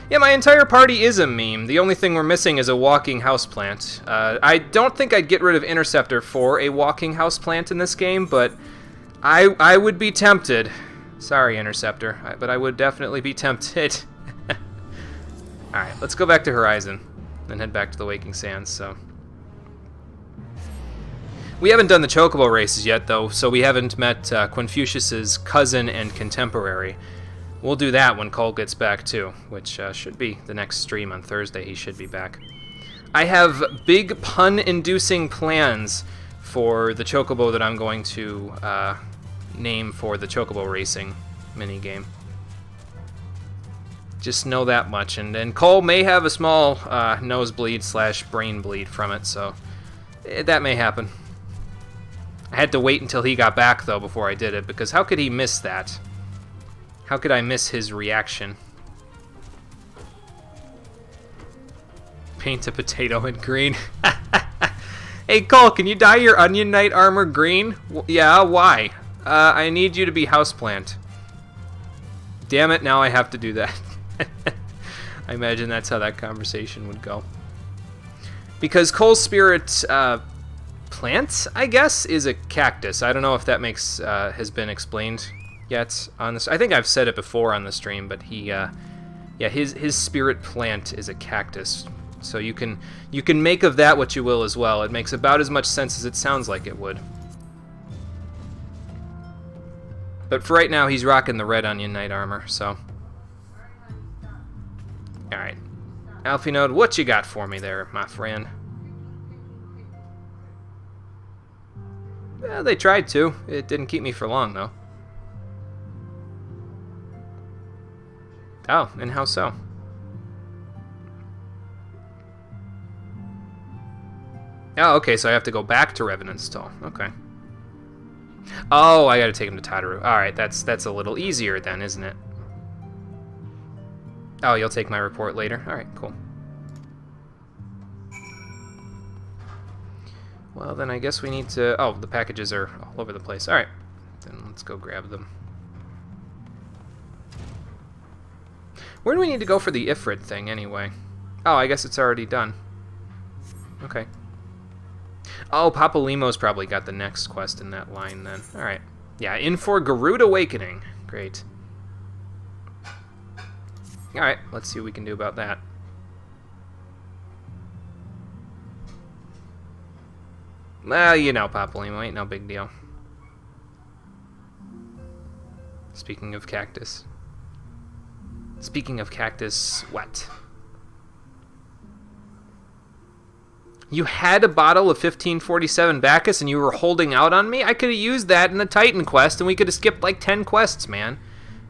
Yeah, my entire party is a meme. The only thing we're missing is a walking houseplant. I don't think I'd get rid of Interceptor for a walking houseplant in this game, but... I would be tempted. Sorry, Interceptor, but I would definitely be tempted. Alright, let's go back to Horizon, then head back to the Waking Sands, so... we haven't done the Chocobo races yet, though, so we haven't met Confucius's cousin and contemporary. We'll do that when Cole gets back, too, which should be the next stream on Thursday. He should be back. I have big pun-inducing plans for the chocobo that I'm going to name for the chocobo racing minigame. Just know that much. And Cole may have a small nosebleed / brain bleed from it, so that may happen. I had to wait until he got back, though, before I did it, because how could he miss that? How could I miss his reaction? Paint a potato in green. Hey, Cole, can you dye your Onion Knight armor green? Yeah, why? I need you to be houseplant. Damn it, now I have to do that. I imagine that's how that conversation would go. Because Cole's spirit plant, I guess, is a cactus. I don't know if that has been explained yet on this. I think I've said it before on the stream, but his spirit plant is a cactus. So you can make of that what you will as well. It makes about as much sense as it sounds like it would. But for right now, he's rocking the red Onion Knight armor, so. Alright. Alfie Node, what you got for me there, my friend? Well, they tried to. It didn't keep me for long, though. Oh, and how so? Oh, okay, so I have to go back to Revenant's Stall. Okay. Oh, I gotta take him to Tataru. Alright, that's a little easier then, isn't it? Oh, you'll take my report later? Alright, cool. Well, then I guess we need to... Oh, the packages are all over the place. Alright, then let's go grab them. Where do we need to go for the Ifrit thing, anyway? Oh, I guess it's already done. Okay. Oh, Papa Limo's probably got the next quest in that line, then. Alright. Yeah, in for Garud Awakening. Great. Alright, let's see what we can do about that. Well, you know, Papa Limo, ain't no big deal. Speaking of cactus. Speaking of cactus, what? You had a bottle of 1547 Bacchus and you were holding out on me? I could have used that in the Titan quest and we could have skipped like 10 quests, man.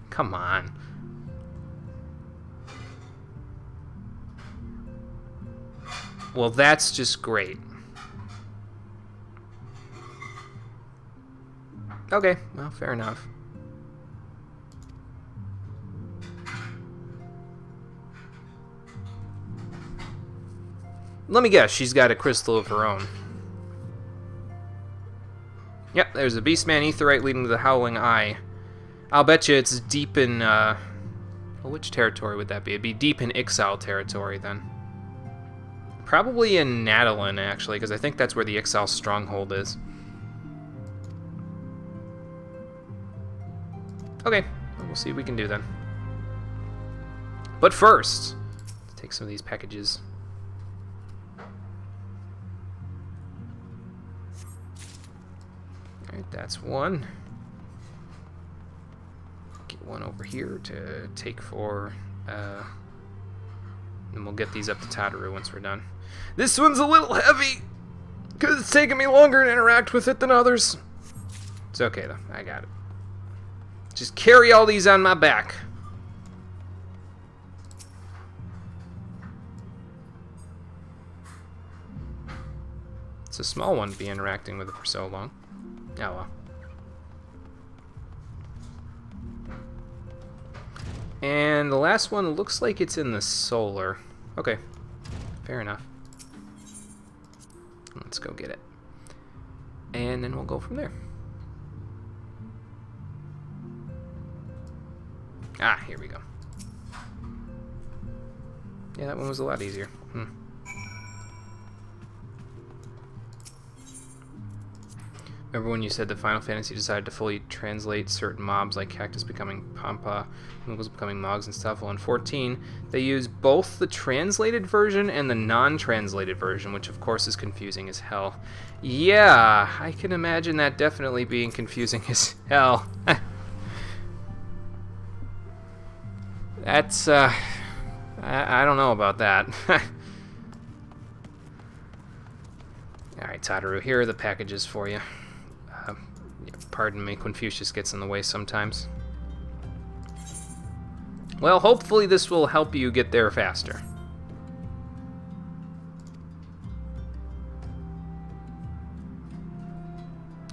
Come on. Well, that's just great. Okay, well, fair enough. Let me guess, she's got a crystal of her own. Yep, there's a Beastman Aetheryte leading to the Howling Eye. I'll bet you it's deep in, well, which territory would that be? It'd be deep in Ixal territory, then. Probably in Nadalin, actually, because I think that's where the Ixal stronghold is. Okay, we'll see what we can do then. But first, let's take some of these packages. Alright, that's one. Get one over here to take for, and we'll get these up to Tataru once we're done. This one's a little heavy, because it's taking me longer to interact with it than others. It's okay, though. I got it. Just carry all these on my back. It's a small one to be interacting with it for so long. Oh well. And the last one looks like it's in the solar. Okay, fair enough. Let's go get it. And then we'll go from there. Ah, here we go. Yeah, that one was a lot easier. Remember when you said that Final Fantasy decided to fully translate certain mobs like Cactus becoming Pampa, Moogles becoming Mogs and stuff? Well, in 14, they use both the translated version and the non-translated version, which of course is confusing as hell. Yeah, I can imagine that definitely being confusing as hell. That's, I don't know about that. Alright, Tataru, here are the packages for you. Pardon me, Confucius gets in the way sometimes. Well, hopefully this will help you get there faster.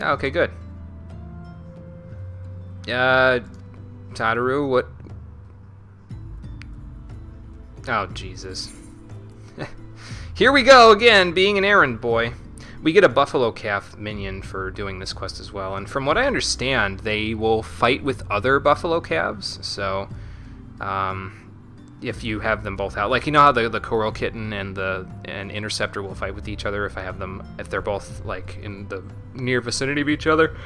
Okay, good. Tataru, what? Oh, Jesus. Here we go again, being an errand boy. We get a buffalo calf minion for doing this quest as well, and from what I understand, they will fight with other buffalo calves, so if you have them both out, like, you know how the coral kitten and interceptor will fight with each other if they're both like in the near vicinity of each other.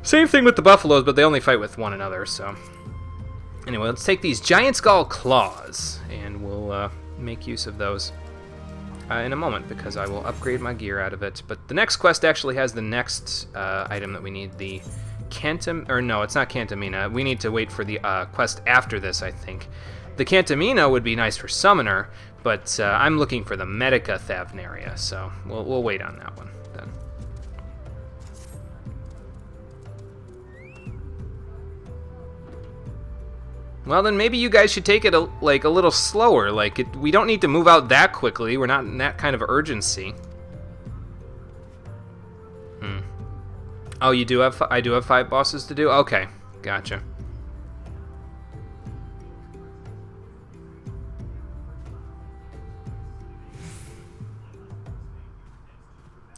Same thing with the buffaloes, but they only fight with one another. So anyway, let's take these giant skull claws, and we'll make use of those in a moment, because I will upgrade my gear out of it. But the next quest actually has the next item that we need, the no, it's not Cantamina. We need to wait for the quest after this, I think. The Cantamina would be nice for Summoner, but I'm looking for the Medica Thavnaria, so we'll wait on that one then. Well, then maybe you guys should take it a little slower. We don't need to move out that quickly. We're not in that kind of urgency. Oh, you do have? I do have 5 bosses to do? Okay, gotcha.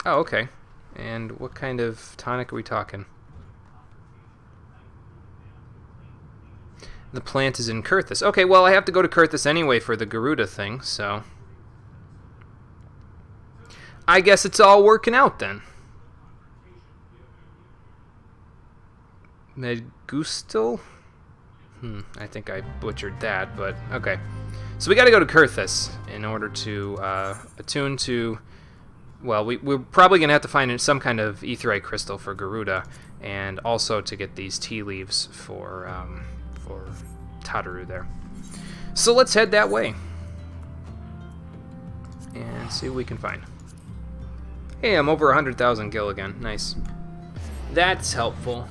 Oh, okay. And what kind of tonic are we talking? The plant is in Kurthus. Okay, well, I have to go to Kurthus anyway for the Garuda thing, so I guess it's all working out then. Medgustil? I think I butchered that, but okay. So we gotta go to Kurthus in order to attune to... Well, we're probably going to have to find some kind of aetheryte crystal for Garuda, and also to get these tea leaves for Tataru there. So let's head that way and see what we can find. Hey, I'm over 100,000 gil again. Nice. That's helpful.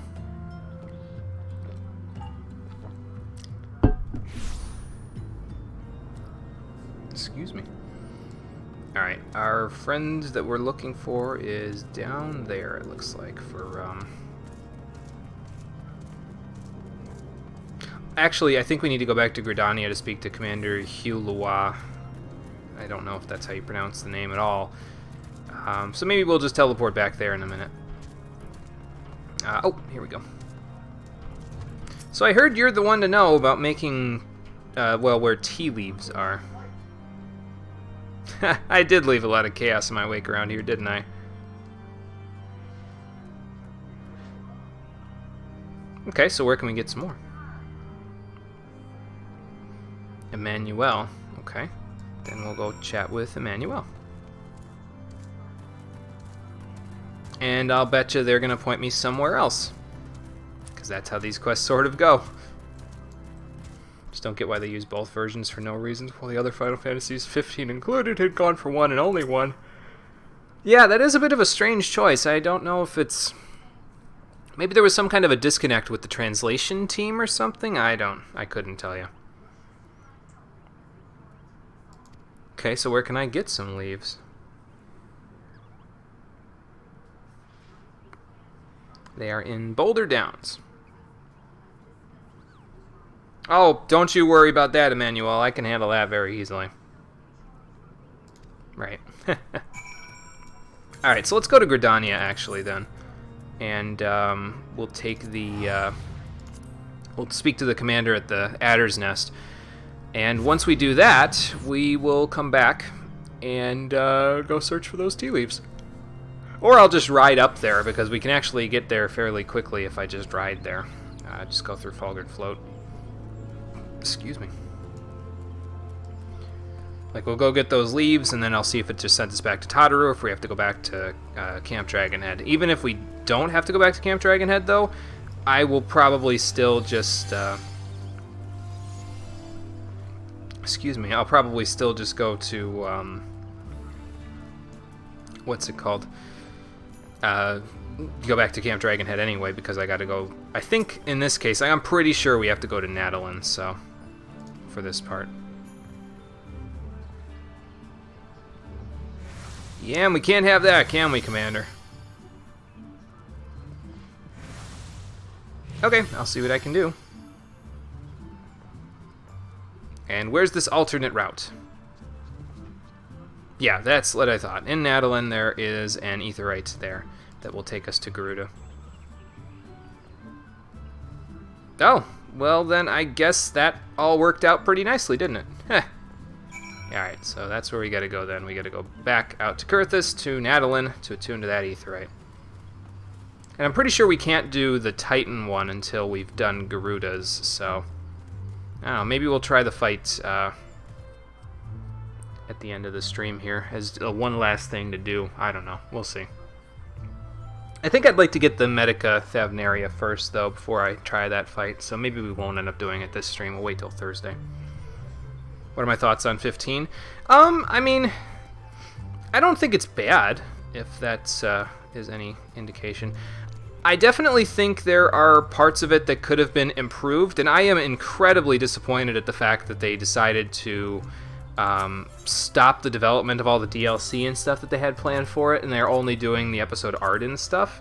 Excuse me. Alright, our friend that we're looking for is down there, it looks like, for, Actually, I think we need to go back to Gridania to speak to Commander Hugh Lois. I don't know if that's how you pronounce the name at all. So maybe we'll just teleport back there in a minute. Oh, here we go. So I heard you're the one to know about making, well, where tea leaves are. I did leave a lot of chaos in my wake around here, didn't I? Okay, so where can we get some more? Emmanuel. Okay. Then we'll go chat with Emmanuel. And I'll bet you they're going to point me somewhere else, because that's how these quests sort of go. Just don't get why they use both versions for no reason, while the other Final Fantasies, 15 included, had gone for one and only one. Yeah, that is a bit of a strange choice. I don't know if it's... Maybe there was some kind of a disconnect with the translation team or something? I couldn't tell you. Okay, so where can I get some leaves? They are in Boulder Downs. Oh, don't you worry about that, Emmanuel. I can handle that very easily. Right. Alright, so let's go to Gridania, actually, then. And we'll take the... we'll speak to the commander at the Adder's Nest. And once we do that, we will come back and go search for those tea leaves. Or I'll just ride up there, because we can actually get there fairly quickly if I just ride there. Just go through Fulgurd Float. Excuse me. Like, we'll go get those leaves, and then I'll see if it just sends us back to Tataru, or if we have to go back to Camp Dragonhead. Even if we don't have to go back to Camp Dragonhead, though, I will probably still just... excuse me, I'll probably still just go to what's it called? Go back to Camp Dragonhead anyway, because I got to go. I think in this case, I'm pretty sure we have to go to Nadalin, so for this part. Yeah, and we can't have that, can we, Commander? Okay, I'll see what I can do. And where's this alternate route? Yeah, that's what I thought. In Nadalin, there is an Aetheryte there that will take us to Garuda. Oh, well then I guess that all worked out pretty nicely, didn't it? Heh. Alright, so that's where we gotta go then. We gotta go back out to Kurthus, to Nadalin, to attune to that Aetheryte. And I'm pretty sure we can't do the Titan one until we've done Garuda's, so I don't know, maybe we'll try the fight at the end of the stream here as one last thing to do. I don't know. We'll see. I think I'd like to get the Medica Thavnaria first, though, before I try that fight, so maybe we won't end up doing it this stream. We'll wait till Thursday. What are my thoughts on 15? I mean, I don't think it's bad, if that is any indication. I definitely think there are parts of it that could have been improved, and I am incredibly disappointed at the fact that they decided to stop the development of all the DLC and stuff that they had planned for it, and they're only doing the episode Arden stuff.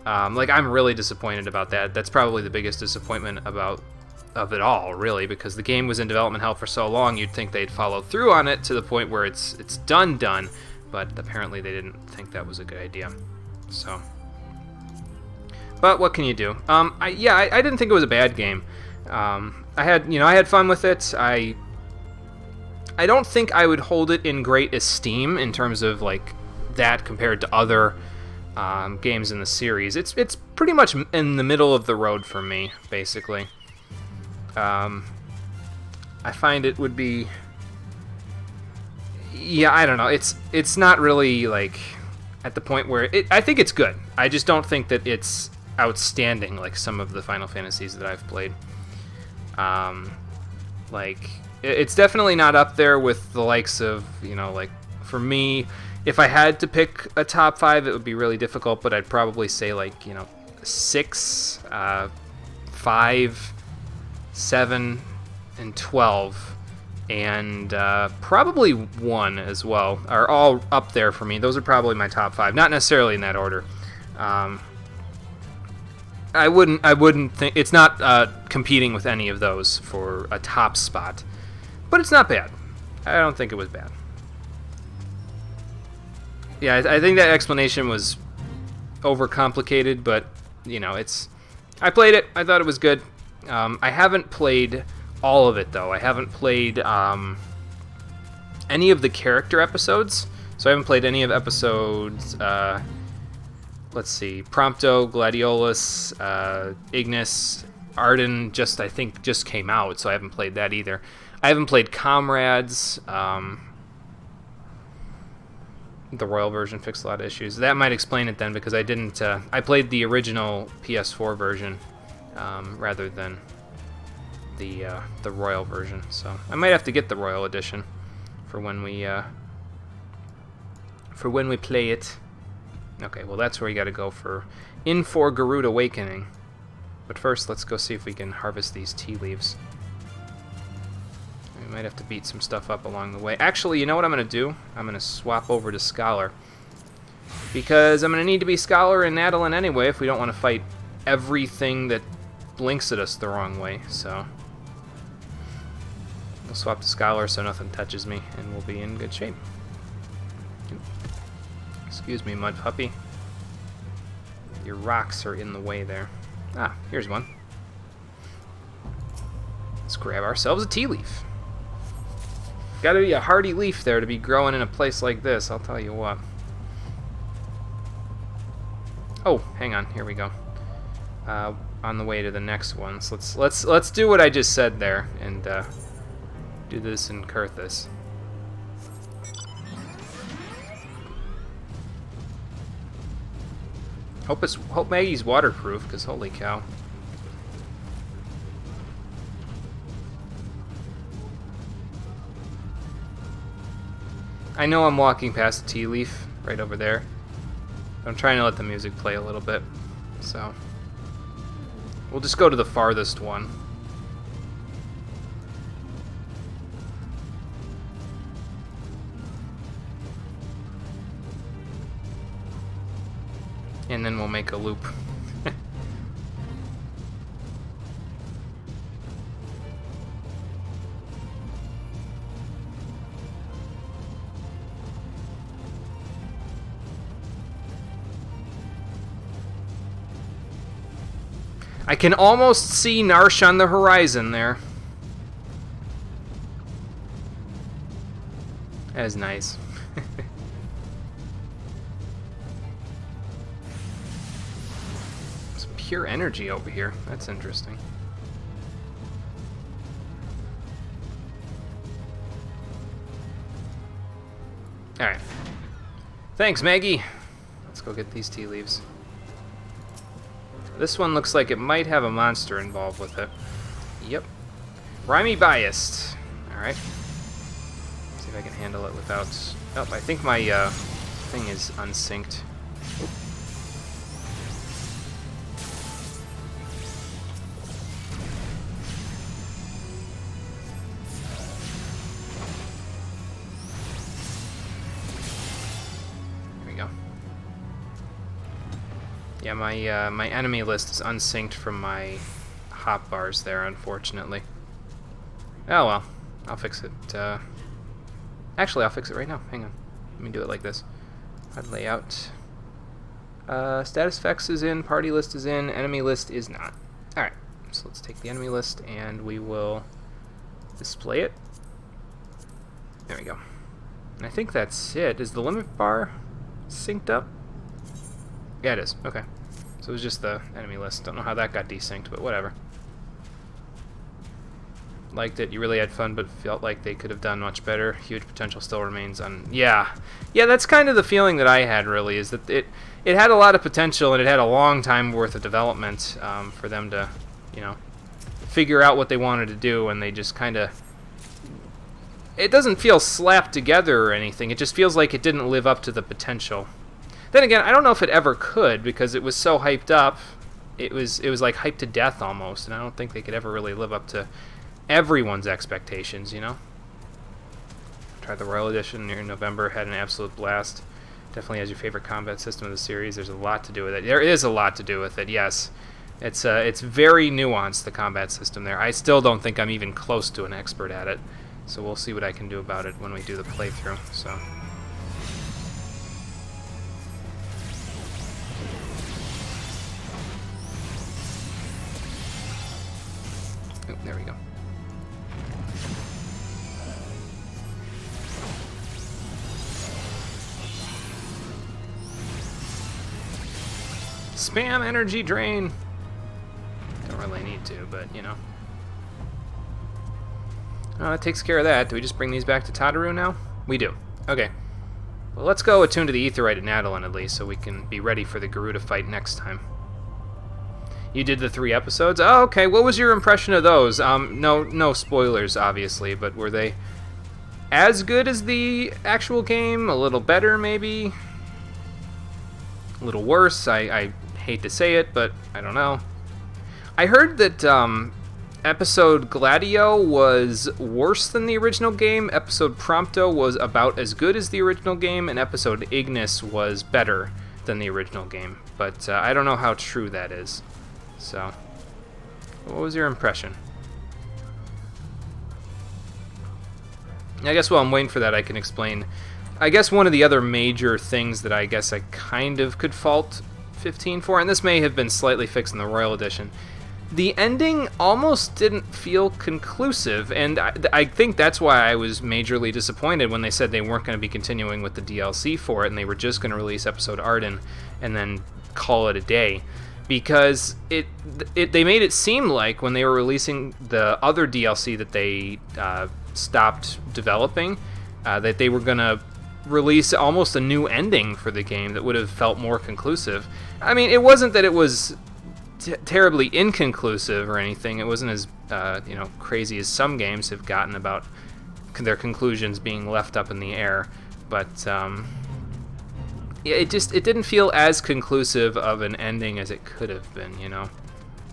Like, I'm really disappointed about that. That's probably the biggest disappointment of it all, really, because the game was in development hell for so long, you'd think they'd follow through on it to the point where it's done, but apparently they didn't think that was a good idea. So, but what can you do? I didn't think it was a bad game. I had fun with it. I don't think I would hold it in great esteem in terms of like that compared to other games in the series. It's pretty much in the middle of the road for me, basically. I find it would be, I don't know. It's not really like at the point where I think it's good. I just don't think that it's outstanding like some of the Final Fantasies that I've played. It's definitely not up there with the likes of, like, for me, if I had to pick a top 5, it would be really difficult, but I'd probably say, 6, 5, 7, and 12, and probably 1 as well, are all up there for me. Those are probably my top 5, not necessarily in that order. I wouldn't think, it's not competing with any of those for a top spot. But it's not bad. I don't think it was bad. Yeah, I think that explanation was overcomplicated, but, I played it. I thought it was good. I haven't played all of it, though. I haven't played any of the character episodes. So I haven't played any of episodes, let's see, Prompto, Gladiolus, Ignis, Arden I think just came out, so I haven't played that either. I haven't played Comrades. The Royal version fixed a lot of issues. That might explain it then, because I didn't. I played the original PS4 version rather than the Royal version. So I might have to get the Royal edition for when we play it. Okay, well that's where you got to go for Garuda Awakening. But first, let's go see if we can harvest these tea leaves. We might have to beat some stuff up along the way. Actually, you know what I'm going to do? I'm going to swap over to Scholar. Because I'm going to need to be Scholar in Nadalin anyway if we don't want to fight everything that blinks at us the wrong way. So we'll swap to Scholar so nothing touches me, and we'll be in good shape. Excuse me, Mud Puppy. Your rocks are in the way there. Ah, here's one. Let's grab ourselves a tea leaf. Gotta be a hardy leaf there to be growing in a place like this, I'll tell you what. Oh, hang on, here we go. On the way to the next one. So let's do what I just said there and do this in Kurthus. Hope Maggie's waterproof, because holy cow. I know I'm walking past a tea leaf, right over there. I'm trying to let the music play a little bit, so we'll just go to the farthest one. And then we'll make a loop. I can almost see Narsh on the horizon there. That is nice. Some pure energy over here. That's interesting. Alright. Thanks, Maggie. Let's go get these tea leaves. This one looks like it might have a monster involved with it. Yep. Rhymy biased. Alright. See if I can handle it without... Oh, I think my thing is unsynced. Oop. Yeah, my enemy list is unsynced from my hop bars there, unfortunately. Oh well, I'll fix it. Actually, I'll fix it right now. Hang on. Let me do it like this. HUD layout. Status effects is in, party list is in, enemy list is not. Alright, so let's take the enemy list and we will display it. There we go. And I think that's it. Is the limit bar synced up? Yeah, it is. Okay. So it was just the enemy list. Don't know how that got desynced, but whatever. Liked it. You really had fun, but felt like they could have done much better. Huge potential still remains on... Yeah. Yeah, that's kind of the feeling that I had, really, is that it had a lot of potential, and it had a long time worth of development for them to, you know, figure out what they wanted to do, and they just kind of... It doesn't feel slapped together or anything. It just feels like it didn't live up to the potential. Then again, I don't know if it ever could, because it was so hyped up. It was like hyped to death almost, and I don't think they could ever really live up to everyone's expectations, you know? Tried the Royal Edition in November, had an absolute blast. Definitely has your favorite combat system of the series. There's a lot to do with it. There is a lot to do with it, yes. It's very nuanced, the combat system there. I still don't think I'm even close to an expert at it, so we'll see what I can do about it when we do the playthrough, so... Oh, there we go. Spam energy drain! Don't really need to, but, you know. Oh, that takes care of that. Do we just bring these back to Tataru now? We do. Okay. Well, let's go attune to the Aetheryte at Nadalin, at least, so we can be ready for the Garuda fight next time. You did the 3 episodes? Oh, okay. What was your impression of those? No spoilers, obviously, but were they as good as the actual game? A little better, maybe? A little worse? I hate to say it, but I don't know. I heard that episode Gladio was worse than the original game, episode Prompto was about as good as the original game, and episode Ignis was better than the original game. But I don't know how true that is. So, what was your impression? I guess while I'm waiting for that, I can explain. I guess one of the other major things that I guess I kind of could fault 15 for, and this may have been slightly fixed in the Royal Edition, the ending almost didn't feel conclusive, and I think that's why I was majorly disappointed when they said they weren't going to be continuing with the DLC for it, and they were just going to release episode Arden and then call it a day. Because they made it seem like when they were releasing the other DLC that they stopped developing, that they were going to release almost a new ending for the game that would have felt more conclusive. I mean, it wasn't that it was terribly inconclusive or anything. It wasn't as crazy as some games have gotten about their conclusions being left up in the air. But yeah, it didn't feel as conclusive of an ending as it could have been, you know?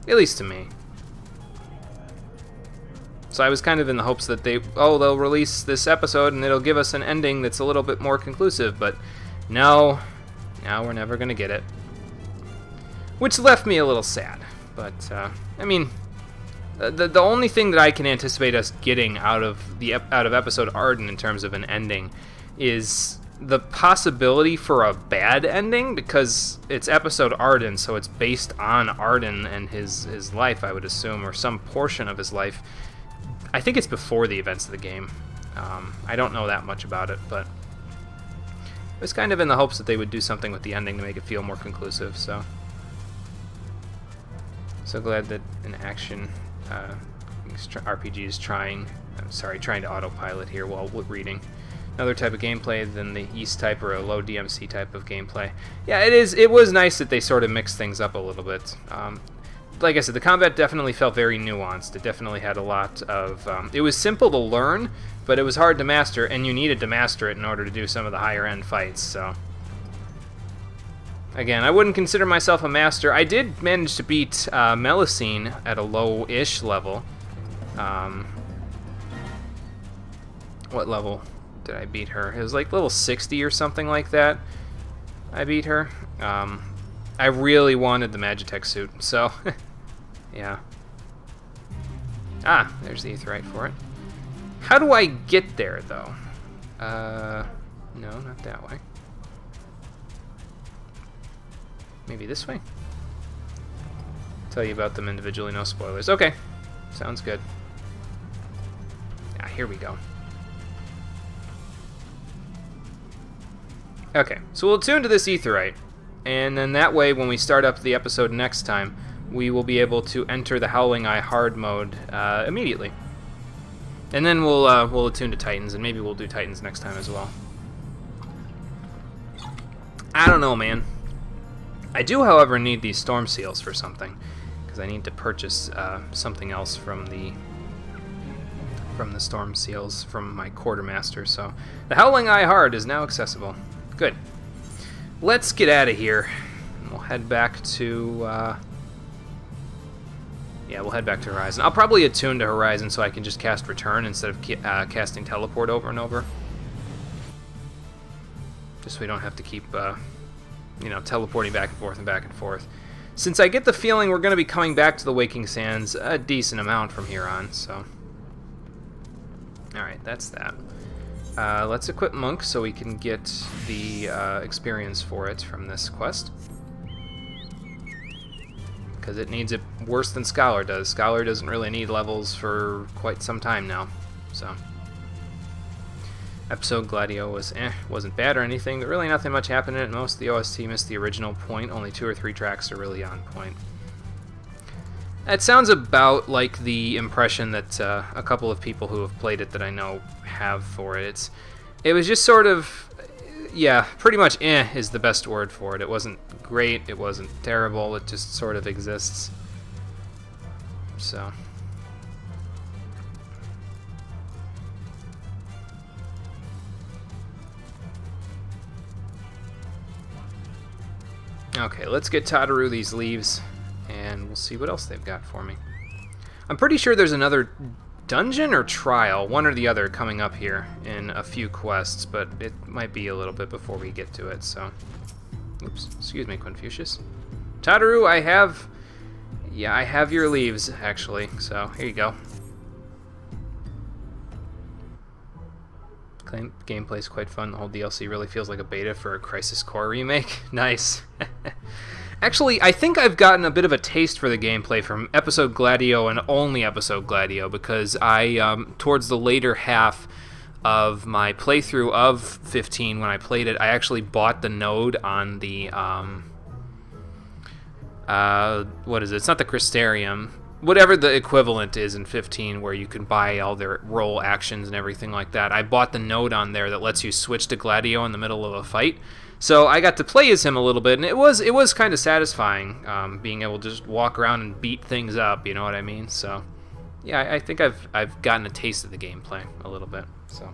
At least to me. So I was kind of in the hopes that they'll release this episode and it'll give us an ending that's a little bit more conclusive, but no, now we're never gonna get it. Which left me a little sad, but, I mean, the only thing that I can anticipate us getting out of episode Arden in terms of an ending is the possibility for a bad ending, because it's episode Arden, so it's based on Arden and his life, I would assume, or some portion of his life. I think it's before the events of the game. I don't know that much about it, but I was kind of in the hopes that they would do something with the ending to make it feel more conclusive, so glad that an action RPG is trying to autopilot here while reading. Another type of gameplay than the East type or a low DMC type of gameplay. Yeah, it was nice that they sort of mixed things up a little bit. Like I said, the combat definitely felt very nuanced. It definitely had a lot of... it was simple to learn, but it was hard to master, and you needed to master it in order to do some of the higher-end fights, so... Again, I wouldn't consider myself a master. I did manage to beat Melusine at a low-ish level. What level did I beat her? It was like level 60 or something like that. I beat her. I really wanted the Magitech suit, so... yeah. Ah, there's the Aetheryte for it. How do I get there, though? No, not that way. Maybe this way? Tell you about them individually, no spoilers. Okay, sounds good. Ah, here we go. Okay, so we'll attune to this Aetheryte, and then that way, when we start up the episode next time, we will be able to enter the Howling Eye hard mode immediately. And then we'll attune to Titans, and maybe we'll do Titans next time as well. I don't know, man. I do, however, need these storm seals for something, because I need to purchase something else from the storm seals from my quartermaster. So the Howling Eye Hard is now accessible. Good. Let's get out of here. We'll head back to we'll head back to Horizon. I'll probably attune to Horizon so I can just cast Return instead of casting Teleport over and over. Just so we don't have to keep teleporting back and forth and back and forth. Since I get the feeling we're going to be coming back to the Waking Sands a decent amount from here on, so... Alright, that's that. Let's equip Monk so we can get the experience for it from this quest. Because it needs it worse than Scholar does. Scholar doesn't really need levels for quite some time now, so... Episode Gladio wasn't bad or anything, but really nothing much happened in it. Most of the OST missed the original point. Only 2 or 3 tracks are really on point. It sounds about like the impression that a couple of people who have played it that I know have for it. It was just sort of, yeah, pretty much is the best word for it. It wasn't great, it wasn't terrible, it just sort of exists. So... Okay, let's get Tataru these leaves, and we'll see what else they've got for me. I'm pretty sure there's another dungeon or trial, one or the other, coming up here in a few quests, but it might be a little bit before we get to it, so... Oops, excuse me, Confucius. Tataru, I have your leaves, actually, so here you go. Gameplay's quite fun. The whole DLC really feels like a beta for a Crisis Core remake. Nice. Actually, I think I've gotten a bit of a taste for the gameplay from Episode Gladio and only Episode Gladio, because I, towards the later half of my playthrough of 15, when I played it, I actually bought the node on the, what is it? It's not the Crystarium. Whatever the equivalent is in 15, where you can buy all their role actions and everything like that. I bought the node on there that lets you switch to Gladio in the middle of a fight. So I got to play as him a little bit, and it was kind of satisfying, being able to just walk around and beat things up, you know what I mean? So, yeah, I think I've gotten a taste of the gameplay a little bit, so...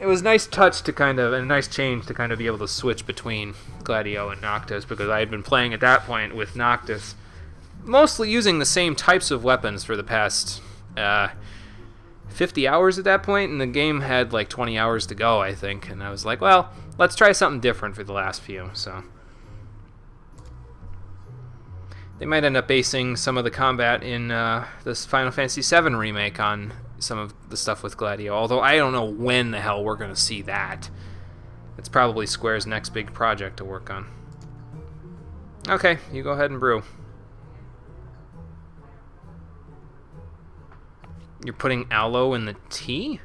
it was a nice touch to kind of, and a nice change to kind of be able to switch between Gladio and Noctis, because I had been playing at that point with Noctis, mostly using the same types of weapons for the past 50 hours at that point, and the game had like 20 hours to go, I think, and I was like, well, let's try something different for the last few, so. They might end up basing some of the combat in this Final Fantasy VII remake on some of the stuff with Gladio, although I don't know when the hell we're going to see that. It's probably Square's next big project to work on. Okay, you go ahead and brew. You're putting aloe in the tea?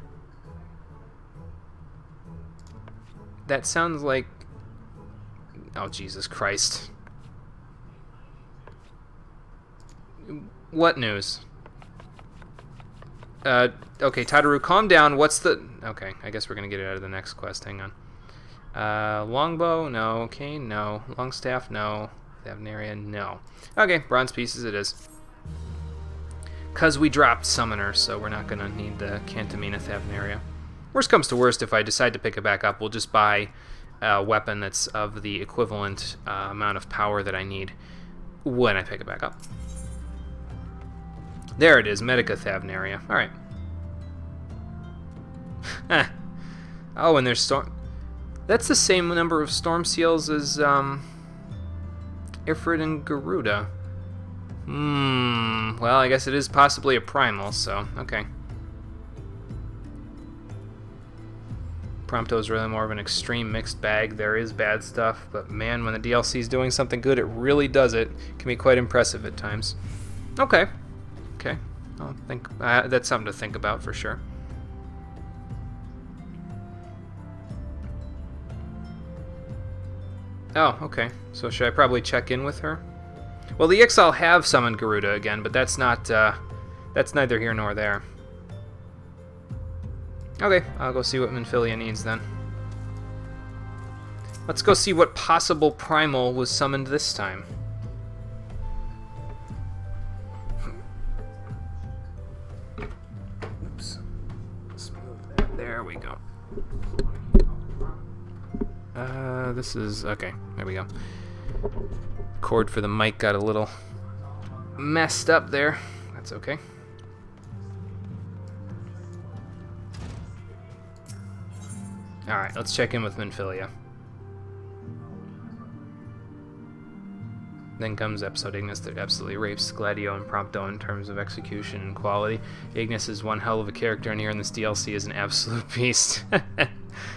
That sounds like... Oh, Jesus Christ. What news? Okay, Tadaru, calm down. What's the... Okay, I guess we're going to get it out of the next quest. Hang on. Longbow, no. Okay, no. Longstaff, no. Thavnaria, no. Okay, bronze pieces it is. Because we dropped Summoner, so we're not going to need the Cantamina Thavnaria. Worst comes to worst, if I decide to pick it back up, we'll just buy a weapon that's of the equivalent amount of power that I need when I pick it back up. There it is, Medica Thavnaria. Alright. Oh, and there's Storm... That's the same number of Storm Seals as, Ifrit and Garuda. Well, I guess it is possibly a Primal, so, okay. Prompto's really more of an extreme mixed bag. There is bad stuff, but man, when the DLC's doing something good, it really does it. It can be quite impressive at times. Okay. Okay, I'll think that's something to think about for sure. Oh, okay. So should I probably check in with her? Well, the Ixal have summoned Garuda again, but that's not that's neither here nor there. Okay, I'll go see what Minfilia needs then. Let's go see what possible primal was summoned this time. There we go. This is... Okay, there we go. Cord for the mic got a little messed up there. That's okay. Alright, let's check in with Minfilia. Then comes episode Ignis that absolutely rapes Gladio and Prompto in terms of execution and quality. Ignis is one hell of a character, and here in this DLC is an absolute beast.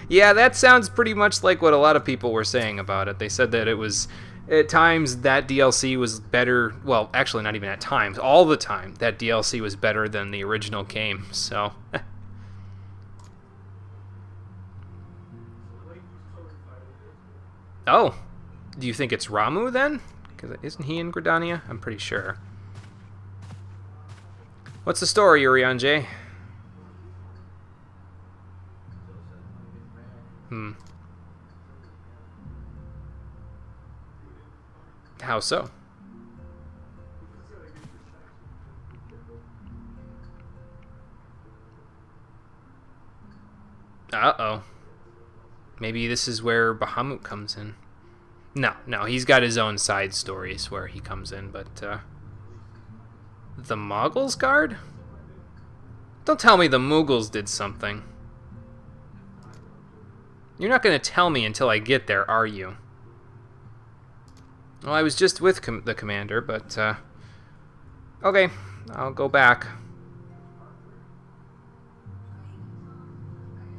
Yeah, that sounds pretty much like what a lot of people were saying about it. They said that it was, at times, that DLC was better, well, actually not even at times, all the time, that DLC was better than the original game, so... Oh, do you think it's Ramuh then? Because isn't he in Gridania? I'm pretty sure. What's the story, Urianger? How so? Uh-oh. Maybe this is where Bahamut comes in. No, he's got his own side stories where he comes in, but, the Moggles Guard? Don't tell me the Moogles did something. You're not going to tell me until I get there, are you? Well, I was just with the commander, but, okay, I'll go back.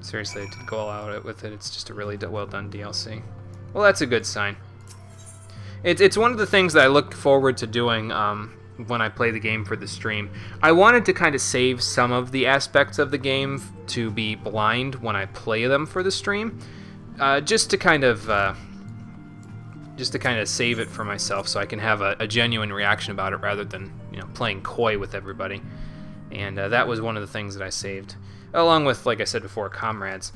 Seriously, I did go all out with it. It's just a really well-done DLC. Well, that's a good sign. It's one of the things that I look forward to doing when I play the game for the stream. I wanted to kind of save some of the aspects of the game to be blind when I play them for the stream, just to kind of save it for myself, so I can have a genuine reaction about it rather than playing coy with everybody. And that was one of the things that I saved, along with, like I said before, Comrades.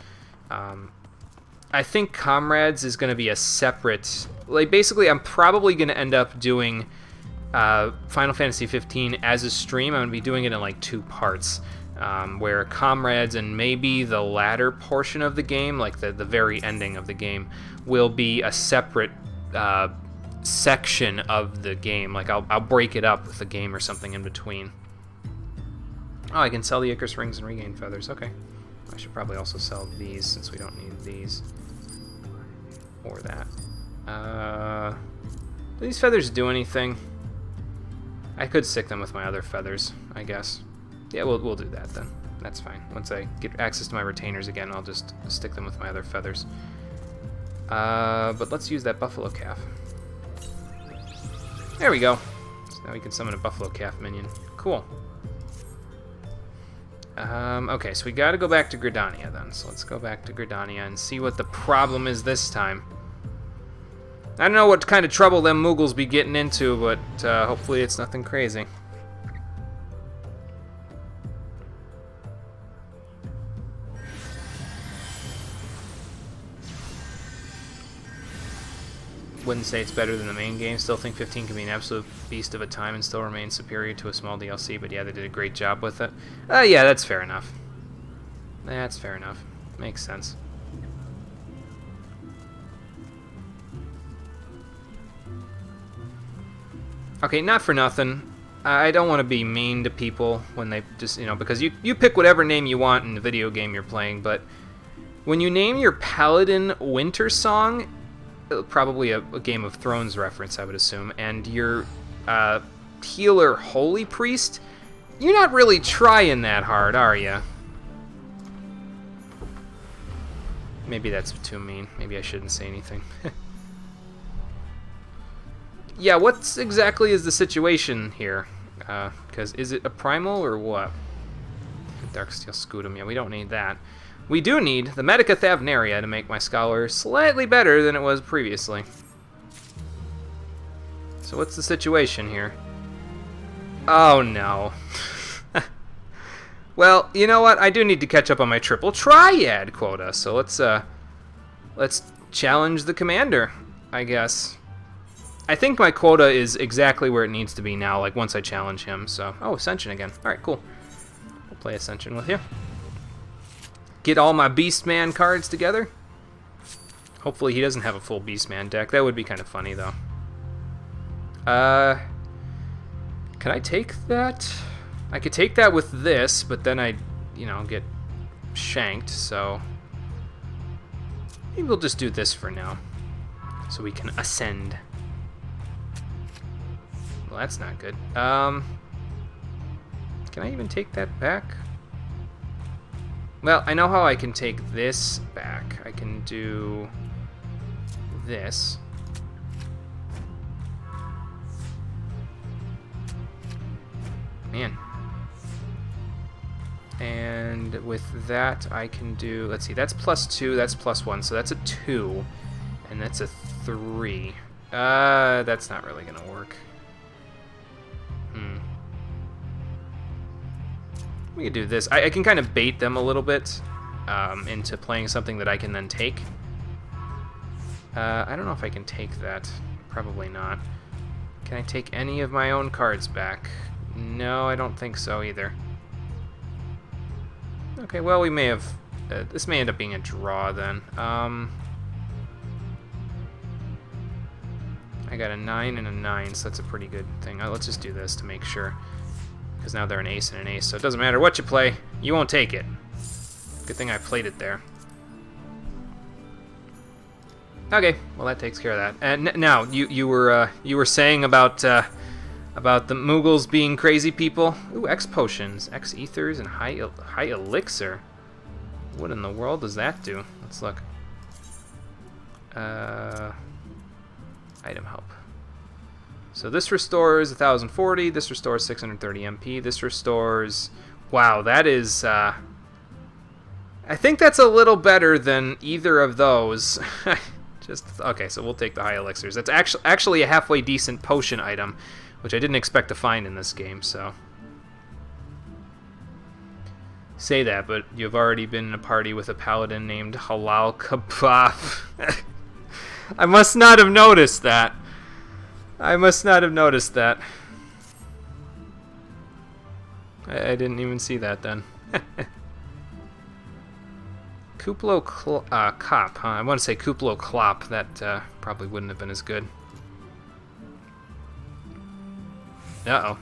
I think Comrades is going to be a separate... Like, basically, I'm probably going to end up doing Final Fantasy 15 as a stream. I'm going to be doing it in, like, 2 parts. where comrades and maybe the latter portion of the game, like the very ending of the game, will be a separate section of the game. Like I'll break it up with a game or something in between. Oh, I can sell the Icarus rings and regain feathers. Okay. I should probably also sell these since we don't need these. Or that. Do these feathers do anything? I could stick them with my other feathers, I guess. Yeah, we'll do that then. That's fine. Once I get access to my retainers again, I'll just stick them with my other feathers. But let's use that buffalo calf. There we go. So now we can summon a buffalo calf minion. Cool. Okay, so we gotta go back to Gridania then. So let's go back to Gridania and see what the problem is this time. I don't know what kind of trouble them Moogles be getting into, but hopefully it's nothing crazy. Wouldn't say it's better than the main game. Still think 15 can be an absolute beast of a time and still remain superior to a small DLC, but yeah, they did a great job with it. Yeah, that's fair enough. That's fair enough. Makes sense. Okay, not for nothing. I don't want to be mean to people when they just, because you pick whatever name you want in the video game you're playing, but when you name your paladin Winter Song, probably a Game of Thrones reference, I would assume, and your healer Holy Priest, you're not really trying that hard, are you? Maybe that's too mean. Maybe I shouldn't say anything. Yeah, what's exactly is the situation here? Because is it a primal or what? Darksteel Scutum, yeah, we don't need that. We do need the Medica Thavnaria to make my Scholar slightly better than it was previously. So what's the situation here? Oh no. Well, you know what? I do need to catch up on my triple Triad quota, so let's challenge the commander, I guess. I think my quota is exactly where it needs to be now, like once I challenge him, so... Oh, Ascension again. Alright, cool. We'll play Ascension with you. Get all my Beastman cards together. Hopefully he doesn't have a full Beastman deck. That would be kind of funny, though. Can I take that? I could take that with this, but then I, get shanked, so... Maybe we'll just do this for now. So we can ascend. Well, that's not good. Can I even take that back? Well, I know how I can take this back. I can do this. Man. And with that, I can do... Let's see, that's +2, that's +1, so that's a 2. And that's a 3. That's not really gonna work. We could do this. I can kind of bait them a little bit into playing something that I can then take. I don't know if I can take that. Probably not. Can I take any of my own cards back? No, I don't think so either. Okay, well, we may have... this may end up being a draw then. I got a 9 and a 9, so that's a pretty good thing. Let's just do this to make sure. Because now they're an ace and an ace, so it doesn't matter what you play, you won't take it. Good thing I played it there. Okay, well that takes care of that. And now you were saying about the Moogles being crazy people. Ooh, X potions, X ethers, and high elixir. What in the world does that do? Let's look. Item help. So this restores 1040, this restores 630 MP, this restores... Wow, that is... I think that's a little better than either of those. Okay, so we'll take the high elixirs. That's actually a halfway decent potion item, which I didn't expect to find in this game, so... Say that, but you've already been in a party with a paladin named Halal Kebab. I must not have noticed that. I must not have noticed that. I didn't even see that then. Kuplo Cop, huh? I want to say Kuplo Klop. That probably wouldn't have been as good. Uh-oh.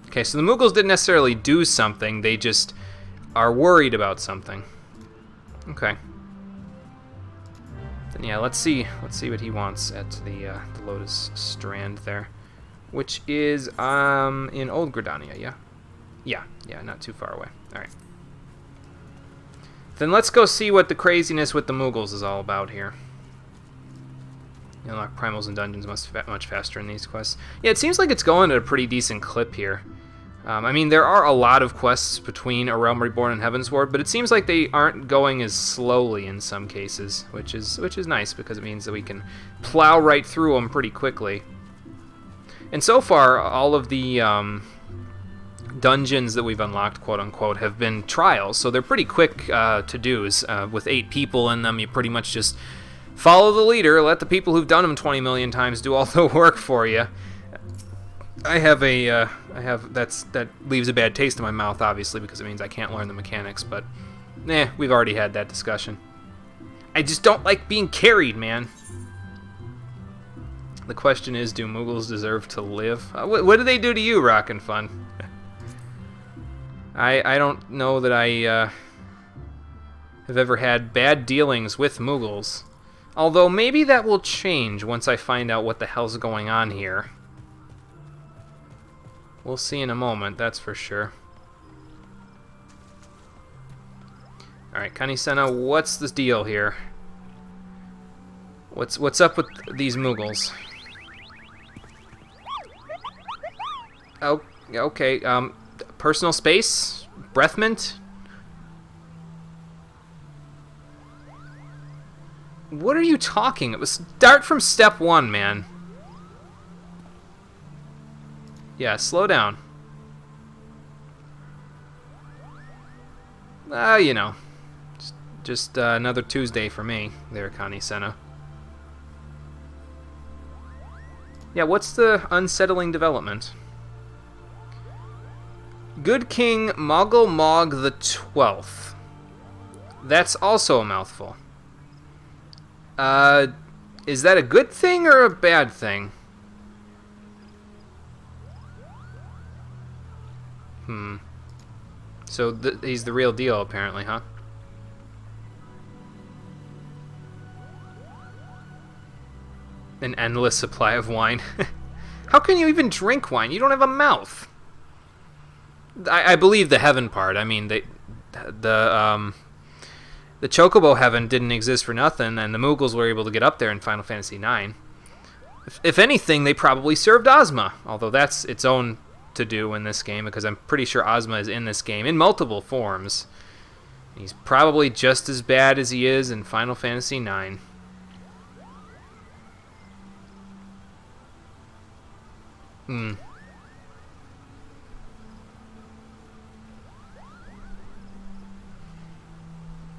Okay, so the Moogles didn't necessarily do something. They just are worried about something. Okay. Then yeah, let's see what he wants at the Lotus Strand there, which is in Old Gridania, yeah? Yeah, not too far away. All right. Then let's go see what the craziness with the Moogles is all about here. You unlock primals and dungeons much faster in these quests. Yeah, it seems like it's going at a pretty decent clip here. I mean, there are a lot of quests between A Realm Reborn and Heavensward, but it seems like they aren't going as slowly in some cases, which is nice because it means that we can plow right through them pretty quickly. And so far, all of the dungeons that we've unlocked, quote-unquote, have been trials, so they're pretty quick to-dos. With 8 people in them, you pretty much just follow the leader, let the people who've done them 20 million times do all the work for you. That leaves a bad taste in my mouth, obviously, because it means I can't learn the mechanics, but we've already had that discussion. I just don't like being carried, man. The question is, do Moogles deserve to live? What do they do to you, Rockin' Fun? I don't know that I have ever had bad dealings with Moogles. Although maybe that will change once I find out what the hell's going on here. We'll see in a moment, that's for sure. Alright, Kanisena, what's the deal here? What's up with these Moogles? Oh, okay, personal space? Breath mint? What are you talking about? Start from step 1, man. Yeah, slow down. You know. Just another Tuesday for me, there, Kanisena. Yeah, what's the unsettling development? Good King Moggle Mog the 12th. That's also a mouthful. Is that a good thing or a bad thing? So he's the real deal, apparently, huh? An endless supply of wine. How can you even drink wine? You don't have a mouth. I believe the heaven part. I mean, the Chocobo heaven didn't exist for nothing, and the Moogles were able to get up there in Final Fantasy IX. If anything, they probably served Ozma, although that's its own to-do in this game, because I'm pretty sure Ozma is in this game in multiple forms. He's probably just as bad as he is in Final Fantasy IX.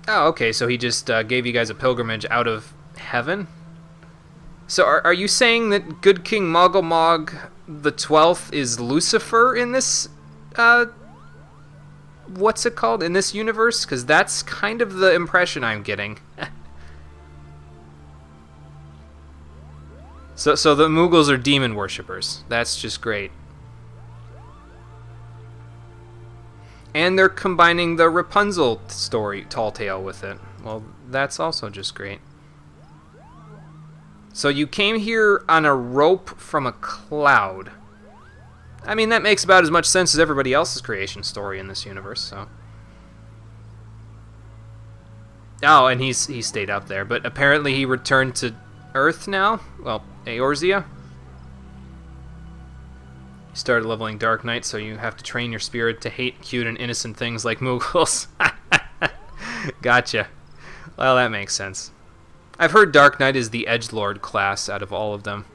Oh, okay, so he just gave you guys a pilgrimage out of heaven? So are you saying that Good King Moggle Mog the 12th is Lucifer in this, what's it called, in this universe? Because that's kind of the impression I'm getting. So the Moogles are demon worshippers. That's just great. And they're combining the Rapunzel story, tall tale, with it. Well, that's also just great. So you came here on a rope from a cloud. I mean, that makes about as much sense as everybody else's creation story in this universe, so. Oh, and he stayed up there, but apparently he returned to Earth now? Well, Eorzea? You started leveling Dark Knight, so you have to train your spirit to hate cute and innocent things like Moogles. Gotcha. Well, that makes sense. I've heard Dark Knight is the edgelord class out of all of them.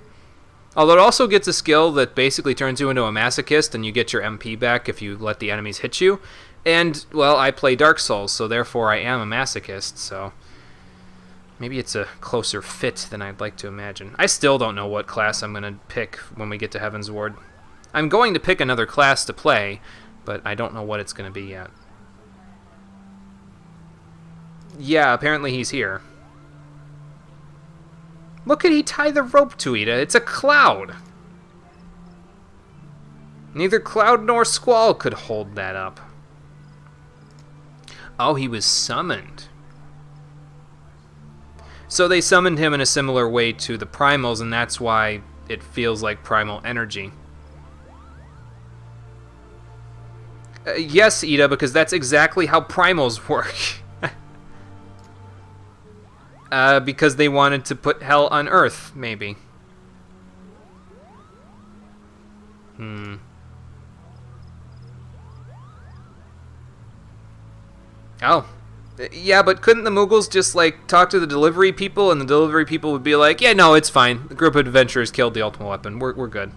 Although it also gets a skill that basically turns you into a masochist, and you get your MP back if you let the enemies hit you. And, well, I play Dark Souls, so therefore I am a masochist, so maybe it's a closer fit than I'd like to imagine. I still don't know what class I'm going to pick when we get to Heavensward. I'm going to pick another class to play, but I don't know what it's going to be yet. Yeah, apparently he's here. Look at he tie the rope to, Ida. It's a cloud. Neither cloud nor squall could hold that up. Oh, he was summoned. So they summoned him in a similar way to the primals, and that's why it feels like primal energy. Yes, Ida, because that's exactly how primals work. Because they wanted to put hell on Earth, maybe. Oh. Yeah, but couldn't the Mughals just, like, talk to the delivery people, and the delivery people would be like, yeah, no, it's fine. The group of adventurers killed the ultimate weapon. We're good.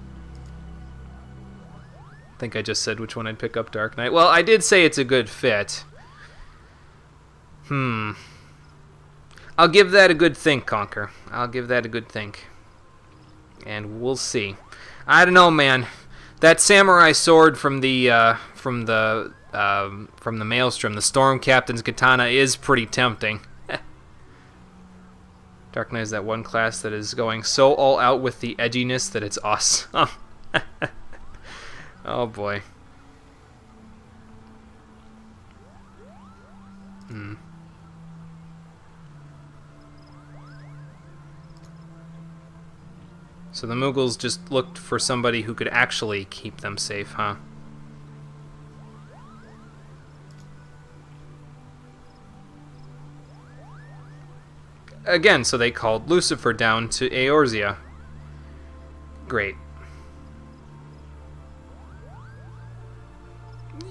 I think I just said which one I'd pick up, Dark Knight. Well, I did say it's a good fit. I'll give that a good think, Conquer. I'll give that a good think. And we'll see. I don't know, man. That samurai sword from the Maelstrom, the Storm Captain's katana, is pretty tempting. Dark Knight is that one class that is going so all out with the edginess that it's awesome. Oh boy. So the Mughals just looked for somebody who could actually keep them safe, huh? Again, so they called Lucifer down to Eorzea. Great.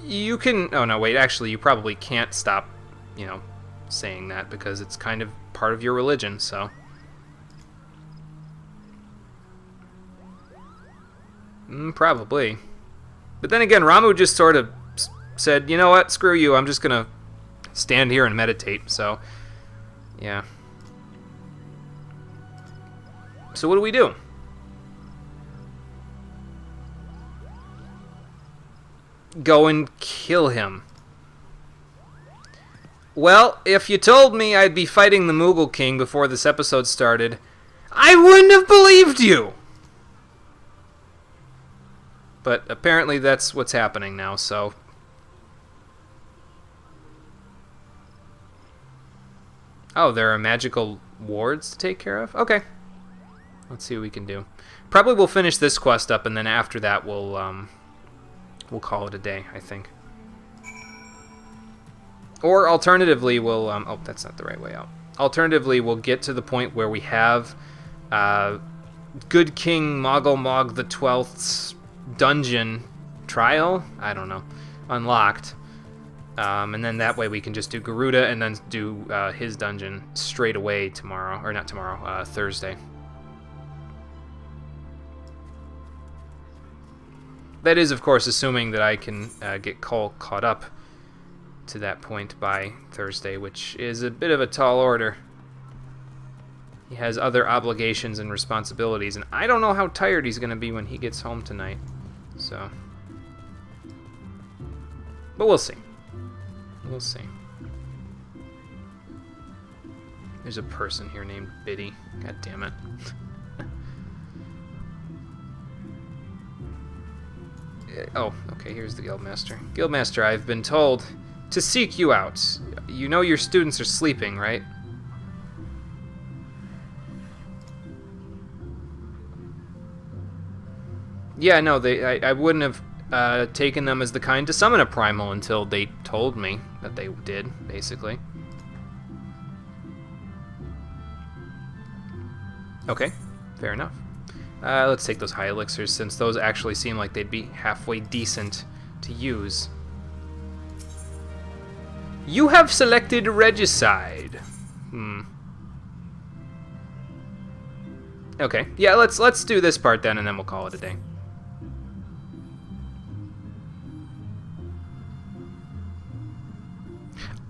You can... Oh, no, wait. Actually, you probably can't stop, saying that because it's kind of part of your religion, so... Probably. But then again, Ramu just sort of said, you know what, screw you, I'm just gonna stand here and meditate, so... Yeah. So what do we do? Go and kill him. Well, if you told me I'd be fighting the Mughal King before this episode started, I wouldn't have believed you! But apparently that's what's happening now, so... Oh, there are magical wards to take care of? Okay. Let's see what we can do. Probably we'll finish this quest up, and then after that we'll call it a day, I think. Or alternatively, we'll... oh, that's not the right way out. Alternatively, we'll get to the point where we have Good King Moggle the 12th's dungeon trial? I don't know. Unlocked. And then that way we can just do Garuda and then do his dungeon straight away tomorrow. Or not tomorrow, Thursday. That is, of course, assuming that I can get Cole caught up to that point by Thursday, which is a bit of a tall order. He has other obligations and responsibilities, and I don't know how tired he's going to be when he gets home tonight. So, but we'll see. We'll see. There's a person here named Biddy. God damn it. Oh, okay, here's the Guildmaster. Guildmaster, I've been told to seek you out. You know your students are sleeping, right? Yeah, no, I wouldn't have taken them as the kind to summon a primal until they told me that they did, basically. Okay, fair enough. Let's take those high elixirs, since those actually seem like they'd be halfway decent to use. You have selected Regicide. Okay, yeah, let's do this part then, and then we'll call it a day.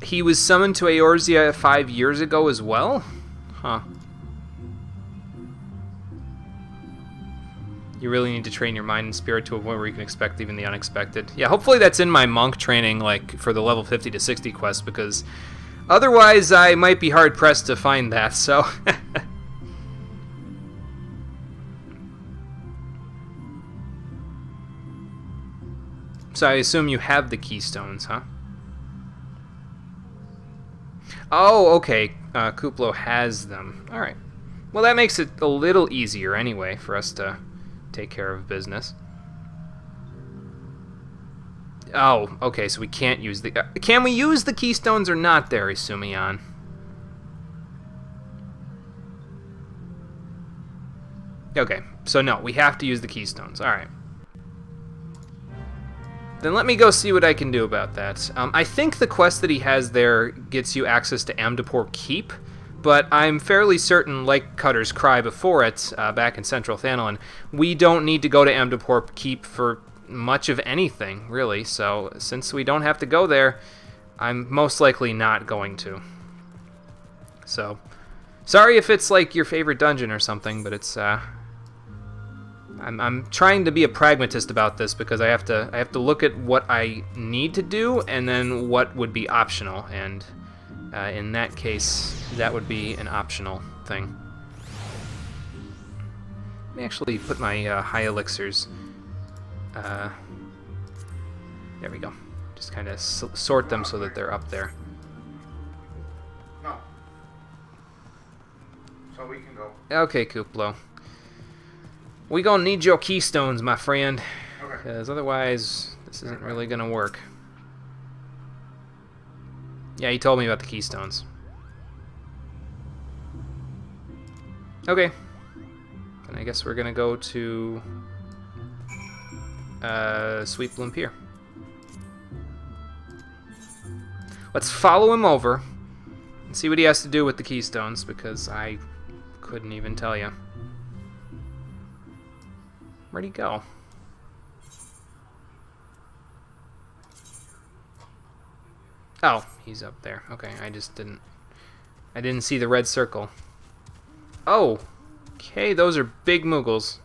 He was summoned to Eorzea 5 years ago as well? Huh. You really need to train your mind and spirit to a point where you can expect even the unexpected. Yeah, hopefully that's in my monk training, like, for the level 50 to 60 quest, because Otherwise, I might be hard-pressed to find that, so... So I assume you have the keystones, huh? Oh, okay. Kuplo has them. Alright. Well, that makes it a little easier anyway for us to take care of business. Oh, okay, so we can't use the... can we use the keystones or not there, Isumiyan? Okay, so no, we have to use the keystones. Alright. Then let me go see what I can do about that. I think the quest that he has there gets you access to Amdapor Keep, but I'm fairly certain, like Cutter's Cry before it, back in Central Thanalan, we don't need to go to Amdapor Keep for much of anything, really. So since we don't have to go there, I'm most likely not going to. So, sorry if it's like your favorite dungeon or something, but it's I'm trying to be a pragmatist about this because I have to look at what I need to do and then what would be optional, and in that case, that would be an optional thing. Let me actually put my high elixirs. There we go. Just kind of sort them so that they're up there. No. So we can go. Okay, Kuplo. We gonna need your keystones, my friend, Okay. because otherwise this isn't really gonna work. Yeah, he told me about the keystones. Okay. And I guess we're gonna go to Sweet Bloom Pier. Let's follow him over and see what he has to do with the keystones, because I couldn't even tell you. Where'd he go? Oh, he's up there. Okay, I didn't see the red circle. Oh, okay, those are big Moogles.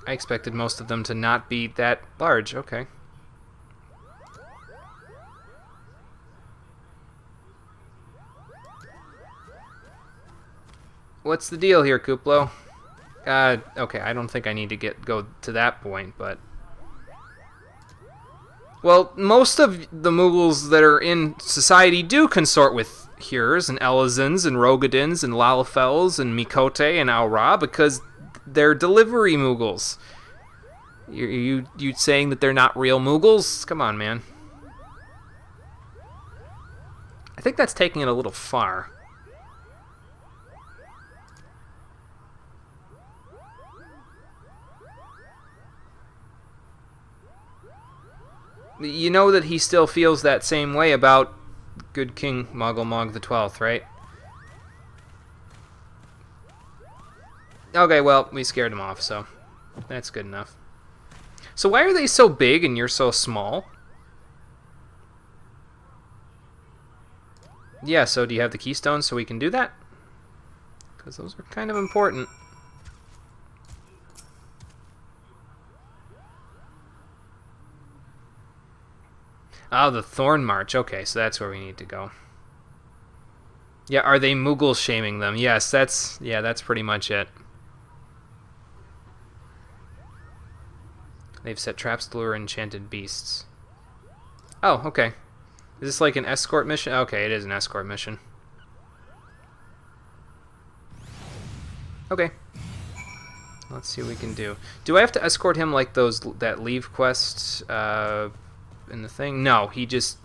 I expected most of them to not be that large. Okay. What's the deal here, Kuplo? Okay, I don't think I need to go to that point, but... Well, most of the Moogles that are in society do consort with Hurs and Elazins and Rogadins and Lalafels and Mikote and Aura because they're delivery Moogles. You saying that they're not real Moogles? Come on, man. I think that's taking it a little far. You know that he still feels that same way about Good King Moggle Mog the 12th, right? Okay, well, we scared him off, so that's good enough. So why are they so big and you're so small? Yeah, so do you have the keystones so we can do that? Because those are kind of important. Oh, the Thorn March. Okay, so that's where we need to go. Yeah, are they Moogle shaming them? Yes, that's pretty much it. They've set traps to lure enchanted beasts. Oh, okay. Is this like an escort mission? Okay, it is an escort mission. Okay. Let's see what we can do. Do I have to escort him like that leave quest in the thing? No, he just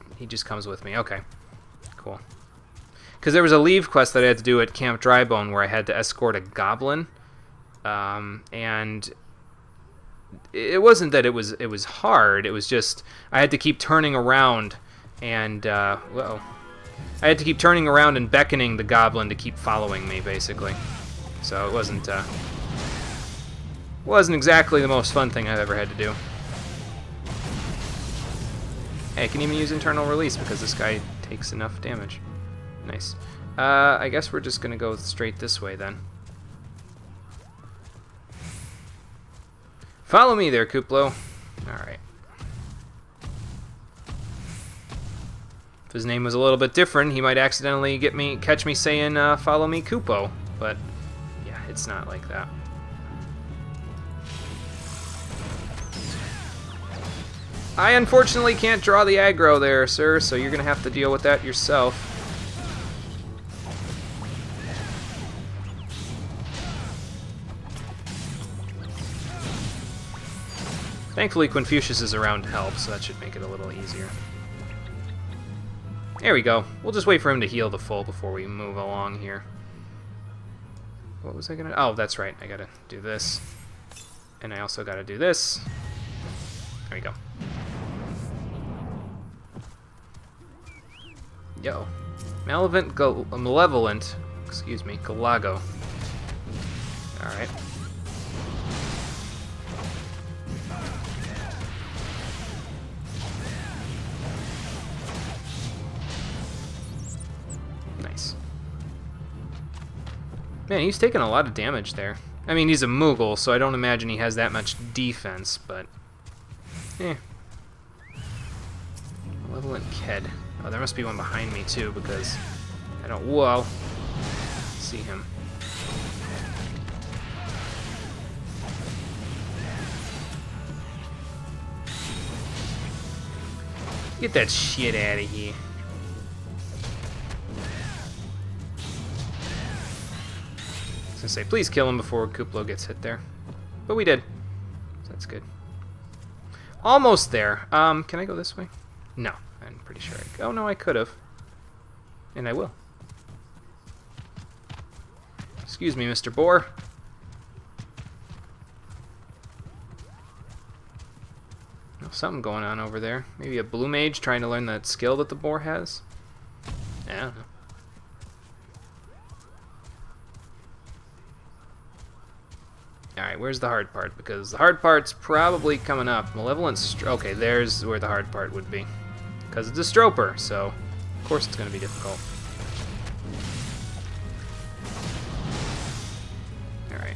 comes with me. Okay. Cool. Because there was a leave quest that I had to do at Camp Drybone where I had to escort a goblin. And it wasn't that it was hard. It was just I had to keep turning around and whoa. I had to keep turning around and beckoning the goblin to keep following me, basically. So it wasn't exactly the most fun thing I've ever had to do. Hey, I can even use internal release because this guy takes enough damage. Nice. I guess we're just gonna go straight this way then. Follow me there, Kuplo. Alright. If his name was a little bit different, he might accidentally catch me saying, follow me, Kupo. But, yeah, it's not like that. I unfortunately can't draw the aggro there, sir, so you're gonna have to deal with that yourself. Thankfully, Quinfucius is around to help, so that should make it a little easier. There we go. We'll just wait for him to heal the full before we move along here. What was I gonna... Oh, that's right. I gotta do this. And I also gotta do this. There we go. Yo. Malevolent. Excuse me. Galago. Alright. Nice. Man, he's taking a lot of damage there. I mean, he's a Moogle, so I don't imagine he has that much defense, but... eh. Malevolent Ked. Oh, there must be one behind me, too, because I don't... Whoa. See him. Get that shit out of here. I was gonna say, please kill him before Kuplo gets hit there. But we did. So that's good. Almost there. Can I go this way? No. I'm pretty sure oh no, I could have. And I will. Excuse me, Mr. Boar. Oh, something going on over there. Maybe a blue mage trying to learn that skill that the boar has? I don't know. Alright, where's the hard part? Because the hard part's probably coming up. Malevolent okay, there's where the hard part would be. Because it's a Stroper, so of course it's going to be difficult. Alright.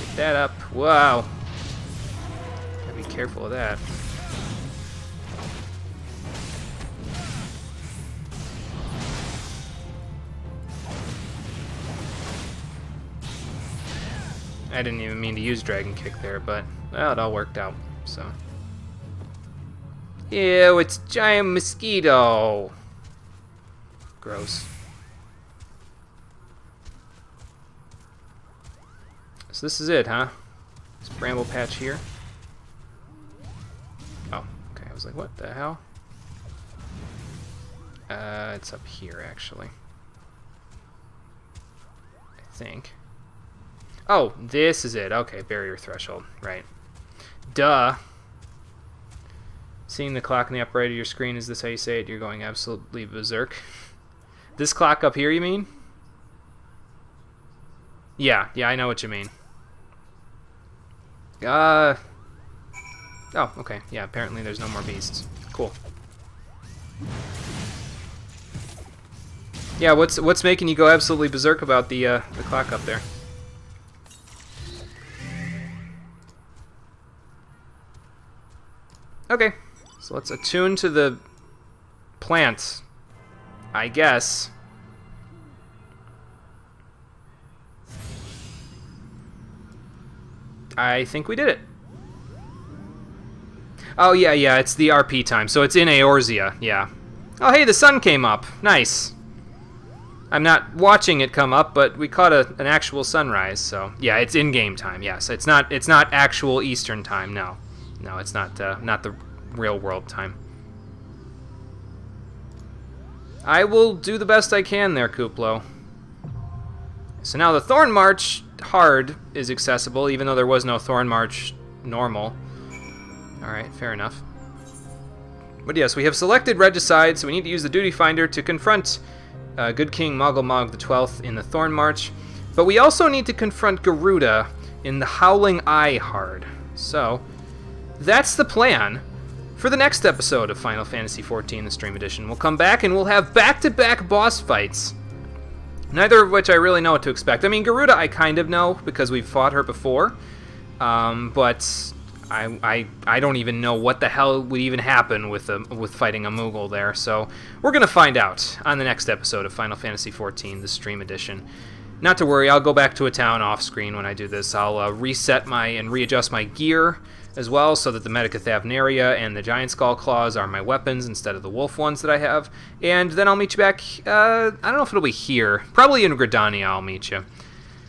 Get that up. Wow. Gotta be careful of that. I didn't even mean to use Dragon Kick there, but, well, it all worked out, so. Ew, it's a giant mosquito! Gross. So this is it, huh? This bramble patch here. Oh, okay, I was like, what the hell? It's up here, actually. I think. Oh, this is it. Okay, barrier threshold. Right. Duh. Seeing the clock in the upper right of your screen, is this how you say it? You're going absolutely berserk. This clock up here, you mean? Yeah, I know what you mean. Oh, okay. Yeah, apparently there's no more beasts. Cool. Yeah, what's making you go absolutely berserk about the clock up there? Okay, so let's attune to the plant, I guess. I think we did it. Oh, yeah, it's the RP time, so it's in Eorzea, yeah. Oh, hey, the sun came up. Nice. I'm not watching it come up, but we caught an actual sunrise, so... Yeah, it's in-game time, yes. It's not actual Eastern time, no. No, it's not the real-world time. I will do the best I can there, Kuplo. So now the Thorn March hard is accessible, even though there was no Thorn March normal. Alright, fair enough. But yes, we have selected Regicide, so we need to use the Duty Finder to confront Good King Moggle the 12th in the Thorn March. But we also need to confront Garuda in the Howling Eye hard. So... that's the plan for the next episode of Final Fantasy XIV, the Stream Edition. We'll come back and we'll have back-to-back boss fights, neither of which I really know what to expect. I mean, Garuda I kind of know because we've fought her before, but I don't even know what the hell would even happen with fighting a Moogle there. So we're gonna find out on the next episode of Final Fantasy XIV, the Stream Edition. Not to worry, I'll go back to a town off screen when I do this. I'll reset and readjust my gear as well, so that the Medicathavnaria and the Giant Skull Claws are my weapons instead of the wolf ones that I have. And then I'll meet you back, I don't know if it'll be here. Probably in Gridania I'll meet you.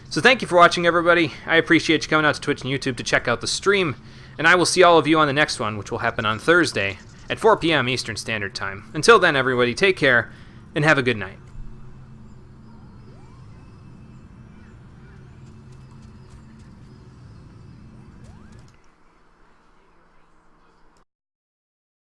So thank you for watching, everybody. I appreciate you coming out to Twitch and YouTube to check out the stream. And I will see all of you on the next one, which will happen on Thursday at 4 p.m. Eastern Standard Time. Until then, everybody, take care and have a good night.